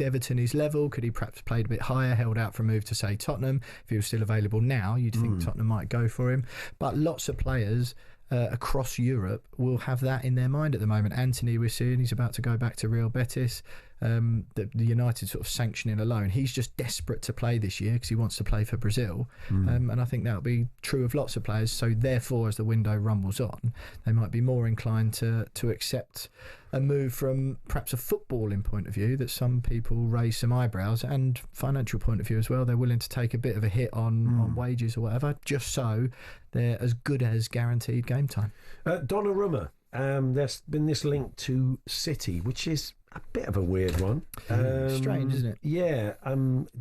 Everton his level? Could he perhaps played a bit higher, held out for a move to, say, Tottenham? If he was still available now, you'd think Tottenham might go for him. But lots of players across Europe will have that in their mind at the moment. Anthony, we're seeing, he's about to go back to Real Betis. The United sort of sanctioning alone, he's just desperate to play this year because he wants to play for Brazil, and I think that'll be true of lots of players. So therefore, as the window rumbles on, they might be more inclined to accept a move from perhaps a footballing point of view that some people raise some eyebrows, and financial point of view as well. They're willing to take a bit of a hit on wages or whatever, just so they're as good as guaranteed game time. Donnarumma, there's been this link to City, which is a bit of a weird one. Strange, isn't it? Yeah.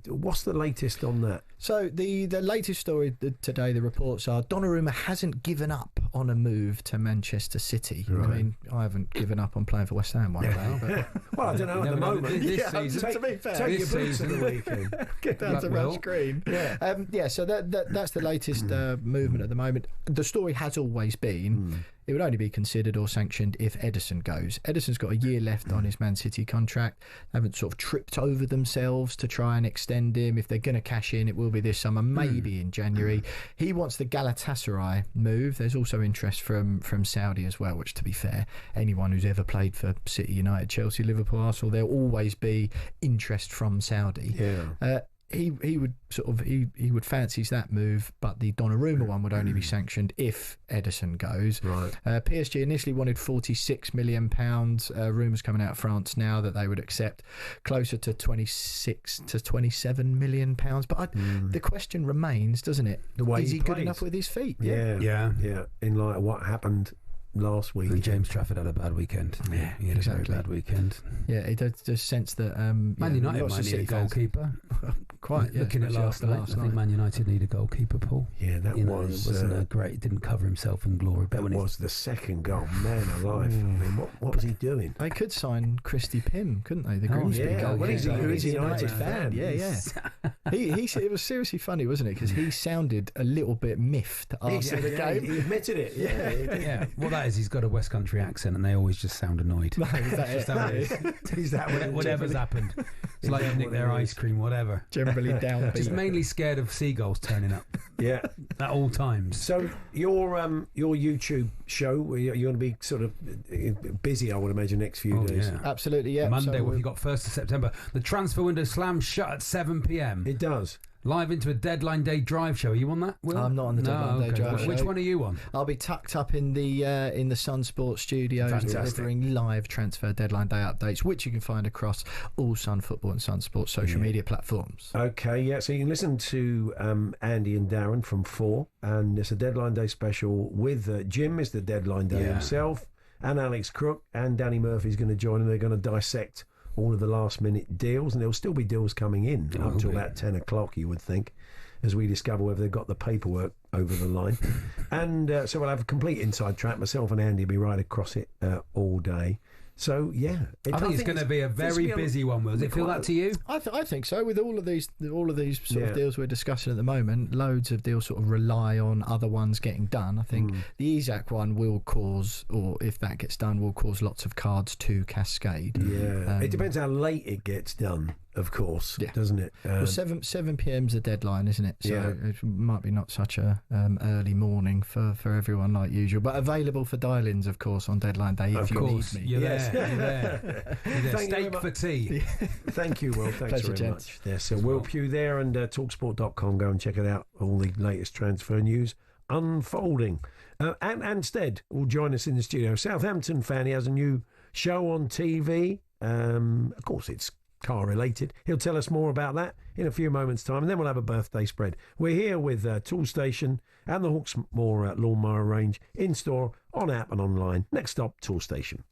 What's the latest on that? So the latest story today, the reports are Donnarumma hasn't given up on a move to Manchester City. Right. I mean, I haven't given up on playing for West Ham one now. But well, I don't know at the moment. This season, to be fair, take your boots at the weekend. Get down to Rush Green. Yeah. So that's the latest movement at the moment. The story has always been it would only be considered or sanctioned if Ederson goes. Ederson's got a year left on his Man City contract. They haven't sort of tripped over themselves to try and extend him. If they're going to cash in, it will be this summer, maybe in January. He wants the Galatasaray move. There's also interest from Saudi as well, which, to be fair, anyone who's ever played for City, United, Chelsea, Liverpool, Arsenal, there'll always be interest from Saudi. Yeah. He would he would fancy that move, but the Donnarumma one would only be sanctioned if Ederson goes. Right. PSG initially wanted £46 million. Rumours coming out of France now that they would accept closer to 26 to 27 million pounds. But the question remains, doesn't it? The way is he good plays. enough with his feet? Yeah. In light of what happened last week. And James Trafford had a bad weekend. Yeah, he had exactly. a very bad weekend. Yeah, it does sense that Man United might need a goalkeeper. Quite. Yeah, Looking at last night, I think Man United need a goalkeeper, Paul. Yeah, that it was wasn't a great. He didn't cover himself in glory. But that was the second goal. Man alive! I mean, what was he doing? They could sign Christy Pym, couldn't they? The Grimsby goal. Well, he's a United fan. Yeah. It was seriously funny, wasn't it? Because he sounded a little bit miffed after the game. He admitted it. Yeah. Well, that is, he's got a West Country accent, and they always just sound annoyed. No, is that Is that whatever's happened? It's like they nick their ice cream, whatever. Generally downbeat. Just mainly scared of seagulls turning up. Yeah, at all times. So your YouTube show, you're going to be sort of busy, I would imagine, next few days. Yeah. Absolutely, yeah. Monday, so what have you got? 1st of September. The transfer window slams shut at 7 p.m. It does. Live into a deadline day drive show. Are you on that, Will? I'm not on the deadline day drive show. Which one are you on? I'll be tucked up in the Sun Sport studios, delivering live transfer deadline day updates, which you can find across all Sun Football and Sun Sport social media platforms. Okay, yeah. So you can listen to Andy and Darren from 4, and it's a deadline day special with Jim is the deadline day himself, and Alex Crook and Danny Murphy's going to join, and they're going to dissect all of the last minute deals, and there'll still be deals coming in up to about 10 o'clock, you would think, as we discover whether they've got the paperwork over the line. And so we'll have a complete inside track. Myself and Andy will be right across it all day. So yeah, I think it's going to be a very busy one. Does it feel that to you? I think so. With all of these sort of deals we're discussing at the moment, loads of deals sort of rely on other ones getting done. I think the Isaac one will cause, or if that gets done, will cause lots of cards to cascade. Yeah, it depends how late it gets done. of course, doesn't it? Well, 7 p.m.'s the deadline, isn't it? So it might be not such a early morning for everyone like usual, but available for dial-ins, of course, on deadline day if you need me. You're there. Steak for tea. Thank you, Will. Thanks Pleasure, very much. Yes, so Will Pugh there, and talksport.com. Go and check it out. All the latest transfer news unfolding. Ant Anstead will join us in the studio. Southampton fan. He has a new show on TV. Of course, it's car related. He'll tell us more about that in a few moments' time, and then we'll have a birthday spread. We're here with Toolstation and the Hawksmoor lawnmower range in store, on app and online. Next stop, Toolstation.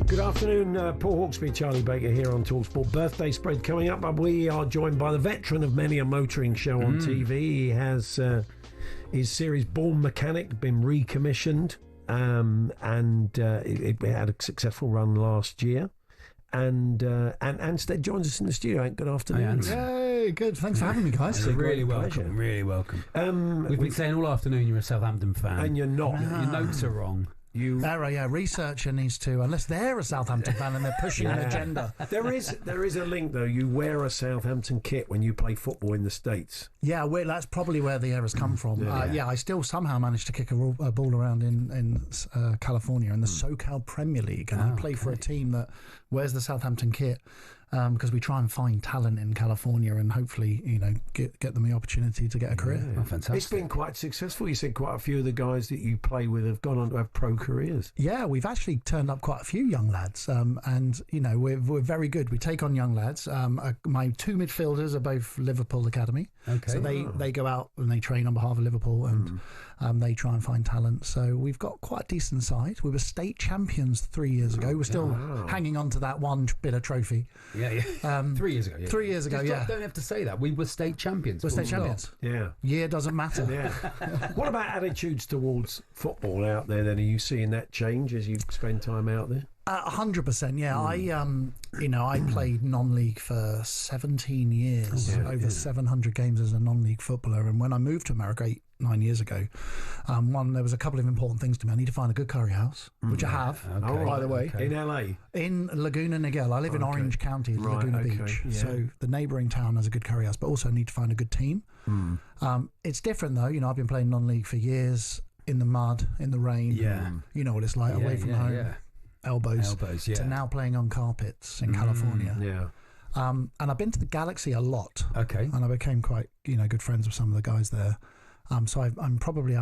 Good afternoon, Paul Hawksbee, Charlie Baker here on talkSPORT. Birthday spread coming up. We are joined by the veteran of many a motoring show on TV. He has his series Born Mechanic been recommissioned, and it had a successful run last year. And Anstead joins us in the studio. Good afternoon. Yay, good. Thanks for having me, guys. It's really welcome. Really welcome. We've been saying all afternoon you're a Southampton fan. And you're not. Your notes are wrong. Researcher needs to, unless they're a Southampton fan and they're pushing an agenda. There is a link though. You wear a Southampton kit when you play football in the States. Yeah, well, that's probably where the errors come from. I still somehow managed to kick a ball around in California in the SoCal Premier League, and I play for a team that wears the Southampton kit. Because we try and find talent in California and hopefully, get them the opportunity to get a career. Oh, fantastic. It's been quite successful. You said quite a few of the guys that you play with have gone on to have pro careers. Yeah, we've actually turned up quite a few young lads, and we're very good. We take on young lads. My two midfielders are both Liverpool Academy, so they go out and they train on behalf of Liverpool, and they try and find talent. So we've got quite a decent side. We were state champions 3 years ago. We're still hanging on to that one bit of trophy. Yeah. 3 years ago. 3 years ago, Just don't have to say that. We were state champions. We're state champions. Yeah. Year doesn't matter. Yeah. What about attitudes towards football out there then? Are you seeing that change as you spend time out there? 100%, yeah. I played non-league for 17 years, over 700 games as a non-league footballer. And when I moved to America 9 years ago, there was a couple of important things to me. I need to find a good curry house, which I have, by the way. In LA? In Laguna Niguel. I live in Orange County, Laguna Beach. Yeah. So the neighbouring town has a good curry house, but also need to find a good team. It's different though. I've been playing non-league for years, in the mud, in the rain. Yeah. You know what it's like, away from home. Yeah. Elbows to now playing on carpets in California. Yeah. And I've been to the Galaxy a lot. Okay. And I became quite, good friends with some of the guys there. So I've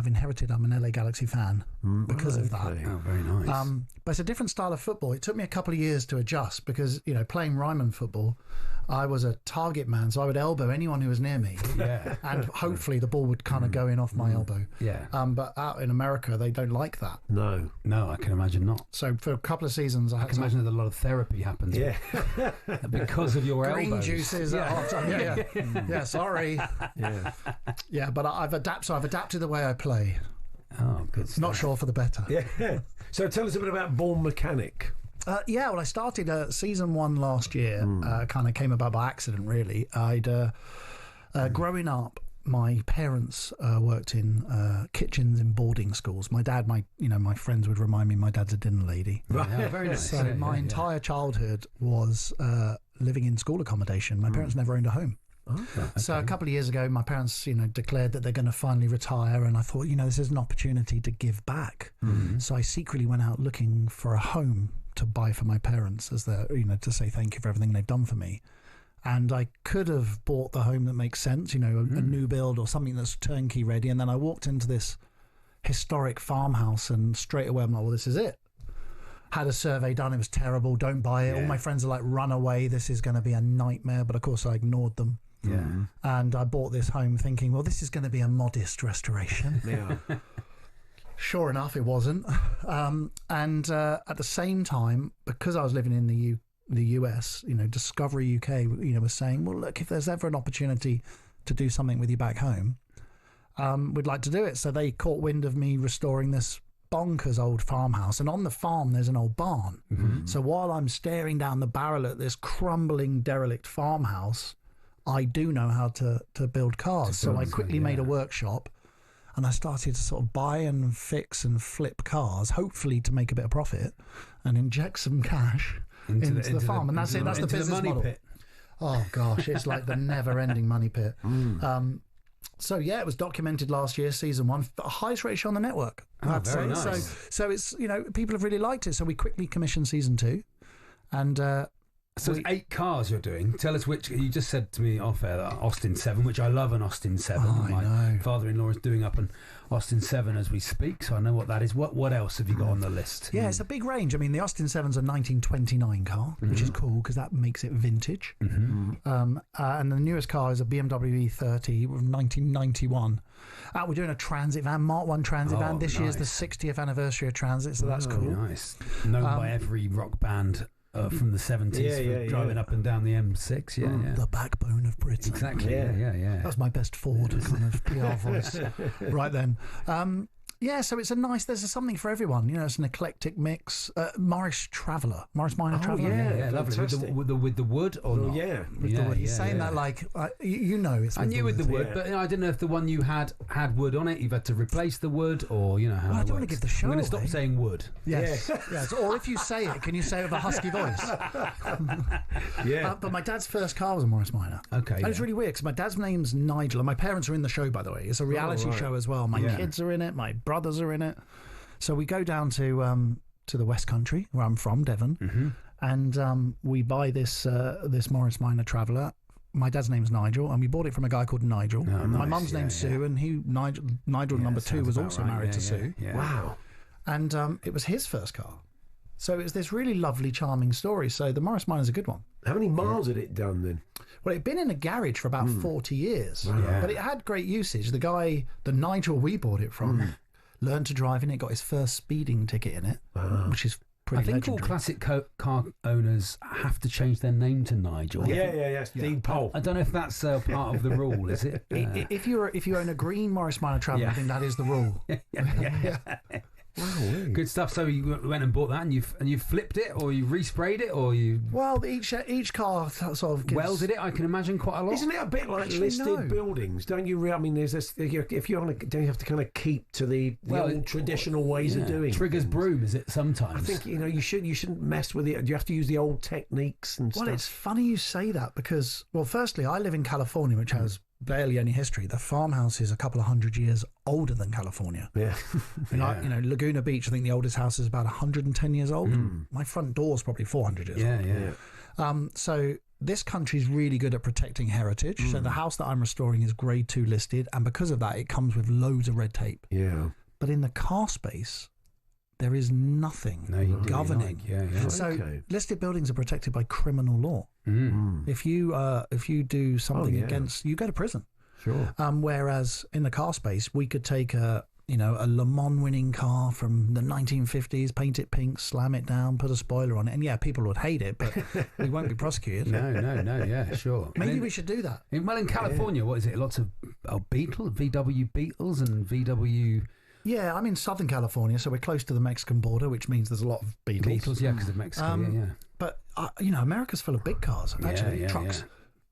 inherited, I'm an LA Galaxy fan because of that. Oh, very nice. But it's a different style of football. It took me a couple of years to adjust because, playing Ryman football, I was a target man, so I would elbow anyone who was near me. Yeah. And hopefully the ball would kind of go in off my elbow. Yeah. But out in America, they don't like that. No, I can imagine not. So for a couple of seasons, I can imagine that a lot of therapy happens. Yeah. Because of your green elbows. juices at half time. Yeah, sorry. Yeah. Yeah, but I've adapted the way I play. Oh, good stuff. Not sure for the better. Yeah. So tell us a bit about Born Mechanic. I started season 1 last year. Kind of came about by accident, really. Growing up, my parents worked in kitchens in boarding schools. My dad, my friends would remind me my dad's a dinner lady. Right. Yeah, very nice. So my entire childhood was living in school accommodation. My parents never owned a home. So a couple of years ago, my parents, declared that they're going to finally retire, and I thought, this is an opportunity to give back. So I secretly went out looking for a home to buy for my parents, as their, to say thank you for everything they've done for me. And I could have bought the home that makes sense, a new build or something that's turnkey ready. And then I walked into this historic farmhouse, and straight away I'm like, well, this is it. Had a survey done, it was terrible, don't buy it. All my friends are like, run away, this is going to be a nightmare. But of course I ignored them. Yeah. And I bought this home thinking, well, this is going to be a modest restoration. Yeah. Sure enough, it wasn't. And at the same time, because I was living in the US, Discovery UK, was saying, well, look, if there's ever an opportunity to do something with you back home, we'd like to do it. So they caught wind of me restoring this bonkers old farmhouse, and on the farm there's an old barn. So while I'm staring down the barrel at this crumbling derelict farmhouse, I do know how to build cars. So I quickly made a workshop, and I started to sort of buy and fix and flip cars, hopefully to make a bit of profit and inject some cash into the farm. And that's it. That's the business model. Pit. Oh, gosh. It's like the never-ending money pit. So, yeah, it was documented last year, season 1, highest ratio on the network. Very nice. So it's, people have really liked it. So we quickly commissioned season 2. And... So it's 8 cars you're doing. Tell us which. You just said to me off air that Austin 7, which I love an Austin 7. My father-in-law is doing up an Austin 7 as we speak, so I know what that is. What else have you got on the list? Yeah, it's a big range. I mean, the Austin 7's a 1929 car, which is cool because that makes it vintage. And the newest car is a BMW E30 from 1991. We're doing a transit van, Mark 1 transit van. This year's the 60th anniversary of Transit, so that's cool. Nice. Known by every rock band. From the 70s, driving up and down the M6, The backbone of Britain. Exactly, yeah. That's my best Ford kind of PR voice right then. Yeah, so it's there's something for everyone. You know, it's an eclectic mix. Morris Minor Traveller. Yeah, lovely. With the wood or not? Yeah, with the wood. He's saying that like, you know, it's. I knew with the wood, but I didn't know if the one you had wood on it. You've had to replace the wood, or you know how. Well, I don't want to give the show. I'm going to stop saying wood. Yes. Yes. Or if you say it, can you say it with a husky voice? Yeah. But my dad's first car was a Morris Minor. Okay. And it's really weird because my dad's name's Nigel, and my parents are in the show, by the way. It's a reality show as well. My kids are in it. My brothers are in it. So we go down to the West Country, where I'm from, Devon, and we buy this Morris Minor Traveller. My dad's name's Nigel, and we bought it from a guy called Nigel. Oh, My nice. mum's name's Sue, and Nigel number 2 was also married to Sue. Yeah. Wow. And it was his first car. So it's this really lovely, charming story. So the Morris Minor's a good one. How many miles had it done then? Well, it'd been in a garage for about 40 years, but it had great usage. The Nigel we bought it from, learned to drive in it, got his first speeding ticket in it, which is pretty I think legendary. all classic car owners have to change their name to Nigel. Yeah. Steve Pole. I don't know if that's part of the rule, is it? If you own a green Morris Minor Traveller, I think that is the rule. Wow, good stuff. So you went and bought that, and you flipped it, or you resprayed it, or you. Well, each car sort of gives... welded it. I can imagine quite a lot. Isn't it a bit like listed buildings? Don't you? I mean, there's this. If you're on don't you have to kind of keep to the old traditional ways of doing triggers things? broom? Is it sometimes? I think you shouldn't mess with it. You have to use the old techniques and stuff. Well, it's funny you say that because, well, firstly, I live in California, which has barely any history. The farmhouse is a couple of 100 years older than California. Yeah. Laguna Beach, I think the oldest house is about 110 years old. And my front door is probably 400 years old. Yeah. So this country's really good at protecting heritage. So the house that I'm restoring is grade 2 listed, and because of that, it comes with loads of red tape. Yeah. But in the car space, there is nothing governing. So listed buildings are protected by criminal law. If you do something against, you go to prison. Sure. Whereas in the car space, we could take a Le Mans winning car from the 1950s, paint it pink, slam it down, put a spoiler on it, and people would hate it, but we won't be prosecuted. No, sure. Maybe we should do that. In California, what is it? Lots of VW Beetles and VW. Yeah, I'm in Southern California, so we're close to the Mexican border, which means there's a lot of Beetles. Yeah, because of Mexico. But America's full of big cars, actually, trucks.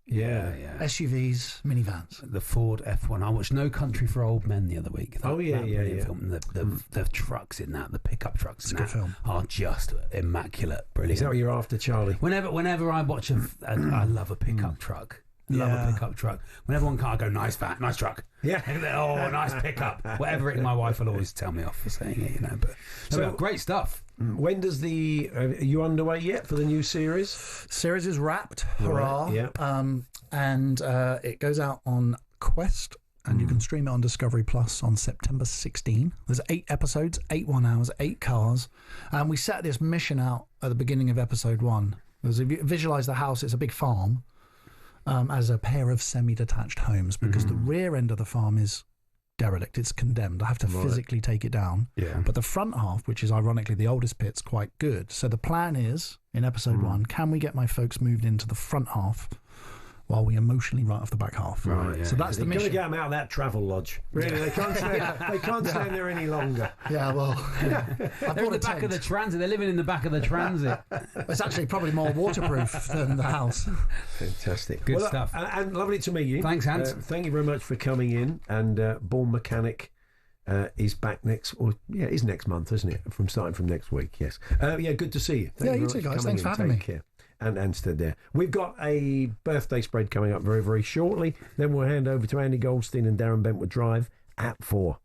Yeah. SUVs, minivans. The Ford F1. I watched No Country for Old Men the other week. That brilliant film. The trucks in that, the pickup trucks in that, film. are just immaculate. Brilliant. Is that what you're after, Charlie? Whenever I watch I love a pickup truck. Love a pickup truck. Whenever one car, I go, nice truck. Yeah. Oh, nice pickup. Whatever it is, my wife will always tell me off for saying it, But great stuff. When does are you underway yet for the new series? Series is wrapped. Hurrah. Right, yeah. And it goes out on Quest, and you can stream it on Discovery Plus on September 16. There's 8 episodes, 8 1 hours, 8 cars. And we set this mission out at the beginning of episode 1. Because if you visualize the house, it's a big farm. As a pair of semi-detached homes, because the rear end of the farm is derelict. It's condemned. I have to physically take it down. Yeah. But the front half, which is ironically the oldest bit's quite good. So the plan is, in episode 1, can we get my folks moved into the front half while we emotionally write off the back half? Right. Yeah. So that's the You've got mission. to get them out of that travel lodge. Really, they can't stand there any longer. Yeah, well, they're in the back of the transit. They're living in the back of the transit. It's actually probably more waterproof than the house. Fantastic. Good stuff. And lovely to meet you. Thanks, Ant. Thank you very much for coming in. And Born Mechanic is back next month, isn't it? Starting from next week. Yes. Good to see you. Thank you too, guys. Thanks for having me. Take care. And Anstead there. We've got a birthday spread coming up very, very shortly. Then we'll hand over to Andy Goldstein and Darren Bentwood Drive at 4.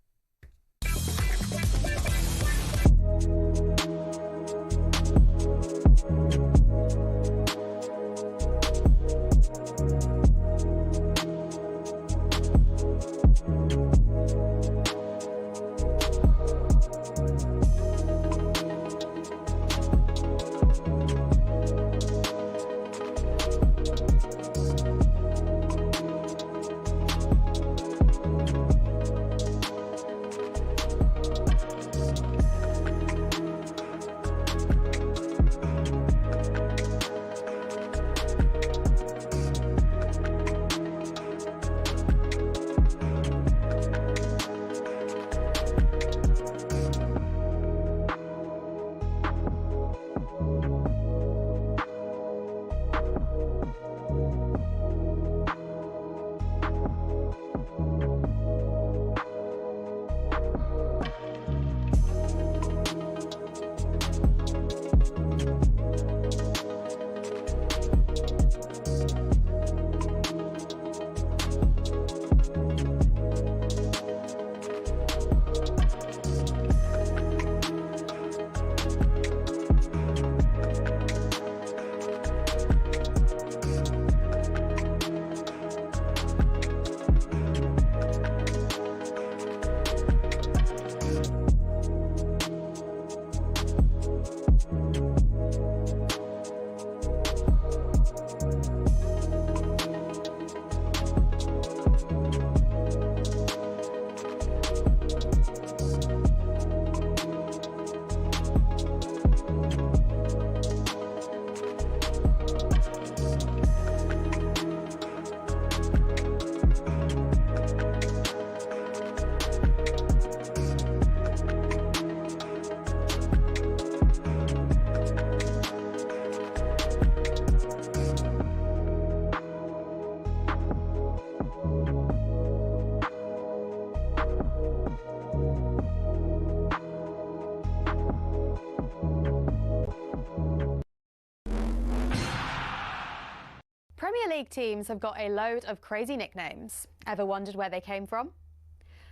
Premier League teams have got a load of crazy nicknames. Ever wondered where they came from?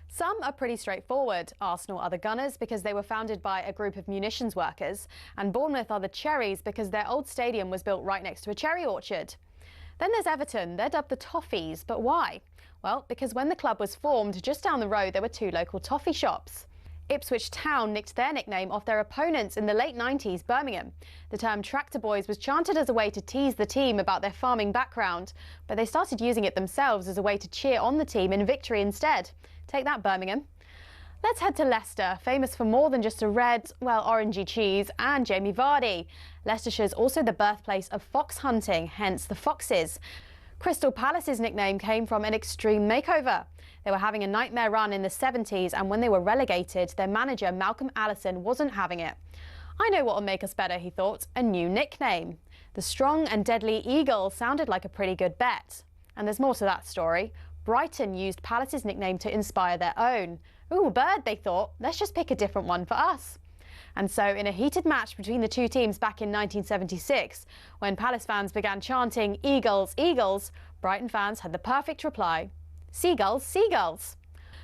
Some are pretty straightforward. Arsenal are the Gunners because they were founded by a group of munitions workers, and Bournemouth are the Cherries because their old stadium was built right next to a cherry orchard. Then there's Everton. They're dubbed the Toffees, but why? Well, because when the club was formed, just down the road there were two local toffee shops. Ipswich Town nicked their nickname off their opponents in the late 90s, Birmingham. The term Tractor Boys was chanted as a way to tease the team about their farming background, but they started using it themselves as a way to cheer on the team in victory instead. Take that, Birmingham. Let's head to Leicester, famous for more than just a red, well, orangey cheese and Jamie Vardy. Leicestershire's also the birthplace of fox hunting, hence the Foxes. Crystal Palace's nickname came from an extreme makeover. They were having a nightmare run in the 70s, and when they were relegated, their manager, Malcolm Allison, wasn't having it. I know what will make us better, he thought, a new nickname. The Strong and Deadly Eagle sounded like a pretty good bet. And there's more to that story. Brighton used Palace's nickname to inspire their own. Ooh, bird, they thought, let's just pick a different one for us. And so in a heated match between the two teams back in 1976, when Palace fans began chanting Eagles, Eagles, Brighton fans had the perfect reply. Seagulls, seagulls.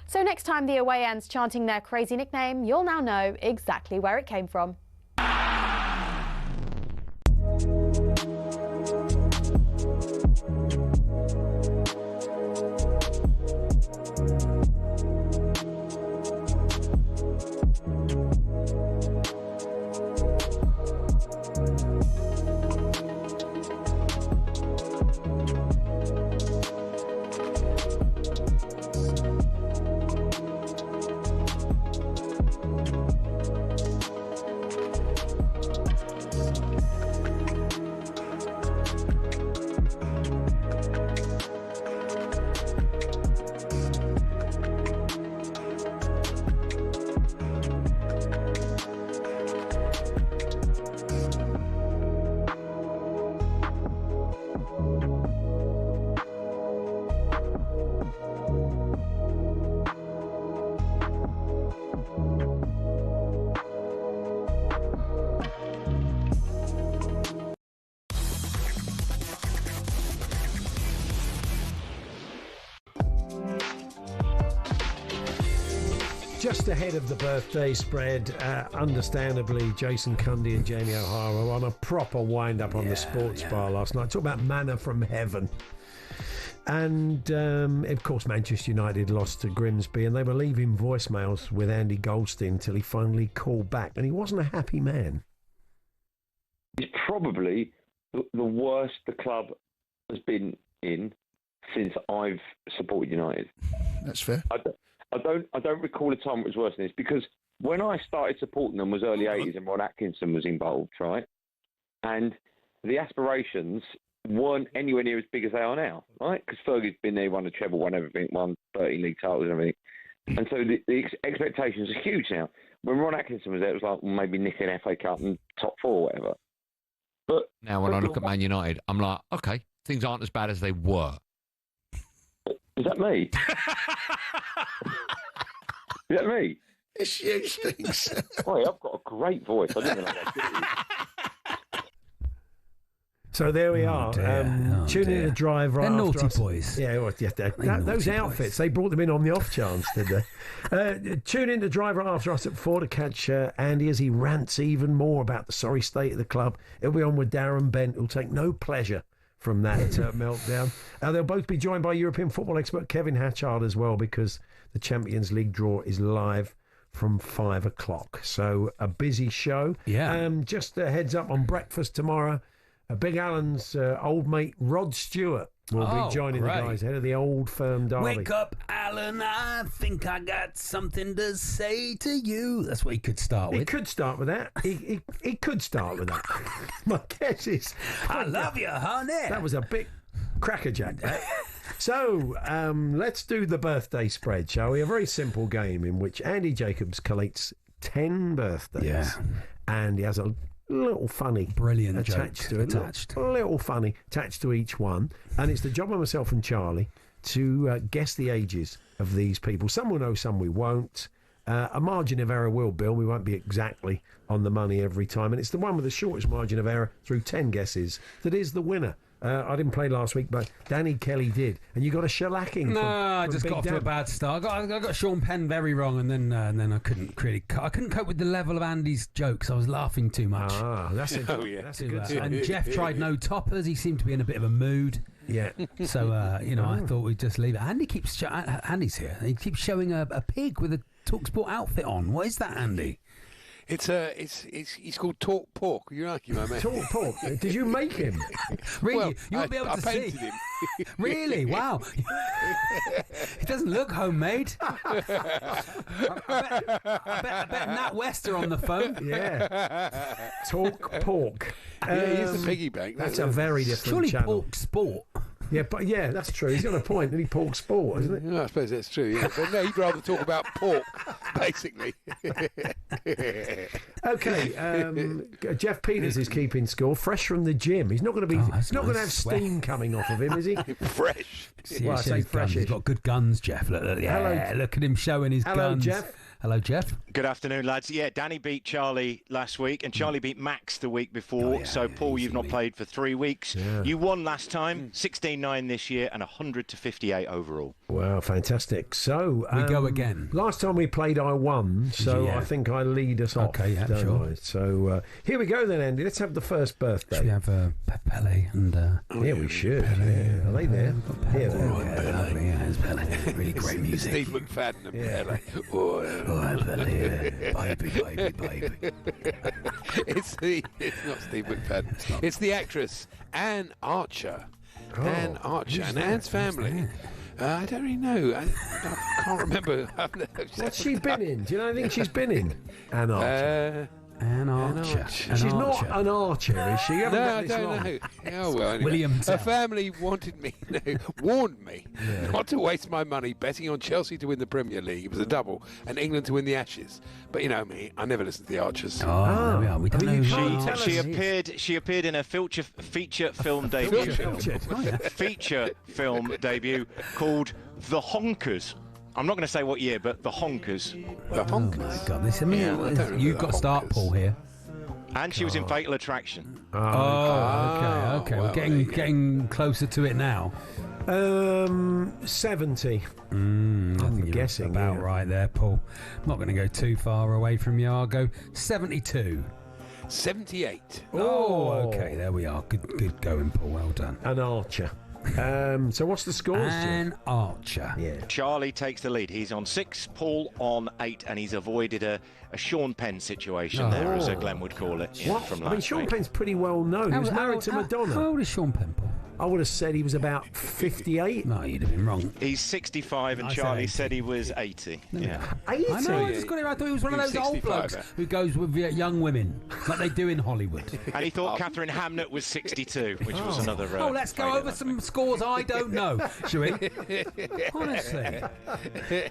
So next time the away end's chanting their crazy nickname, you'll now know exactly where it came from. Just ahead of the birthday spread, understandably, Jason Cundy and Jamie O'Hara were on a proper wind-up on the sports bar last night. Talk about manna from heaven. And, of course, Manchester United lost to Grimsby, and they were leaving voicemails with Andy Goldstein until he finally called back, and he wasn't a happy man. It's probably the worst the club has been in since I've supported United. That's fair. I don't recall a time it was worse than this, because when I started supporting them was early 80s and Ron Atkinson was involved, right? And the aspirations weren't anywhere near as big as they are now, right? Because Fergie's been there, won a treble, won everything, won 13 league titles and everything. And so the expectations are huge now. When Ron Atkinson was there, it was like maybe nicking FA Cup and top four or whatever. But now when I look at Man United, I'm like, okay, things aren't as bad as they were. Is that me? Is that me? It's you, Stinks. Boy, I've got a great voice. I didn't know that. So there we are. Tuning in to drive right They're after naughty us. boys. Yeah, well, those outfits, they brought them in on the off chance, did they? Tune in to drive right after us at 4 to catch Andy as he rants even more about the sorry state of the club. He'll be on with Darren Bent, who'll take no pleasure from that meltdown. They'll both be joined by European football expert Kevin Hatchard as well, because the Champions League draw is live from 5 o'clock. So a busy show. Yeah. Just a heads up on breakfast tomorrow. Big Alan's old mate Rod Stewart will be joining the guys ahead of the Old Firm derby. Wake up, Alan, I think I got something to say to you. That's what he could start with. He could start with that. He could start with that. My guess is... I love you, honey. That was a bit crackerjack. So, let's do the birthday spread, shall we? A very simple game in which Andy Jacobs collates 10 birthdays. Yeah. And he has a little funny brilliant attached joke to it. Little funny attached to each one. And it's the job of myself and Charlie to guess the ages of these people. Some will know, some we won't. A margin of error will, Bill. We won't be exactly on the money every time. And it's the one with the shortest margin of error through 10 guesses that is the winner. I didn't play last week, but Danny Kelly did. And you got a shellacking. No, from I just Big got off to Dan. a bad start. I got Sean Penn very wrong, and then I couldn't cope with the level of Andy's jokes. I was laughing too much. Ah, that's a good sign. And Jeff tried no toppers. He seemed to be in a bit of a mood. Yeah. So I thought we'd just leave it. Andy keeps Andy's here. He keeps showing a pig with a talkSPORT outfit on. What is that, Andy? He's called Talk Pork. You like him, mate? Talk Pork. Did you make him? Really? Well, you won't be able I to painted see. him. Really? Wow. It doesn't look homemade. I bet Nat West are on the phone. Yeah. Talk Pork. Yeah, he's the piggy bank. That's a very different Surely channel. Pork Sport. Yeah, but that's true. He's got a point. Did he Pork Sport, isn't it? Yeah, I suppose that's true. Yeah, but no, he'd rather talk about pork, basically. Okay, Jeff Peters is keeping score. Fresh from the gym. He's not going to be. He's not going to have steam coming off of him, is he? Fresh. Well, I say fresh. He's got good guns, Jeff. Look at him showing his guns. Jeff. Hello, Jeff. Good afternoon, lads. Yeah, Danny beat Charlie last week, and Charlie beat Max the week before. So, Paul, you've not played for 3 weeks. Yeah. You won last time, 16-9 this year, and 100-58 overall. Wow, fantastic. So we go again. Last time we played, I won, so I think I lead us off. Okay, yeah, don't sure. I? So here we go then, Andy. Let's have the first birthday. Should we have Pele and... yeah, we should. Yeah. Are they there? Here they are. Lovely, yeah, it's Pele. Really great music. Steve McFadden and Pele. Pele. Baby. It's not Steve McFadden. It's the actress Anne Archer. Anne Archer and Anne's family. I don't really know. I can't remember. What's she been in? Do you know anything she's been in? Anne Archer. Anne Archer. She's not an archer, is she? You haven't No, got I this don't long. know. Oh, well, anyway. William Her Tell. family warned me not to waste my money betting on Chelsea to win the Premier League. It was a double, and England to win the Ashes. But you know me, I never listen to the Archers. There we are. We don't know who She appeared in a feature film debut. Feature film debut called The Honkers. I'm not going to say what year, but The Honkers. The Honkers. Oh, my God. This, you've got to start, Paul, here. And she was in Fatal Attraction. Okay. Well, We're getting closer to it now. 70. I think you're guessing, about right there, Paul. I'm not going to go too far away from you. I'll go 72. 78. Oh, okay. There we are. Good going, Paul. Well done. An archer. So what's the scores, An Archer. Yeah. Charlie takes the lead. He's on 6, Paul on 8, and he's avoided a Sean Penn situation there, as Glenn would call it. Yeah, What? from I mean, last Sean week. Penn's pretty well known. He was married to Madonna. How old is Sean Penn, Paul? I would have said he was about 58. No, you'd have been wrong. He's 65, and I said Charlie 80. said he was 80. Yeah. 80? I know, I just got it. I thought he was one of those old 65, blokes who goes with young women, like they do in Hollywood. And he thought Catherine Hamnett was 62, which was another... Let's go over some scores I don't know, shall we? Honestly.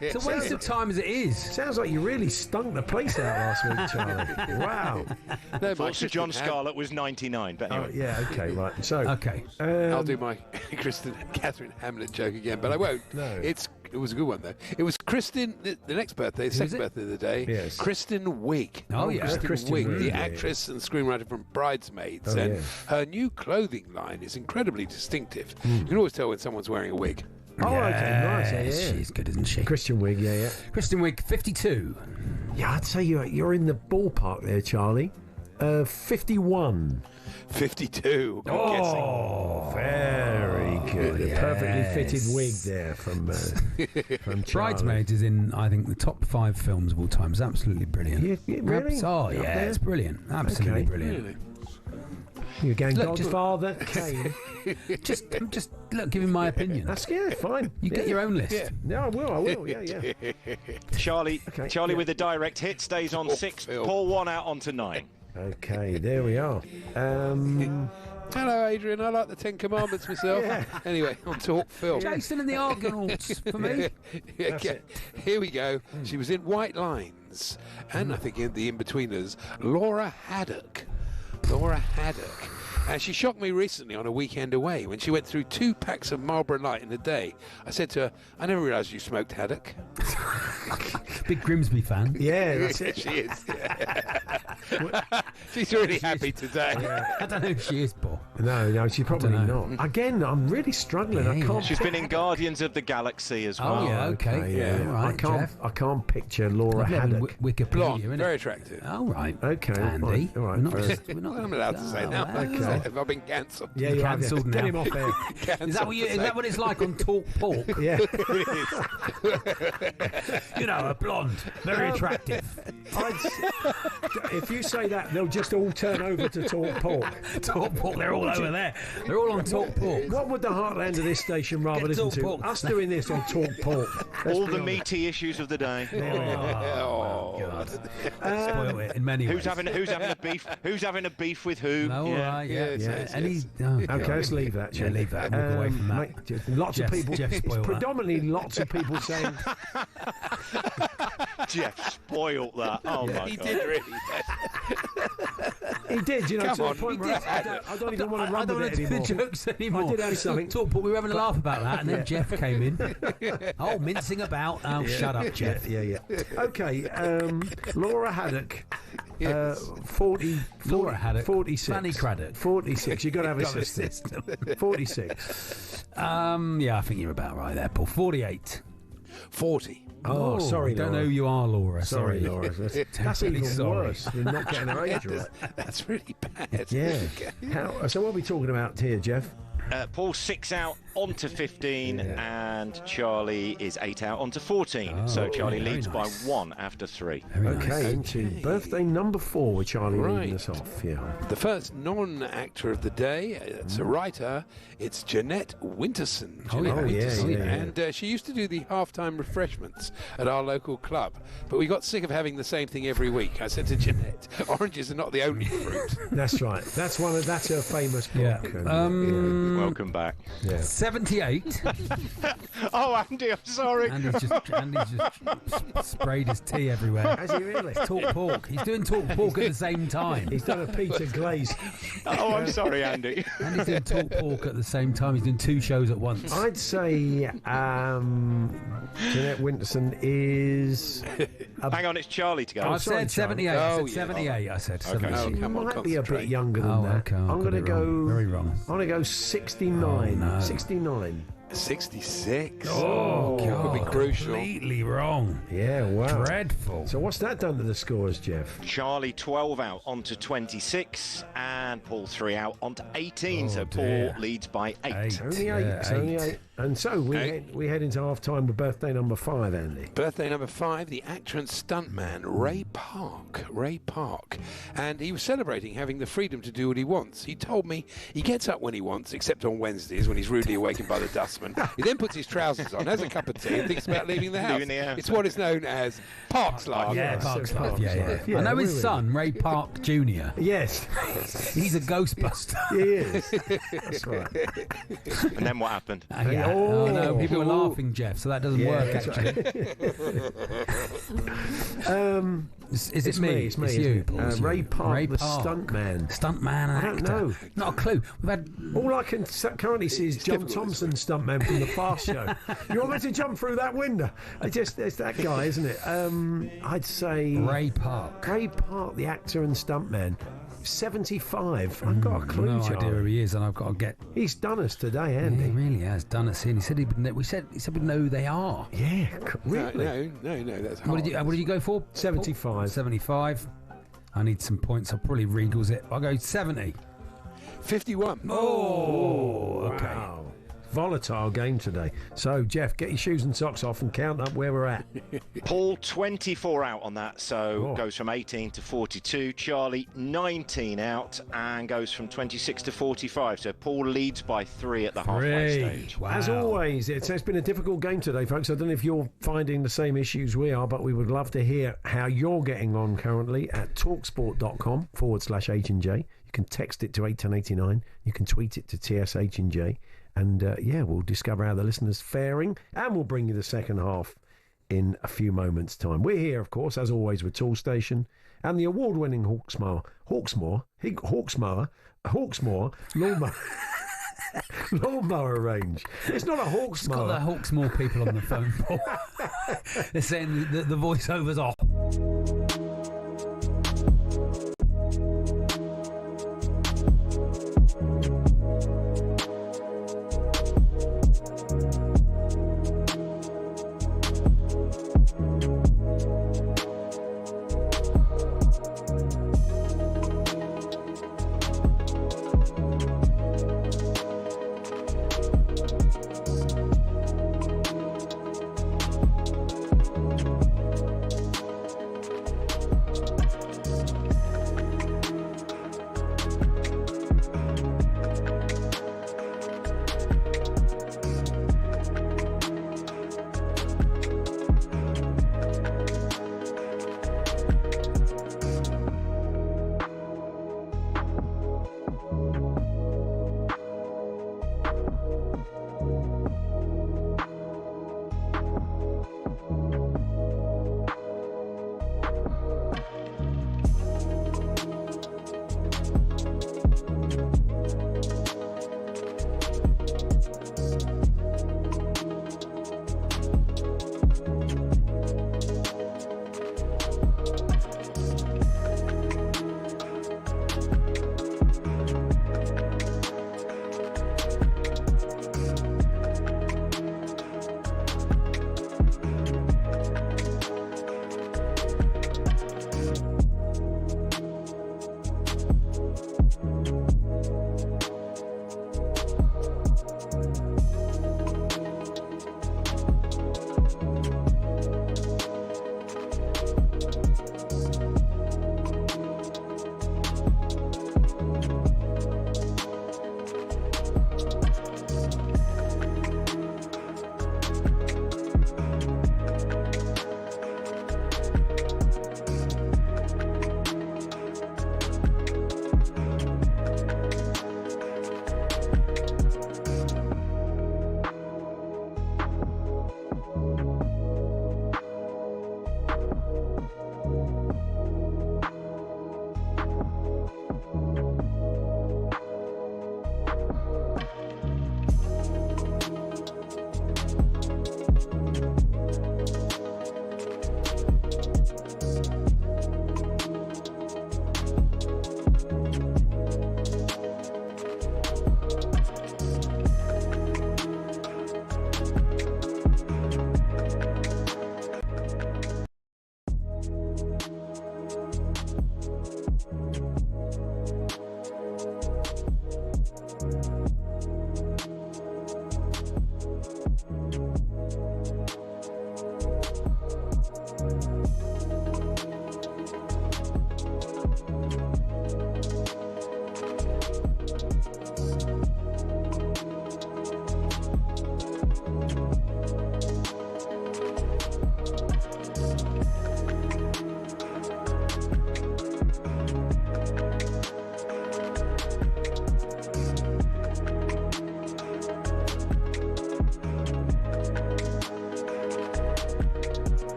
It's a waste of time as it is. Sounds like you really stunk the place out last week, Charlie. Wow. Thought Sir John Scarlett was 99, but anyway. Oh, yeah, okay, right. So, Okay. I'll do my Catherine Hamlet joke again, but I won't. No. It was a good one, though. It was Kristen, the next birthday, the second birthday of the day. Yes. Kristen Wiig. Oh, yeah. Kristen Wiig, the actress and screenwriter from Bridesmaids. And her new clothing line is incredibly distinctive. You can always tell when someone's wearing a wig. Oh, okay, nice. Yeah. She's good, isn't she? Kristen Wiig, yeah. Kristen Wiig, 52. Yeah, I'd say you're in the ballpark there, Charlie. 51. 52. Oh, very good. A perfectly fitted wig there from Charlie. Bridesmaids is in, I think, the top 5 films of all time. It's absolutely brilliant. Really? Oh, yeah, it's brilliant. Absolutely brilliant. Really? You're going Godfather, Kane. just look, give him my opinion. That's fine. You get your own list. Yeah. No, I will. Yeah. Charlie with a direct hit stays on 6. Paul 1 out onto 9. Okay, there we are. Hello, Adrian. I like the 10 Commandments myself. Anyway, on Talk Film. Jason and the Argonauts for me. Here we go. She was in White Lines, and I think in the In-Betweeners, Laura Haddock. And she shocked me recently on a weekend away when she went through 2 packs of Marlboro Light in a day. I said to her, I never realised you smoked haddock. Big Grimsby fan. Yeah, that's it. She is. She's really happy today. I don't know if she is, Paul. No, she's probably not. Again, I'm really struggling. I can't. She's been in Guardians of the Galaxy as well. Oh, yeah, okay. Yeah. Right, I can't picture Laura Haddock. Wikipedia, Blonde, isn't very it? attractive. Oh, right. Okay. Andy. All right. We're not I'm allowed to say now. Okay. I've been cancelled. Yeah, you're cancelled now. Get him off there. Is that what it's like on Talk Pork? Yeah. You know, a blonde, very attractive. If you say that, they'll just all turn over to Talk Pork. Talk Pork, they're all over there. They're all on Talk Pork. What would the heartland of this station rather listen to? Pork. Us doing this on Talk Pork. All the meaty issues of the day. God. Spoil it in many ways. Who's having a beef? Who's having a beef with who? Oh, right, yeah. And he's okay, let's leave that. Yeah, leave that. Walk away from that. Lots of people. Jeff spoiled predominantly lots of people saying. Jeff spoiled that. Oh my God. He did really. He did, you know. Come to the on, point he where did. I don't even want to run with it do the anymore. jokes anymore. I did have something. Talk Pork, we were having a laugh about that, and then Jeff came in. Oh, mincing about. Oh, shut up, Jeff. Yeah. Okay, Laura Haddock. 40. Laura Haddock. 46. Fanny Craddock. 46. You've got to have a system. 46. Yeah, I think you're about right there, Paul. 48. 40. Oh, sorry, don't Laura. know who you are, Laura. Sorry, Laura. That's Really even sorry. worse than not getting her age right. That's really bad. Yeah. So what are we talking about here, Jeff? Paul 6 out onto 15, and Charlie is 8 out onto 14. So Charlie leads by 1 after 3. Okay, into birthday number 4 with Charlie leading us off. Yeah. The first non-actor of the day, it's a writer, it's Jeanette Winterson. And she used to do the halftime refreshments at our local club, but we got sick of having the same thing every week. I said to Jeanette, oranges are not the only fruit. That's right. That's her famous book. Yeah. Welcome back. Yeah. 78. Oh, Andy, I'm sorry. Andy's just sprayed his tea everywhere. Has he really? It's Talk Pork. He's doing Talk Pork at the same time. He's done a Peter Glaze. Oh, I'm sorry, Andy. Andy's doing Talk Pork at the same time. He's doing 2 shows at once. I'd say Jeanette Winterson is. Hang on, it's Charlie to go. I said 78. I said 78. I said 78. She might be a bit younger than that. Okay, I'm going to go. Very wrong. I'm going to go 69. Oh, no. 69. 66. Oh, God. Could be crucial. Completely wrong. Yeah, wow. Dreadful. So what's that done to the scores, Jeff? Charlie 12 out onto 26, and Paul 3 out onto 18. So dear. Paul leads by 8. Only 8. Only 8. And so we head into half time with birthday number 5, Andy. Birthday number 5, the actor and stuntman Ray Park. And he was celebrating having the freedom to do what he wants. He told me he gets up when he wants, except on Wednesdays when he's rudely awakened by the dustman. He then puts his trousers on, has a cup of tea, and thinks just about leaving the house. Leaving the house. It's what is known as Park's life. Yeah, Park's life. Yeah. I know his son, Ray Park Jr. Yes. He's a Ghostbuster. He is. That's right. And then what happened? Yeah. Oh, no, people were laughing, Jeff, so that doesn't work, actually. Is it me? It's me. It's you, Paul. Ray Park, Ray the Park. stuntman. Stuntman and I don't actor. know. Not a clue. We've had... All I can currently see is John Thompson, stuntman from the Fast Show. You want me to jump through that window? It's that guy, isn't it? I'd say Ray Park. Ray Park, the actor and stuntman. 75. I've got a clue, No Charlie. idea who he is, and I've got to get... He's done us today, hasn't He he? really has done us in. He said we'd know who they are. Yeah, really? No, that's hard. What did you go for? 75. 75. I need some points. I'll probably Regals it. I'll go 70. 51. Oh, okay. Wow. Volatile game today. So, Jeff, get your shoes and socks off and count up where we're at. Paul, 24 out on that, so goes from 18 to 42. Charlie, 19 out and goes from 26 to 45. So Paul leads by 3 at the halfway stage. Wow. As always, it's been a difficult game today, folks. I don't know if you're finding the same issues we are, but we would love to hear how you're getting on currently at talksport.com/H&J. You can text it to 81089. You can tweet it to TSH&J. And we'll discover how the listeners faring, and we'll bring you the second half in a few moments' time. We're here, of course, as always, with Tool Station and the award-winning Hawksmoor lawnmower range. It's not a Hawksmoor. It's got the Hawksmoor people on the phone, Paul. They're saying the voiceover's off.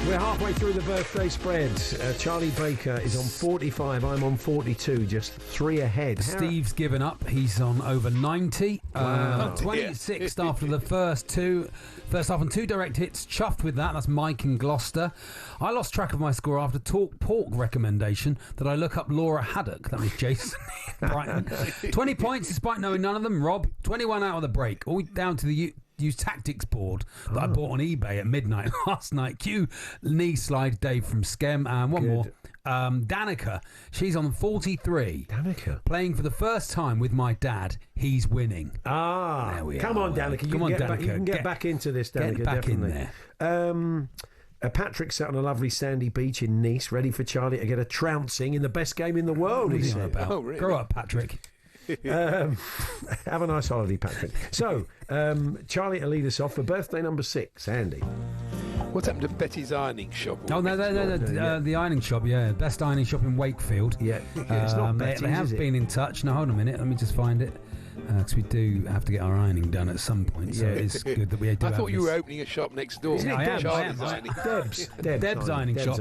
We're halfway through the birthday spread. Charlie Baker is on 45. I'm on 42, just 3 ahead. Steve's given up. He's on over 90. Wow. 26th after the first half and 2 direct hits. Chuffed with that. That's Mike in Gloucester. I lost track of my score after talkSPORT recommendation that I look up Laura Haddock. That was Jason Brighton. 20 points despite knowing none of them. Rob, 21 out of the break. All down to the use tactics board that I bought on eBay at midnight last night. Cue knee slide Dave from Skem, and one more. Danica, she's on 43. Danica playing for the first time with my dad. He's winning. There we come on, Danica. You can get back into this, Danica. Get back definitely. in there. Patrick sat on a lovely sandy beach in Nice, ready for Charlie to get a trouncing in the best game in the world. What are He you on said. about? Oh, really? Grow up, Patrick. Have a nice holiday, Patrick. So, Charlie to lead us off for birthday number 6, Andy. What's happened to Betty's ironing shop? Oh, no, the ironing shop, yeah. Best ironing shop in Wakefield. Yeah. It's not Betty's, They have is it? been in touch. Now, hold on a minute. Let me just find it. Because we do have to get our ironing done at some point, so it's good that we do. I thought you were opening a shop next door. Yeah, I am. Charlie's ironing. Deb's ironing shop.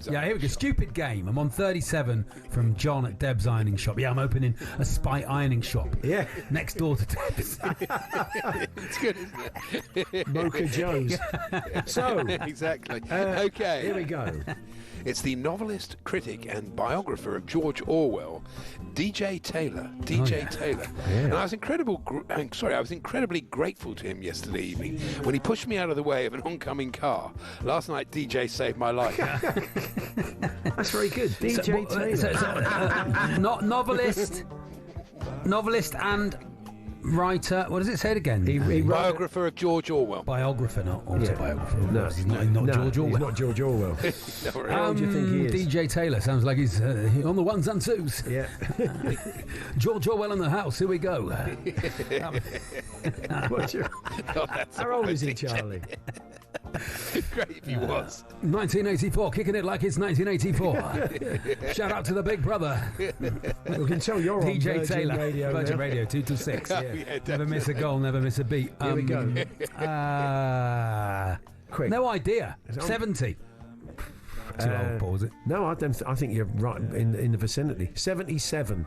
Yeah, here we go. Stupid game. I'm on 37 from John at Deb's ironing shop. Yeah, I'm opening a spy ironing shop. Yeah, next door to Deb's. It's good, isn't it? Mocha Joe's. So exactly. Okay, here we go. It's the novelist, critic, and biographer of George Orwell, DJ Taylor. Taylor. Yeah. And I was incredibly grateful to him yesterday evening when he pushed me out of the way of an oncoming car. Last night, DJ saved my life. That's very good, DJ Taylor. Not novelist and writer. What does it say again? He biographer of George Orwell. Biographer, not autobiographer. No, he's not George Orwell. He's not George Orwell. How do you think he is? DJ Taylor sounds like he's on the ones and twos. Yeah. George Orwell in the house. Here we go. How old is he, Charlie? Great if he was. 1984, kicking it like it's 1984. Shout out to the big brother. We can tell you're on DJ Virgin Taylor. Radio. Virgin Radio 2 to 6. Yeah, never miss a goal, never miss a beat. Here we go. Quick. No idea. 70. Too old, Paul, is it? No, I don't. I think you're right in the vicinity. 77.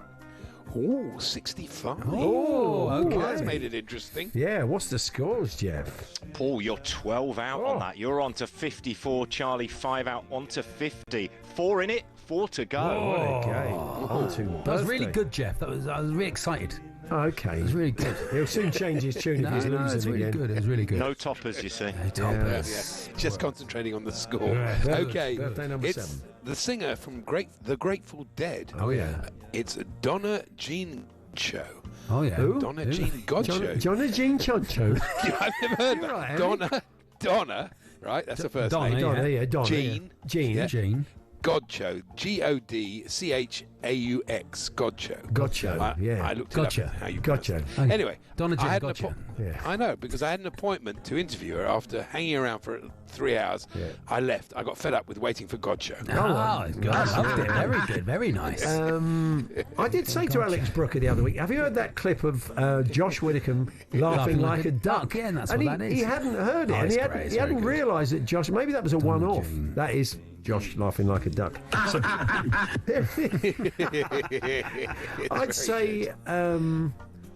Oh, 65. Oh, okay. That's made it interesting. Yeah, what's the scores, Jeff? Paul, you're 12 out on that. You're on to 54. Charlie, 5 out onto 50. 4 in it, 4 to go. What a game. That was really good, Jeff. I was really excited. Okay. It was really good. He'll soon change his tune if he's losing it's really again. good. It was really good. No toppers, you see. Toppers. Yeah. Just concentrating on the score. Yeah. Okay. Birthday number it's 7. the singer from The Grateful Dead. Oh, yeah. It's Donna Jean Cho. Oh, yeah. Who? Donna Jean Godcho. Donna Jean Choncho. I've never heard that. Right, Donna, right? That's the first Donna, name. Donna, yeah, Donna. Jean. Yeah. Jean. Godcho. Godchaux. Godcho. Gotcha. Yeah. I looked Gotcha. it up. How you Gotcha. pronounce it. Anyway, Donna Jean I had Gotcha. Yeah. I know, because I had an appointment to interview her after hanging around for 3 hours. Yeah. I left. I got fed up with waiting for Godcho. Oh, good. I loved it. Very good. Very nice. I did say to Alex Brooker the other week, have you heard that clip of Josh Whittaker laughing like a duck? Yeah, and that's and what that is. He hadn't heard it, Oh, and it's he great. It's hadn't very good. realised that Josh, maybe that was a one-off. That is Josh laughing like a duck. So, I'd say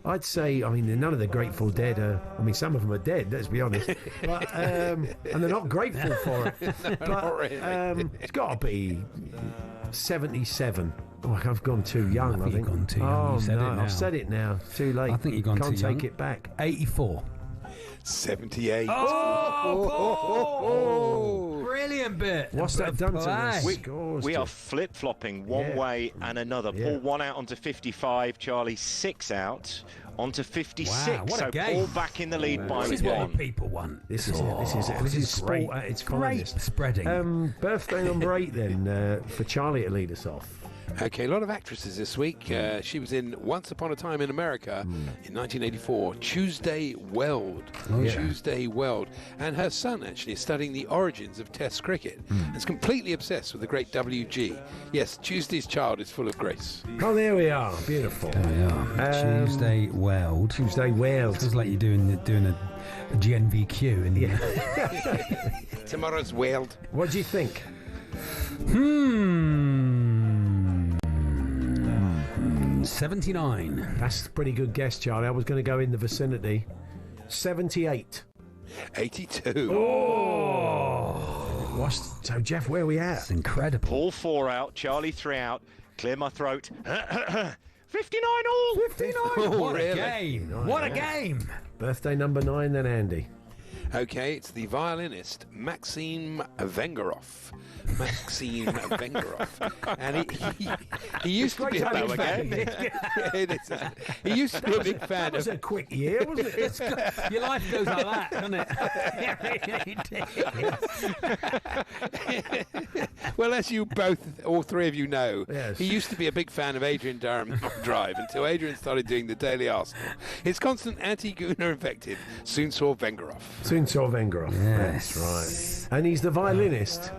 I'd say, I mean, none of the Grateful Dead are, I mean, some of them are dead, let's be honest. But, and they're not grateful for it. No, but, not really. It's got to be 77. Oh, I've gone too young, I think. You've gone too young. You said it now. I've said it now. Too late. I think you've gone Can't too young. take it back. 84. 78. Oh, brilliant bit. What's that done to us? We are flip-flopping one way and another. Paul 1 out onto 55, Charlie 6 out onto 56. Wow, what a so game. Paul back in the lead by This is what 1. the people want. This is sport great. at its Great finest. spreading. Birthday number 8 then for Charlie to lead us off. Okay, a lot of actresses this week. She was in Once Upon a Time in America in 1984. Tuesday Weld. Tuesday Weld. And her son actually is studying the origins of Test cricket. Is completely obsessed with the great WG. Yes, Tuesday's child is full of grace. Oh, there we are. Beautiful. There we are. Tuesday Weld. Tuesday Weld. Feels like you're doing a GNVQ. In the Tomorrow's Weld. What do you think? 79. That's a pretty good guess, Charlie. I was going to go in the vicinity. 78. 82. Oh! So, Jeff, where are we at? It's incredible. Paul 4 out, Charlie 3 out. Clear my throat. 59 all. 59. What really? a game. What a game. Birthday number 9 then, Andy. Okay, it's the violinist Maxim Vengerov. And he used to be a big fan. He used to be a big fan. That was a quick year, wasn't it? Your life goes like that, doesn't it? Well, as you both, all three of you know, Yes. he used to be a big fan of Adrian Durham Drive until Adrian started doing the Daily Arsenal. His constant anti-Gooner invective soon saw Vengerov. Soon saw Vengerov. Yes. That's right. And he's the violinist.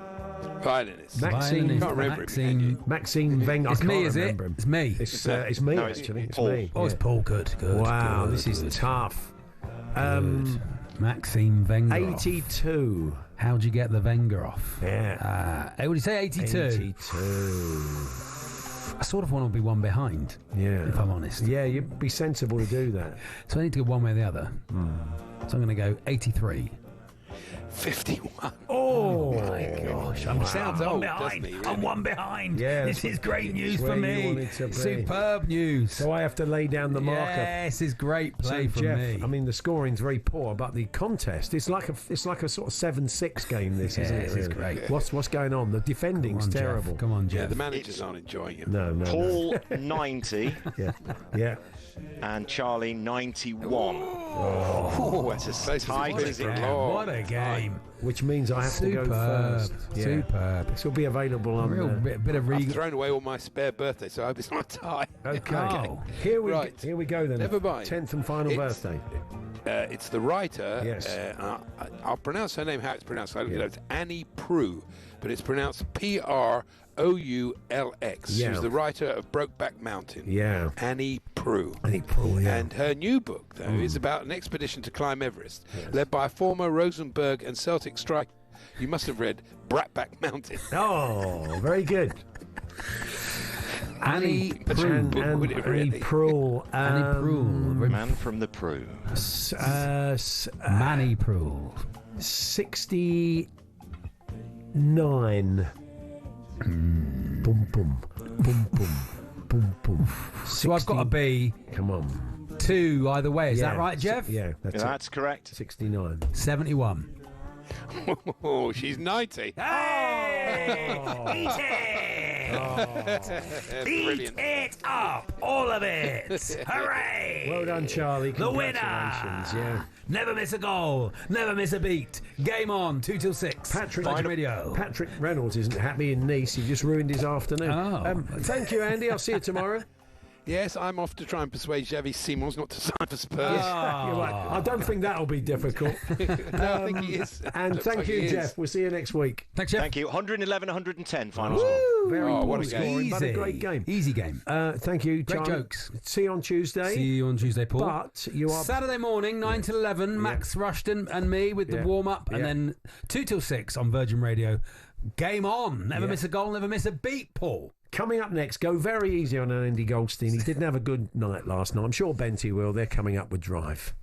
Violinist. Maxime. Can't remember him. Maxime Wenger. It's I can't me, is it? remember him. It's me. It's me, No, it's actually. It's Paul. me. Oh, it's Paul. Good. Wow, good, this is good. tough. Maxime Wenger. 82. How'd you get the Wenger off? Yeah. What did you say? 82. 82. I sort of want to be one behind. Yeah. If I'm honest. Yeah, you'd be sensible to do that. So I need to go one way or the other. So I'm going to go 83. 51. Oh my gosh! Sounds old, doesn't he, really? I'm one behind. Yeah, this is great news where for you me. wanted to be. Superb news. So I have to lay down the marker. Yes, it's great play So from Jeff, me. I mean, the scoring's very poor, but the contest it's like a sort of 7-6 game. This isn't it? Yes, it's really? great. What's going on? The defending's Come on, Jeff. terrible. Come on, Yeah, Jeff. the managers aren't enjoying it. No. Paul 90 Yeah. and Charlie 91. Oh, that's as close Tight as as it it's can. What a game! Which means I have to go first. Yeah. Superb. This will be available on. Real bit of I've thrown away all my spare birthday, so I hope it's not a tie. Okay. Oh. Here we go then. Never mind. 10th and final birthday. It's the writer. Yes. I'll pronounce her name how it's pronounced. I looked it up. It's Annie Proulx, but it's pronounced Proulx. Yeah. She's the writer of Brokeback Mountain. Yeah. Annie Proulx. Annie Proulx, yeah. And her new book, though, is about an expedition to climb Everest, led by a former Rosenborg and Celtic striker. You must have read Bratback Mountain. Oh, very good. Annie Proulx. Annie Proulx. Annie Proulx. Man from the Prue. Manny Proulx. 69. Boom, boom, boom, boom, boom, boom. So I've got to be. Come on. 2 either way. Is that right, Jeff? Yeah, That's correct. 69. 71. Oh, she's 90. Hey! Eat it! Brilliant. Eat it up! All of it! Hooray! Well done, Charlie. The winner! Congratulations, yeah. Never miss a goal, never miss a beat. Game on, 2 till 6. Virgin Radio. Patrick Reynolds isn't happy in Nice. He just ruined his afternoon. Oh. Thank you, Andy. I'll see you tomorrow. Yes, I'm off to try and persuade Xavi Simons not to sign for Spurs. You're right. I don't think that'll be difficult. No, I think he is. And Looks thank like you, he is. Jeff. We'll see you next week. Thanks, Jeff. Thank you. 111, 110 final score. Very Oh, poor what a game. scoring, but a great game. Easy game. Thank you, Great Charlie. jokes. See you on Tuesday. See you on Tuesday, Paul. But you are Saturday morning, 9 till 11, Max Rushton and me with the warm-up, and then 2 till 6 on Virgin Radio. Game on. Never miss a goal, never miss a beat, Paul. Coming up next, go very easy on Andy Goldstein. He didn't have a good night last night. I'm sure Benty will. They're coming up with Drive.